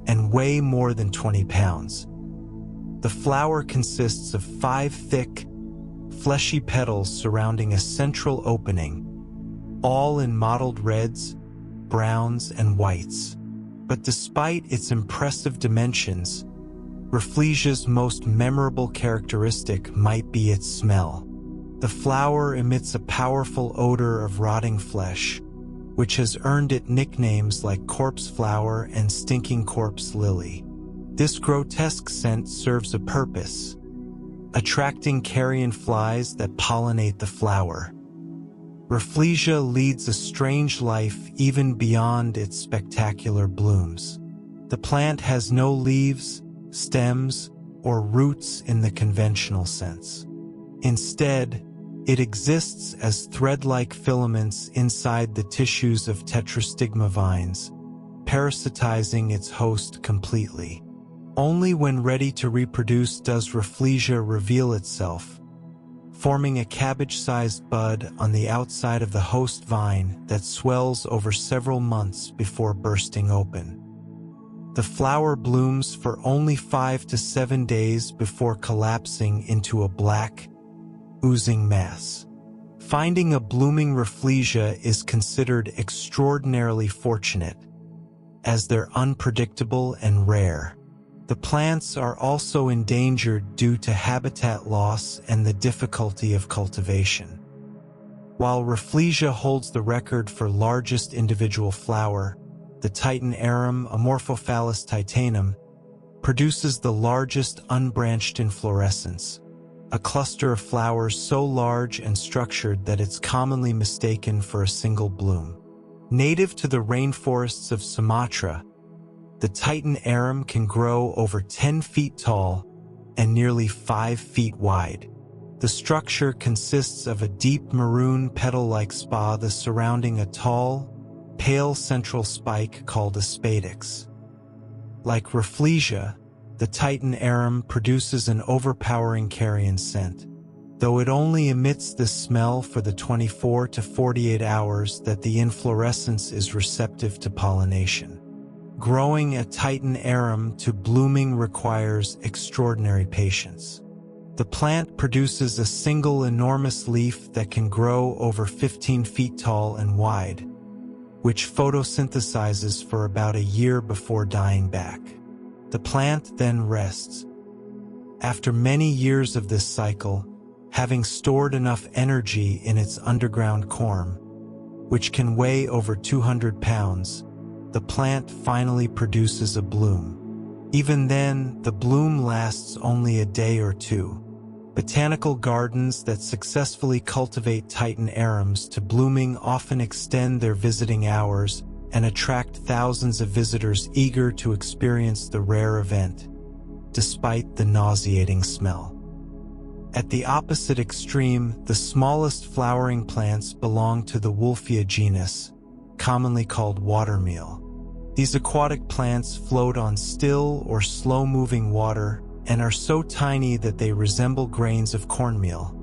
and weigh more than 20 pounds. The flower consists of 5 thick, fleshy petals surrounding a central opening, all in mottled reds, browns, and whites. But despite its impressive dimensions, Rafflesia's most memorable characteristic might be its smell. The flower emits a powerful odor of rotting flesh, which has earned it nicknames like corpse flower and stinking corpse lily. This grotesque scent serves a purpose: attracting carrion flies that pollinate the flower. Rafflesia leads a strange life even beyond its spectacular blooms. The plant has no leaves, stems, or roots in the conventional sense. Instead, it exists as thread-like filaments inside the tissues of tetrastigma vines, parasitizing its host completely. Only when ready to reproduce does Rafflesia reveal itself, forming a cabbage-sized bud on the outside of the host vine that swells over several months before bursting open. The flower blooms for only 5 to 7 days before collapsing into a black, oozing mass. Finding a blooming Rafflesia is considered extraordinarily fortunate, as they're unpredictable and rare. The plants are also endangered due to habitat loss and the difficulty of cultivation. While Rafflesia holds the record for largest individual flower, the Titan arum Amorphophallus titanum produces the largest unbranched inflorescence, a cluster of flowers so large and structured that it's commonly mistaken for a single bloom. Native to the rainforests of Sumatra, the Titan arum can grow over 10 feet tall and nearly 5 feet wide. The structure consists of a deep maroon petal-like spathe surrounding a tall, pale central spike called a spadix. Like Rafflesia, the Titan arum produces an overpowering carrion scent, though it only emits this smell for the 24 to 48 hours that the inflorescence is receptive to pollination. Growing a Titan arum to blooming requires extraordinary patience. The plant produces a single enormous leaf that can grow over 15 feet tall and wide, which photosynthesizes for about a year before dying back. The plant then rests. After many years of this cycle, having stored enough energy in its underground corm, which can weigh over 200 pounds, the plant finally produces a bloom. Even then, the bloom lasts only a day or two. Botanical gardens that successfully cultivate Titan arums to blooming often extend their visiting hours and attract thousands of visitors eager to experience the rare event, despite the nauseating smell. At the opposite extreme, the smallest flowering plants belong to the Wolfia genus, commonly called watermeal. These aquatic plants float on still or slow-moving water and are so tiny that they resemble grains of cornmeal,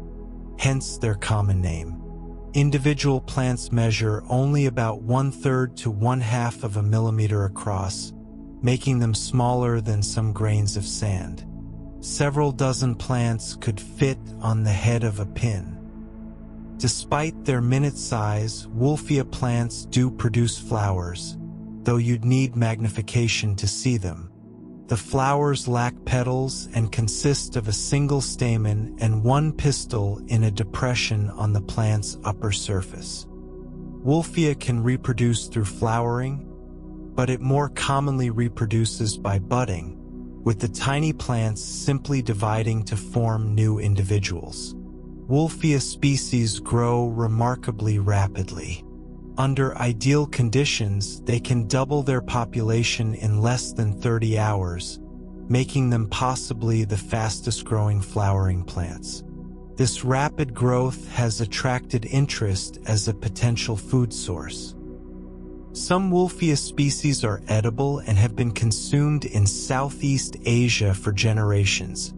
hence their common name. Individual plants measure only about 1/3 to 1/2 of a millimeter across, making them smaller than some grains of sand. Several dozen plants could fit on the head of a pin. Despite their minute size, Wolfia plants do produce flowers, though you'd need magnification to see them. The flowers lack petals and consist of a single stamen and one pistil in a depression on the plant's upper surface. Wolfia can reproduce through flowering, but it more commonly reproduces by budding, with the tiny plants simply dividing to form new individuals. Wolfia species grow remarkably rapidly. Under ideal conditions, they can double their population in less than 30 hours, making them possibly the fastest-growing flowering plants. This rapid growth has attracted interest as a potential food source. Some Wolfia species are edible and have been consumed in Southeast Asia for generations,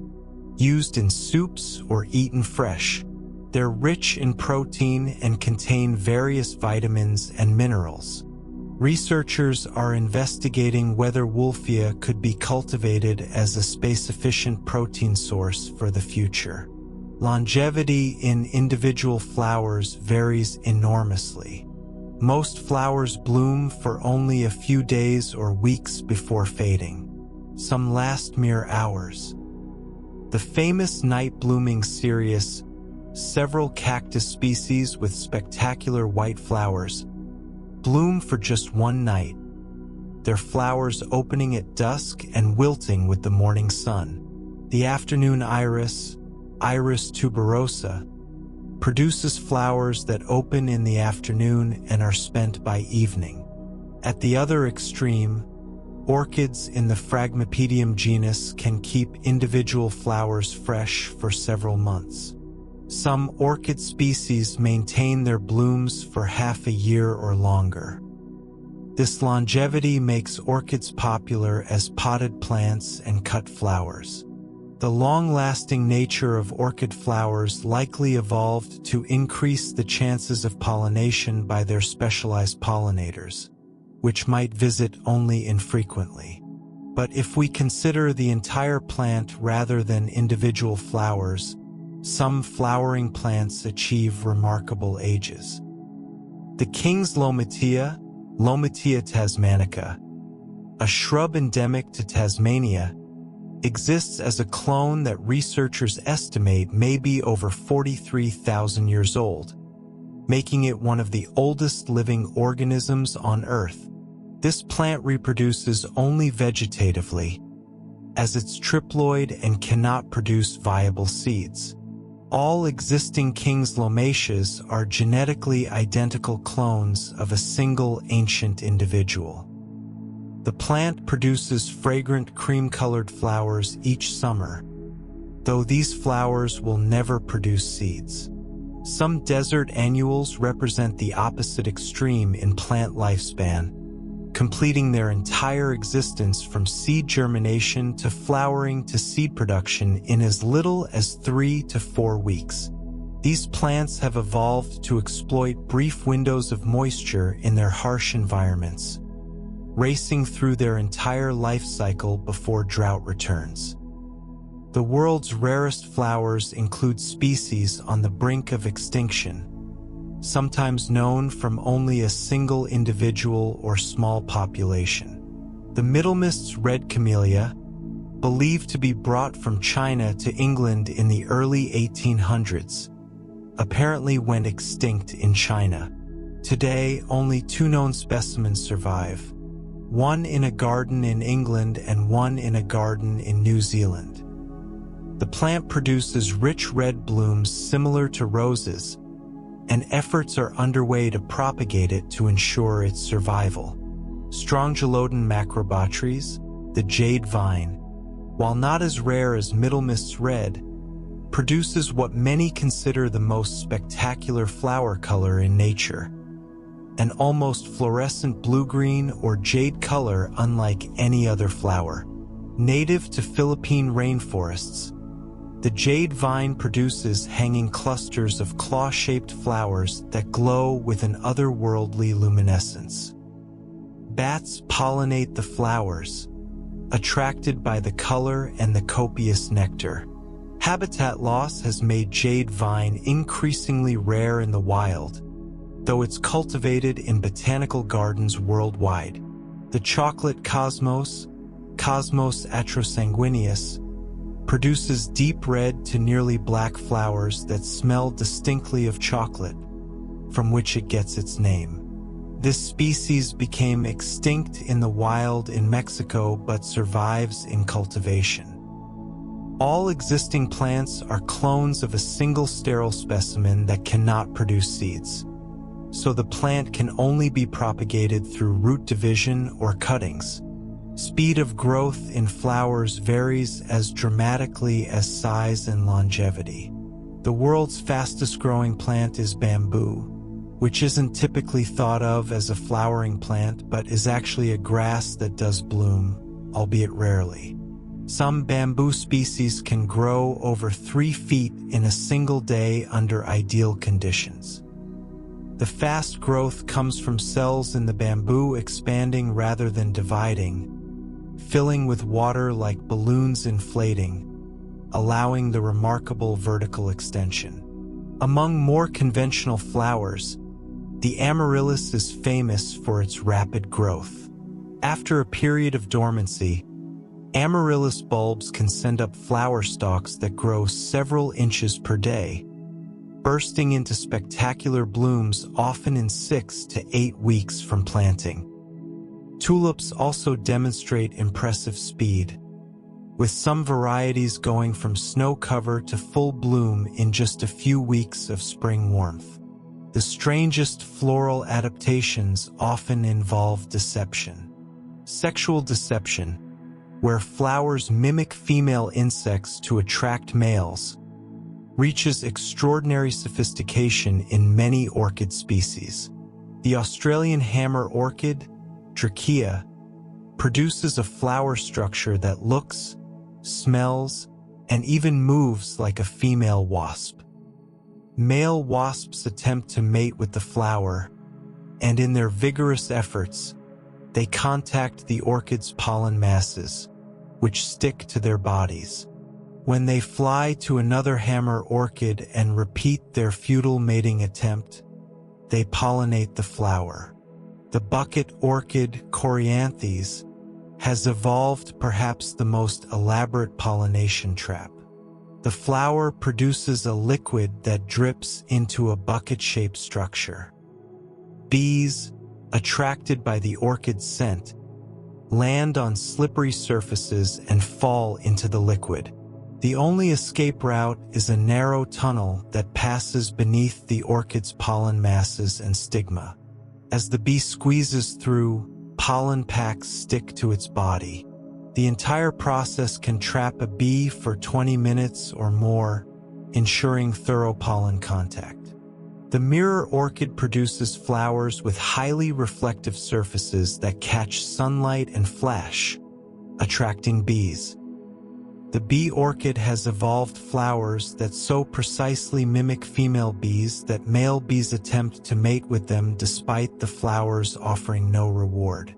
used in soups or eaten fresh. They're rich in protein and contain various vitamins and minerals. Researchers are investigating whether Wolfia could be cultivated as a space-efficient protein source for the future. Longevity in individual flowers varies enormously. Most flowers bloom for only a few days or weeks before fading. Some last mere hours. The famous night-blooming cereus, several cactus species with spectacular white flowers, bloom for just one night, their flowers opening at dusk and wilting with the morning sun. The afternoon iris, Iris tuberosa, produces flowers that open in the afternoon and are spent by evening. At the other extreme, orchids in the Phragmipedium genus can keep individual flowers fresh for several months. Some orchid species maintain their blooms for half a year or longer. This longevity makes orchids popular as potted plants and cut flowers. The long-lasting nature of orchid flowers likely evolved to increase the chances of pollination by their specialized pollinators, which might visit only infrequently. But if we consider the entire plant rather than individual flowers, some flowering plants achieve remarkable ages. The king's lomatia, Lomatia tasmanica, a shrub endemic to Tasmania, exists as a clone that researchers estimate may be over 43,000 years old, making it one of the oldest living organisms on Earth. This plant reproduces only vegetatively, as it's triploid and cannot produce viable seeds. All existing King's Lomatias are genetically identical clones of a single ancient individual. The plant produces fragrant cream-colored flowers each summer, though these flowers will never produce seeds. Some desert annuals represent the opposite extreme in plant lifespan, completing their entire existence from seed germination to flowering to seed production in as little as 3 to 4 weeks. These plants have evolved to exploit brief windows of moisture in their harsh environments, racing through their entire life cycle before drought returns. The world's rarest flowers include species on the brink of extinction, sometimes known from only a single individual or small population. The Middlemist's red camellia, believed to be brought from China to England in the early 1800s, apparently went extinct in China. Today, only 2 known specimens survive, one in a garden in England and one in a garden in New Zealand. The plant produces rich red blooms similar to roses, and efforts are underway to propagate it to ensure its survival. Strongyloidin macrobotrys, the jade vine, while not as rare as Middlemist's red, produces what many consider the most spectacular flower color in nature, an almost fluorescent blue-green or jade color unlike any other flower. Native to Philippine rainforests, the jade vine produces hanging clusters of claw-shaped flowers that glow with an otherworldly luminescence. Bats pollinate the flowers, attracted by the color and the copious nectar. Habitat loss has made jade vine increasingly rare in the wild, though it's cultivated in botanical gardens worldwide. The chocolate cosmos, Cosmos atrosanguineus, produces deep red to nearly black flowers that smell distinctly of chocolate, from which it gets its name. This species became extinct in the wild in Mexico but survives in cultivation. All existing plants are clones of a single sterile specimen that cannot produce seeds, so the plant can only be propagated through root division or cuttings. Speed of growth in flowers varies as dramatically as size and longevity. The world's fastest-growing plant is bamboo, which isn't typically thought of as a flowering plant but is actually a grass that does bloom, albeit rarely. Some bamboo species can grow over 3 feet in a single day under ideal conditions. The fast growth comes from cells in the bamboo expanding rather than dividing, filling with water like balloons inflating, allowing the remarkable vertical extension. Among more conventional flowers, the amaryllis is famous for its rapid growth. After a period of dormancy, amaryllis bulbs can send up flower stalks that grow several inches per day, bursting into spectacular blooms often in 6 to 8 weeks from planting. Tulips also demonstrate impressive speed, with some varieties going from snow cover to full bloom in just a few weeks of spring warmth. The strangest floral adaptations often involve deception. Sexual deception, where flowers mimic female insects to attract males, reaches extraordinary sophistication in many orchid species. The Australian hammer orchid, Trichia, produces a flower structure that looks, smells, and even moves like a female wasp. Male wasps attempt to mate with the flower, and in their vigorous efforts, they contact the orchid's pollen masses, which stick to their bodies. When they fly to another hammer orchid and repeat their futile mating attempt, they pollinate the flower. The bucket orchid Coryanthes has evolved perhaps the most elaborate pollination trap. The flower produces a liquid that drips into a bucket-shaped structure. Bees, attracted by the orchid's scent, land on slippery surfaces and fall into the liquid. The only escape route is a narrow tunnel that passes beneath the orchid's pollen masses and stigma. As the bee squeezes through, pollen packs stick to its body. The entire process can trap a bee for 20 minutes or more, ensuring thorough pollen contact. The mirror orchid produces flowers with highly reflective surfaces that catch sunlight and flash, attracting bees. The bee orchid has evolved flowers that so precisely mimic female bees that male bees attempt to mate with them despite the flowers offering no reward.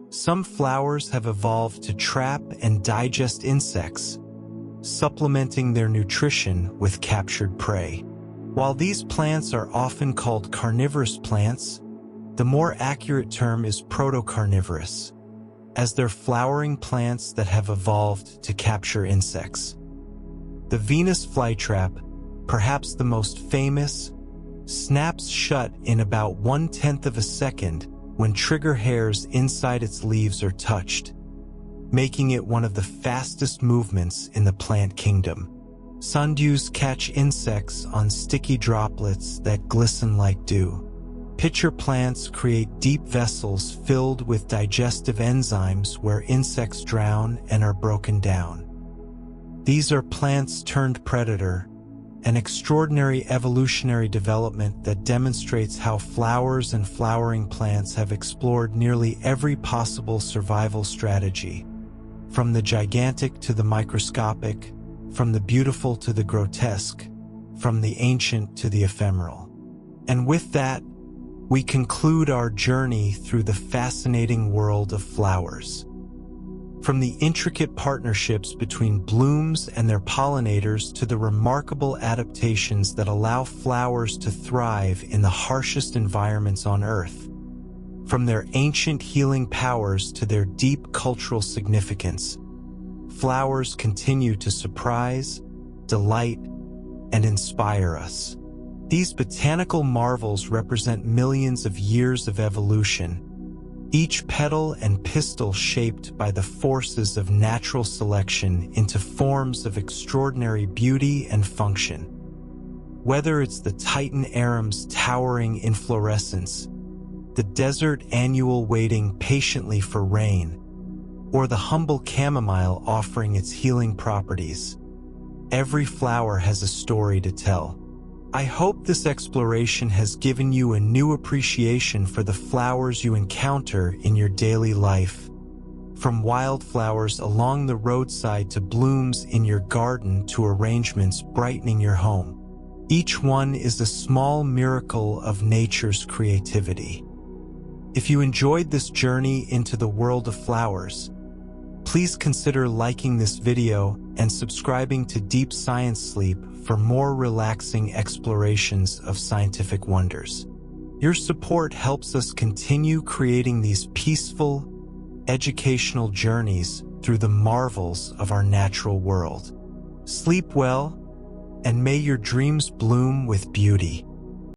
Some flowers have evolved to trap and digest insects, supplementing their nutrition with captured prey. While these plants are often called carnivorous plants, the more accurate term is protocarnivorous, as they're flowering plants that have evolved to capture insects. The Venus flytrap, perhaps the most famous, snaps shut in about 1/10 of a second when trigger hairs inside its leaves are touched, making it one of the fastest movements in the plant kingdom. Sundews catch insects on sticky droplets that glisten like dew. Pitcher plants create deep vessels filled with digestive enzymes where insects drown and are broken down. These are plants turned predator, an extraordinary evolutionary development that demonstrates how flowers and flowering plants have explored nearly every possible survival strategy, from the gigantic to the microscopic, from the beautiful to the grotesque, from the ancient to the ephemeral. And with that, we conclude our journey through the fascinating world of flowers. From the intricate partnerships between blooms and their pollinators to the remarkable adaptations that allow flowers to thrive in the harshest environments on Earth. From their ancient healing powers to their deep cultural significance, flowers continue to surprise, delight, and inspire us. These botanical marvels represent millions of years of evolution, each petal and pistil shaped by the forces of natural selection into forms of extraordinary beauty and function. Whether it's the Titan aram's towering inflorescence, the desert annual waiting patiently for rain, or the humble chamomile offering its healing properties, every flower has a story to tell. I hope this exploration has given you a new appreciation for the flowers you encounter in your daily life. From wildflowers along the roadside to blooms in your garden to arrangements brightening your home, each one is a small miracle of nature's creativity. If you enjoyed this journey into the world of flowers, please consider liking this video and subscribing to Deep Science Sleep for more relaxing explorations of scientific wonders. Your support helps us continue creating these peaceful, educational journeys through the marvels of our natural world. Sleep well, and may your dreams bloom with beauty.